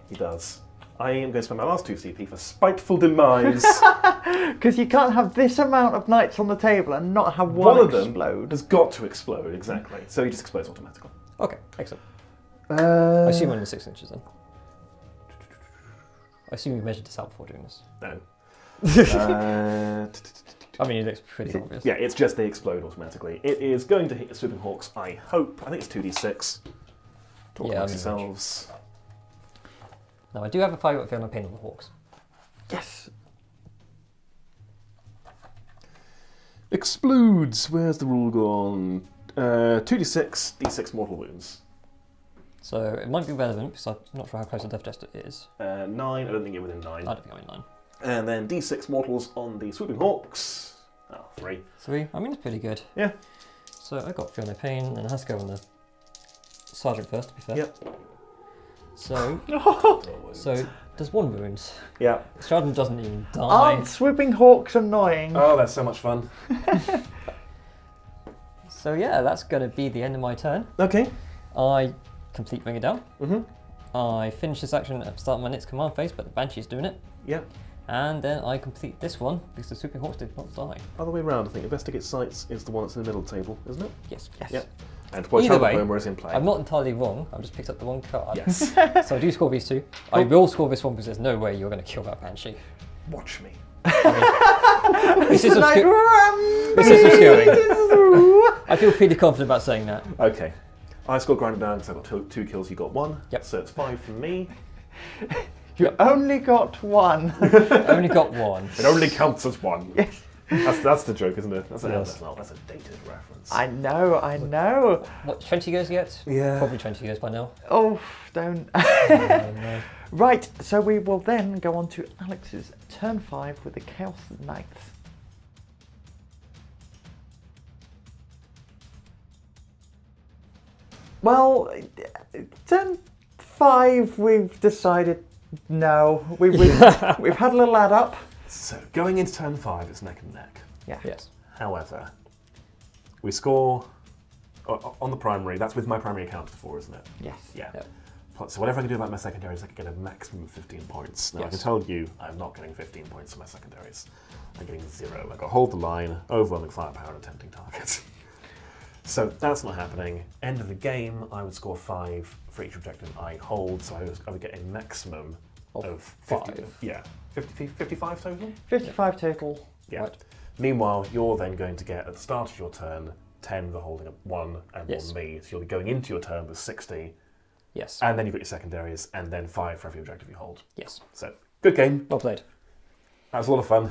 he does. I am going to spend my last 2 CP for Spiteful Demise. Because you can't have this amount of knights on the table and not have one of them explode. has got to explode, exactly. So he just explodes automatically. Okay, excellent. I assume only 6 inches then. I assume you measured this out before doing this. No. I mean, it looks pretty obvious. Yeah, it's just they explode automatically. It is going to hit the Swooping Hawks, I hope. I think it's 2d6. Talk amongst yourselves. Now, I do have a 5 feeling pain on the Hawks. Yes. Explodes. Where's the rule gone? 2d6, d6 mortal wounds. So it might be relevant because I'm not sure how close to Death Test it is. 9. I don't think you're within 9. I don't think I'm in 9. And then d6 mortals on the Swooping Hawks. Oh, 3. 3. I mean, it's pretty good. Yeah. So I got Feel No Pain, and it has to go on the Sergeant first, to be fair. Yep. So, there's 1 wound. Yeah. Sergeant doesn't even die. Aren't Swooping Hawks annoying? Oh, that's so much fun. So yeah, that's going to be the end of my turn. Okay. I complete Bring It Down. Mm-hmm. I finish this action at the start of my next command phase, but the Banshee's doing it. Yeah. And then I complete this one because the Swooping Hawks did not die. Other way around, I think. Investigate Sites is the one that's in the middle table, isn't it? Yes. Yes. Yeah. And watch Either how the way, Homer is in play. I'm not entirely wrong. I've just picked up the wrong card. Yes. So I do score these 2. I will score this one because there's no way you're going to kill that Banshee. Watch me. This is obscuring. I feel pretty confident about saying that. Okay. I scored Grinder down because I got 2 kills, you got 1. Yep. So it's 5 from me. You only got 1. I only got 1. It only counts as 1. Yes. That's the joke, isn't it? That's Yes. that's a dated reference. I know. What, 20 goes yet? Yeah. Probably 20 goes by now. Oh, don't. No. Right, so we will then go on to Alex's turn 5 with the Chaos Knights. Well, turn 5 we've decided no. We've had a little add up. So going into turn 5, it's neck and neck. Yeah. Yes. However, we score on the primary. That's with my primary accounted for, isn't it? Yes. Yeah. Yep. So whatever I can do about my secondaries, I can get a maximum of 15 points. Now I can tell you, I'm not getting 15 points for my secondaries. I'm getting 0. I've got Hold the Line, Overwhelming Firepower, and Attempting Target. So that's not happening. End of the game, I would score 5 for each objective I hold, so I would get a maximum of 50, 5. Yeah, 55 total? 55 total. Yeah. Right. Meanwhile, you're then going to get, at the start of your turn, 10 for holding 1 and 1 Yes. me. So you'll be going into your turn with 60, Yes. and then you've got your secondaries, and then 5 for every objective you hold. Yes. So, good game. Well played. That was a lot of fun.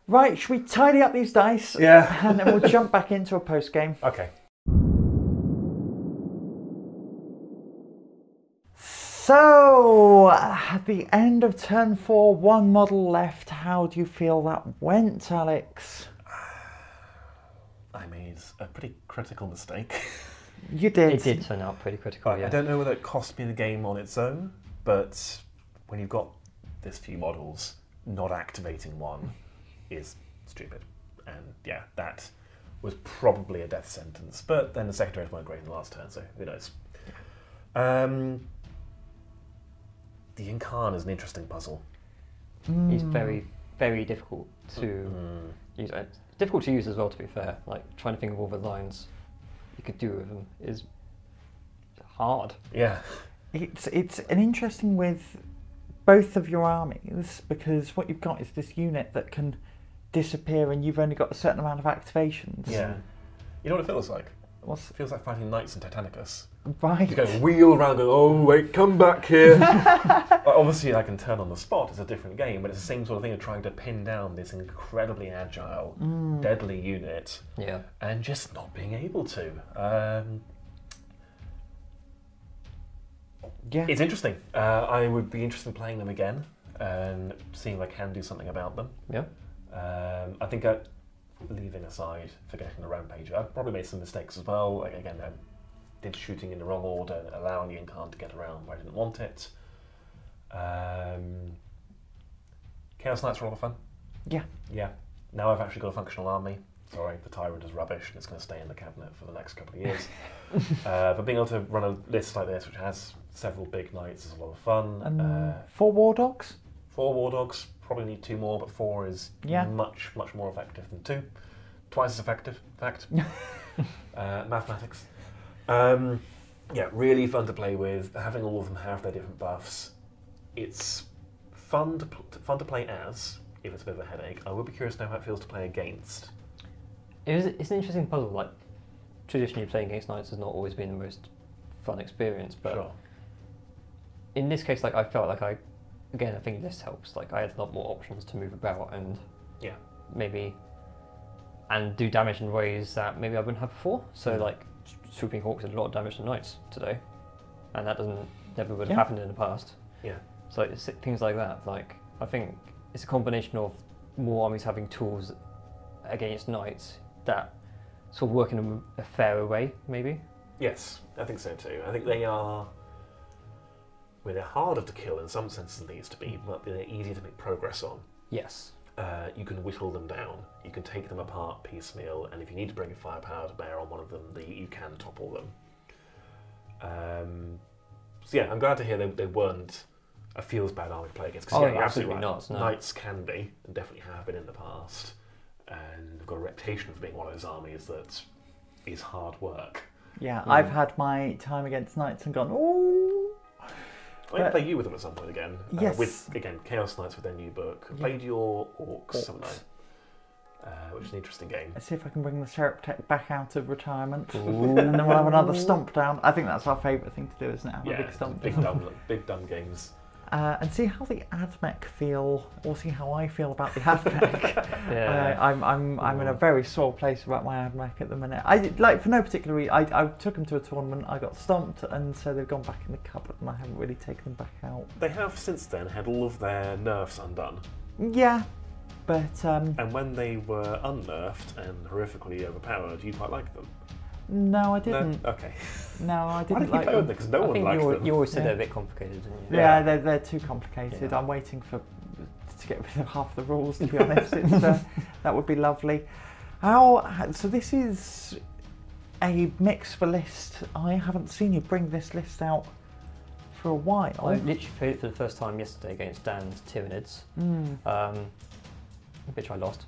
Right, should we tidy up these dice? Yeah. And then we'll jump back into a post game. Okay. So, at the end of turn 4, 1 model left. How do you feel that went, Alex? I made a pretty critical mistake. You did. It did turn out pretty critical, yeah. I don't know whether it cost me the game on its own, but when you've got this few models, not activating one is stupid. And yeah, that was probably a death sentence. But then the secondaries weren't great in the last turn, so who knows. The Yncarne is an interesting puzzle. He's very, very difficult to use. It's difficult to use as well, to be fair. Like, trying to think of all the lines you could do with him is hard. Yeah. It's an interesting with both of your armies, because what you've got is this unit that can disappear and you've only got a certain amount of activations. Yeah. You know what it feels like? What's It feels like fighting knights in Titanicus. right? You go wheel around and go, oh wait, come back here. But obviously I can turn on the spot, it's a different game, but it's the same sort of thing of trying to pin down this incredibly agile, deadly unit Yeah. and just not being able to. Yeah. It's interesting. I would be interested in playing them again and seeing if I can do something about them. Yeah. I think leaving aside forgetting the Rampage, I probably made some mistakes as well. Like, again, I did shooting in the wrong order, allowing the Yncarne to get around where I didn't want it. Chaos Knights are a lot of fun. Yeah. Yeah. Now I've actually got a functional army. sorry, the Tyrant is rubbish and it's going to stay in the cabinet for the next couple of years. But being able to run a list like this, which has several big knights, is a lot of fun. 4 War Dogs? 4 War Dogs, probably need 2 more, but 4 is much more effective than 2. Twice as effective, in fact. Mathematics. Yeah, really fun to play with. Having all of them have their different buffs. It's fun to play as, if it's a bit of a headache. I would be curious to know how it feels to play against. It's an interesting puzzle. Like, traditionally playing against knights has not always been the most fun experience, but in this case, like, I felt like I think this helps. Like, I had a lot more options to move about and maybe do damage in ways that maybe I wouldn't have before. So like, swooping hawks did a lot of damage to knights today, and that never would have happened in the past. Yeah. So it's things like that. Like, I think it's a combination of more armies having tools against knights that sort of work in a fairer way, maybe. Yes, I think so too. I think they are. Well, they're harder to kill in some senses than they used to be, but they're easier to make progress on. Yes. You can whittle them down. You can take them apart piecemeal, and if you need to bring your firepower to bear on one of them, you can topple them. So yeah, I'm glad to hear they weren't a feels bad army to play against. Oh, yeah, absolutely right. Not. No. Knights can be, and definitely have been in the past, and they've got a reputation for being one of those armies that is hard work. Yeah, I've had my time against knights and gone, ooh. I might play you with them at some point again. Yes. With, again, Chaos Knights with their new book. I played your Orcs, haven't I? Which is an interesting game. Let's see if I can bring the Sherp Tech back out of retirement. And then we'll have another stomp down. I think that's our favourite thing to do, isn't it? Have a big stomp down. Big dumb games. And see how the AdMech feel, or see how I feel about the AdMech. I'm in a very sore place about my AdMech at the minute. For no particular reason. I took them to a tournament, I got stomped, and so they've gone back in the cupboard, and I haven't really taken them back out. They have since then had all of their nerfs undone. Yeah, but and when they were unnerfed and horrifically overpowered, you quite liked them. No, I didn't. No? Okay. No, I didn't. Why did you play with them? Because no one liked them. You always said they're a bit complicated, didn't you? Yeah, they're too complicated. Yeah. I'm waiting to get rid of half the rules, to be honest. That would be lovely. So this is a mix for list. I haven't seen you bring this list out for a while. I literally played it for the first time yesterday against Dan's Tyranids, which I lost.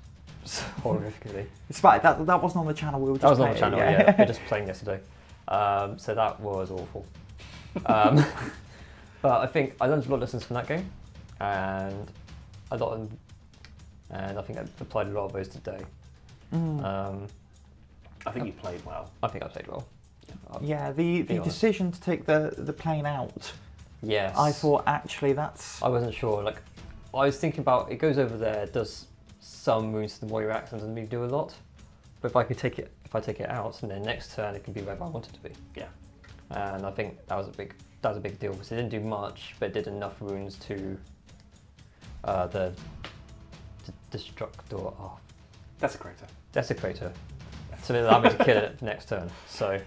Horrifically. It's right, that wasn't on the channel, we were just That was on the channel, yeah. We were just playing yesterday. So that was awful. But I think I learned a lot of lessons from that game, and I think I applied a lot of those today. I think you played well. I think I played well. Yeah, the decision to take the plane out. Yes. I thought actually that's. I wasn't sure. Like, I was thinking about it goes over there, does some wounds to the warrior axe and doesn't really do a lot. But if I take it out, and then next turn it can be wherever I want it to be. Yeah. And I think that was a big deal because it didn't do much, but it did enough wounds to the Destructor. Oh. Desecrator. So it allowed me to kill it next turn. So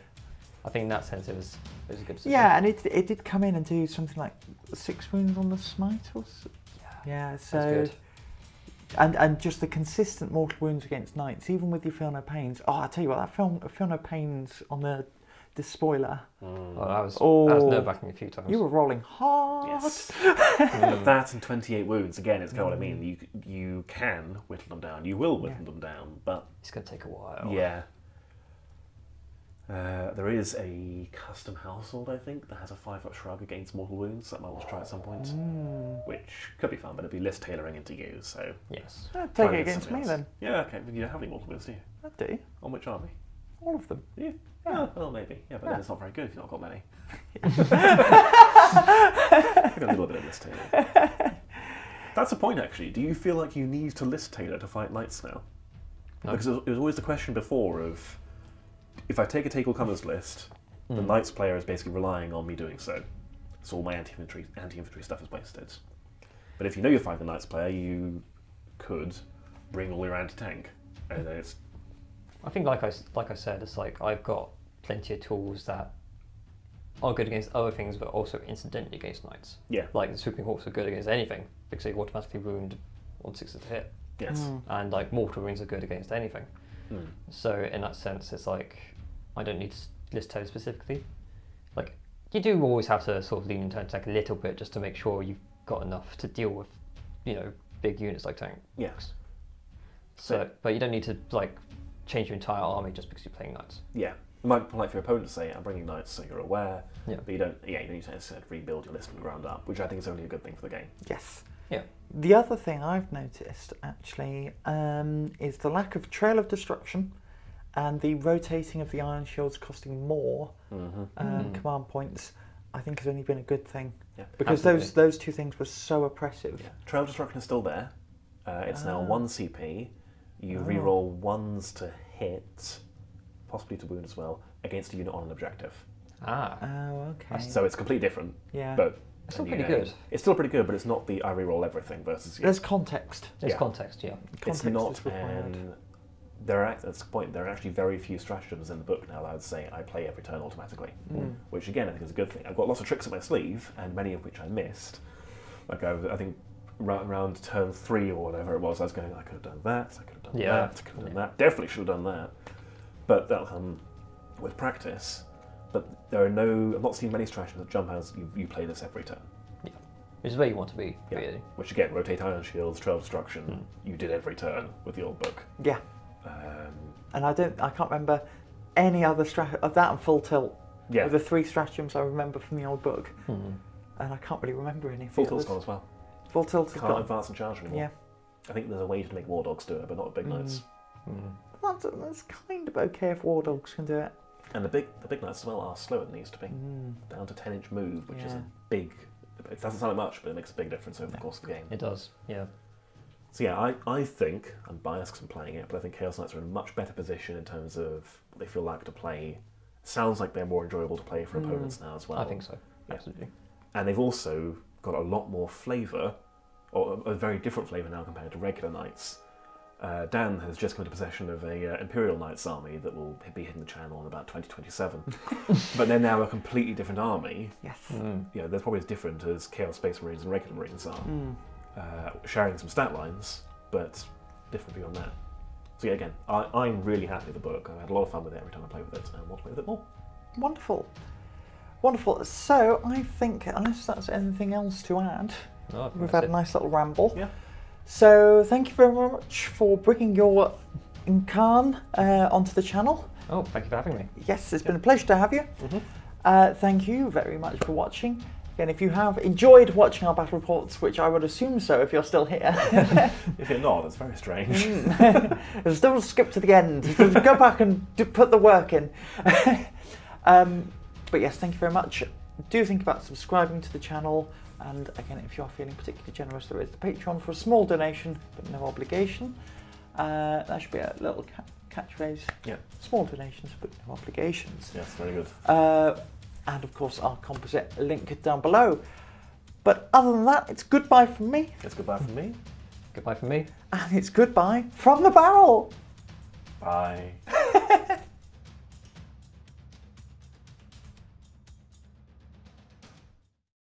I think in that sense it was a good decision. Yeah, and it did come in and do something like 6 wounds on the Smite or so. Yeah, so that's good. And just the consistent mortal wounds against knights, even with your Feel No Pains. Oh, I tell you what, that Feel No Pains on the spoiler. That was nerve-wracking a few times. You were rolling hard. Yes. That and 28 wounds, again, it's kind of what I mean. You can whittle them down. You will whittle them down, but it's going to take a while. Yeah. There is a custom household, I think, that has a 5-foot shrug against mortal wounds that I might want to try at some point, which could be fun, but it'd be list tailoring into you, so... Yes. Take it against me then. Yeah, okay, but you don't have any mortal wounds, do you? I do. On which army? All of them. Yeah. Oh, well, maybe. Yeah, but then it's not very good if you've not got many. I've got a little bit of list tailoring. That's a point, actually. Do you feel like you need to list tailor to fight knights now? No. Because it was always the question before of, if I take a Take All Comers list, the knights player is basically relying on me doing so. So all my anti-infantry stuff is wasted. But if you know you're fighting the knights player, you could bring all your anti-tank. And then it's... I think, like I said, it's like I've got plenty of tools that are good against other things, but also incidentally against knights. Yeah. Like the Swooping Hawks are good against anything, because they automatically wound on 6 to hit. Yes. And like mortal wounds are good against anything. So in that sense, it's like I don't need to list toes specifically. Like you do always have to sort of lean into tank a little bit just to make sure you've got enough to deal with, you know, big units like tanks. Yes. So, but you don't need to like change your entire army just because you're playing knights. Yeah. It might be polite for your opponent to say, I'm bringing knights so you're aware, Yeah. but you don't need to necessarily rebuild your list from the ground up, which I think is only a good thing for the game. Yes. Yeah. The other thing I've noticed, actually, is the lack of Trail of Destruction and the rotating of the Iron Shields costing more command points, I think has only been a good thing. Yeah. Because those two things were so oppressive. Yeah. Trail of Destruction is still there. It's now 1 CP. You reroll 1s to hit, possibly to wound as well, against a unit on an objective. Ah. Oh, okay. So it's completely different. Yeah. But It's still pretty good. It's still pretty good, but it's not the I reroll everything versus you. There's context. There's context, yeah. It's Context not is required. at this point, there are actually very few stratagems in the book now that I would say I play every turn automatically, which again I think is a good thing. I've got lots of tricks up my sleeve, and many of which I missed. Like I think around turn 3 or whatever it was, I was going, I could have done that, I could have done that, I could have done that, definitely should have done that. But that'll come with practice. But there are I've not seen many stratagems that jump as you play this every turn. Yeah. Which is where you want to be, really. Which again, rotate Iron Shields, Trail of Destruction, you did every turn with the old book. Yeah. And I can't remember any other of that and Full Tilt. Yeah. The 3 stratagems I remember from the old book. And I can't really remember any. Full Tilt's gone as well. Full Tilt has Can't gone. advance and charge anymore. Yeah. I think there's a way to make War Dogs do it, but not with big knights. That's kind of okay if War Dogs can do it. And the big knights as well are slower than they used to be. Down to 10-inch move, which is a big. It doesn't sound like much, but it makes a big difference over the course of the game. It does, yeah. So yeah, I think, I'm biased because I'm playing it, but I think Chaos Knights are in a much better position in terms of what they feel like to play. Sounds like they're more enjoyable to play for opponents now as well. I think so, absolutely. And they've also got a lot more flavour, or a very different flavour now compared to regular knights. Dan has just come into possession of a Imperial Knights army that will be hitting the channel in about 2027. But they're now a completely different army. Yes. You know, they're probably as different as Chaos Space Marines and regular Marines are. Sharing some stat lines, but different beyond that. So yeah, again, I'm really happy with the book. I've had a lot of fun with it every time I play with it, and I want to play with it more. Wonderful. Wonderful. So I think, unless that's anything else to add, No, I think we've that's had a nice little ramble. Yeah. So thank you very much for bringing your Yncarne onto the channel. Oh, thank you for having me. Yes, it's been a pleasure to have you. Thank you very much for watching. Again, if you have enjoyed watching our battle reports, which I would assume so if you're still here. If you're not, that's very strange. Still skip to the end. Go back and put the work in. But yes, thank you very much. Do think about subscribing to the channel. And again, if you are feeling particularly generous, there is the Patreon for a small donation, but no obligation. That should be a little catchphrase. Yeah. Small donations, but no obligations. Yes, very good. And of course, our composite link down below. But other than that, it's goodbye from me. It's goodbye from me. Goodbye from me. And it's goodbye from the barrel. Bye.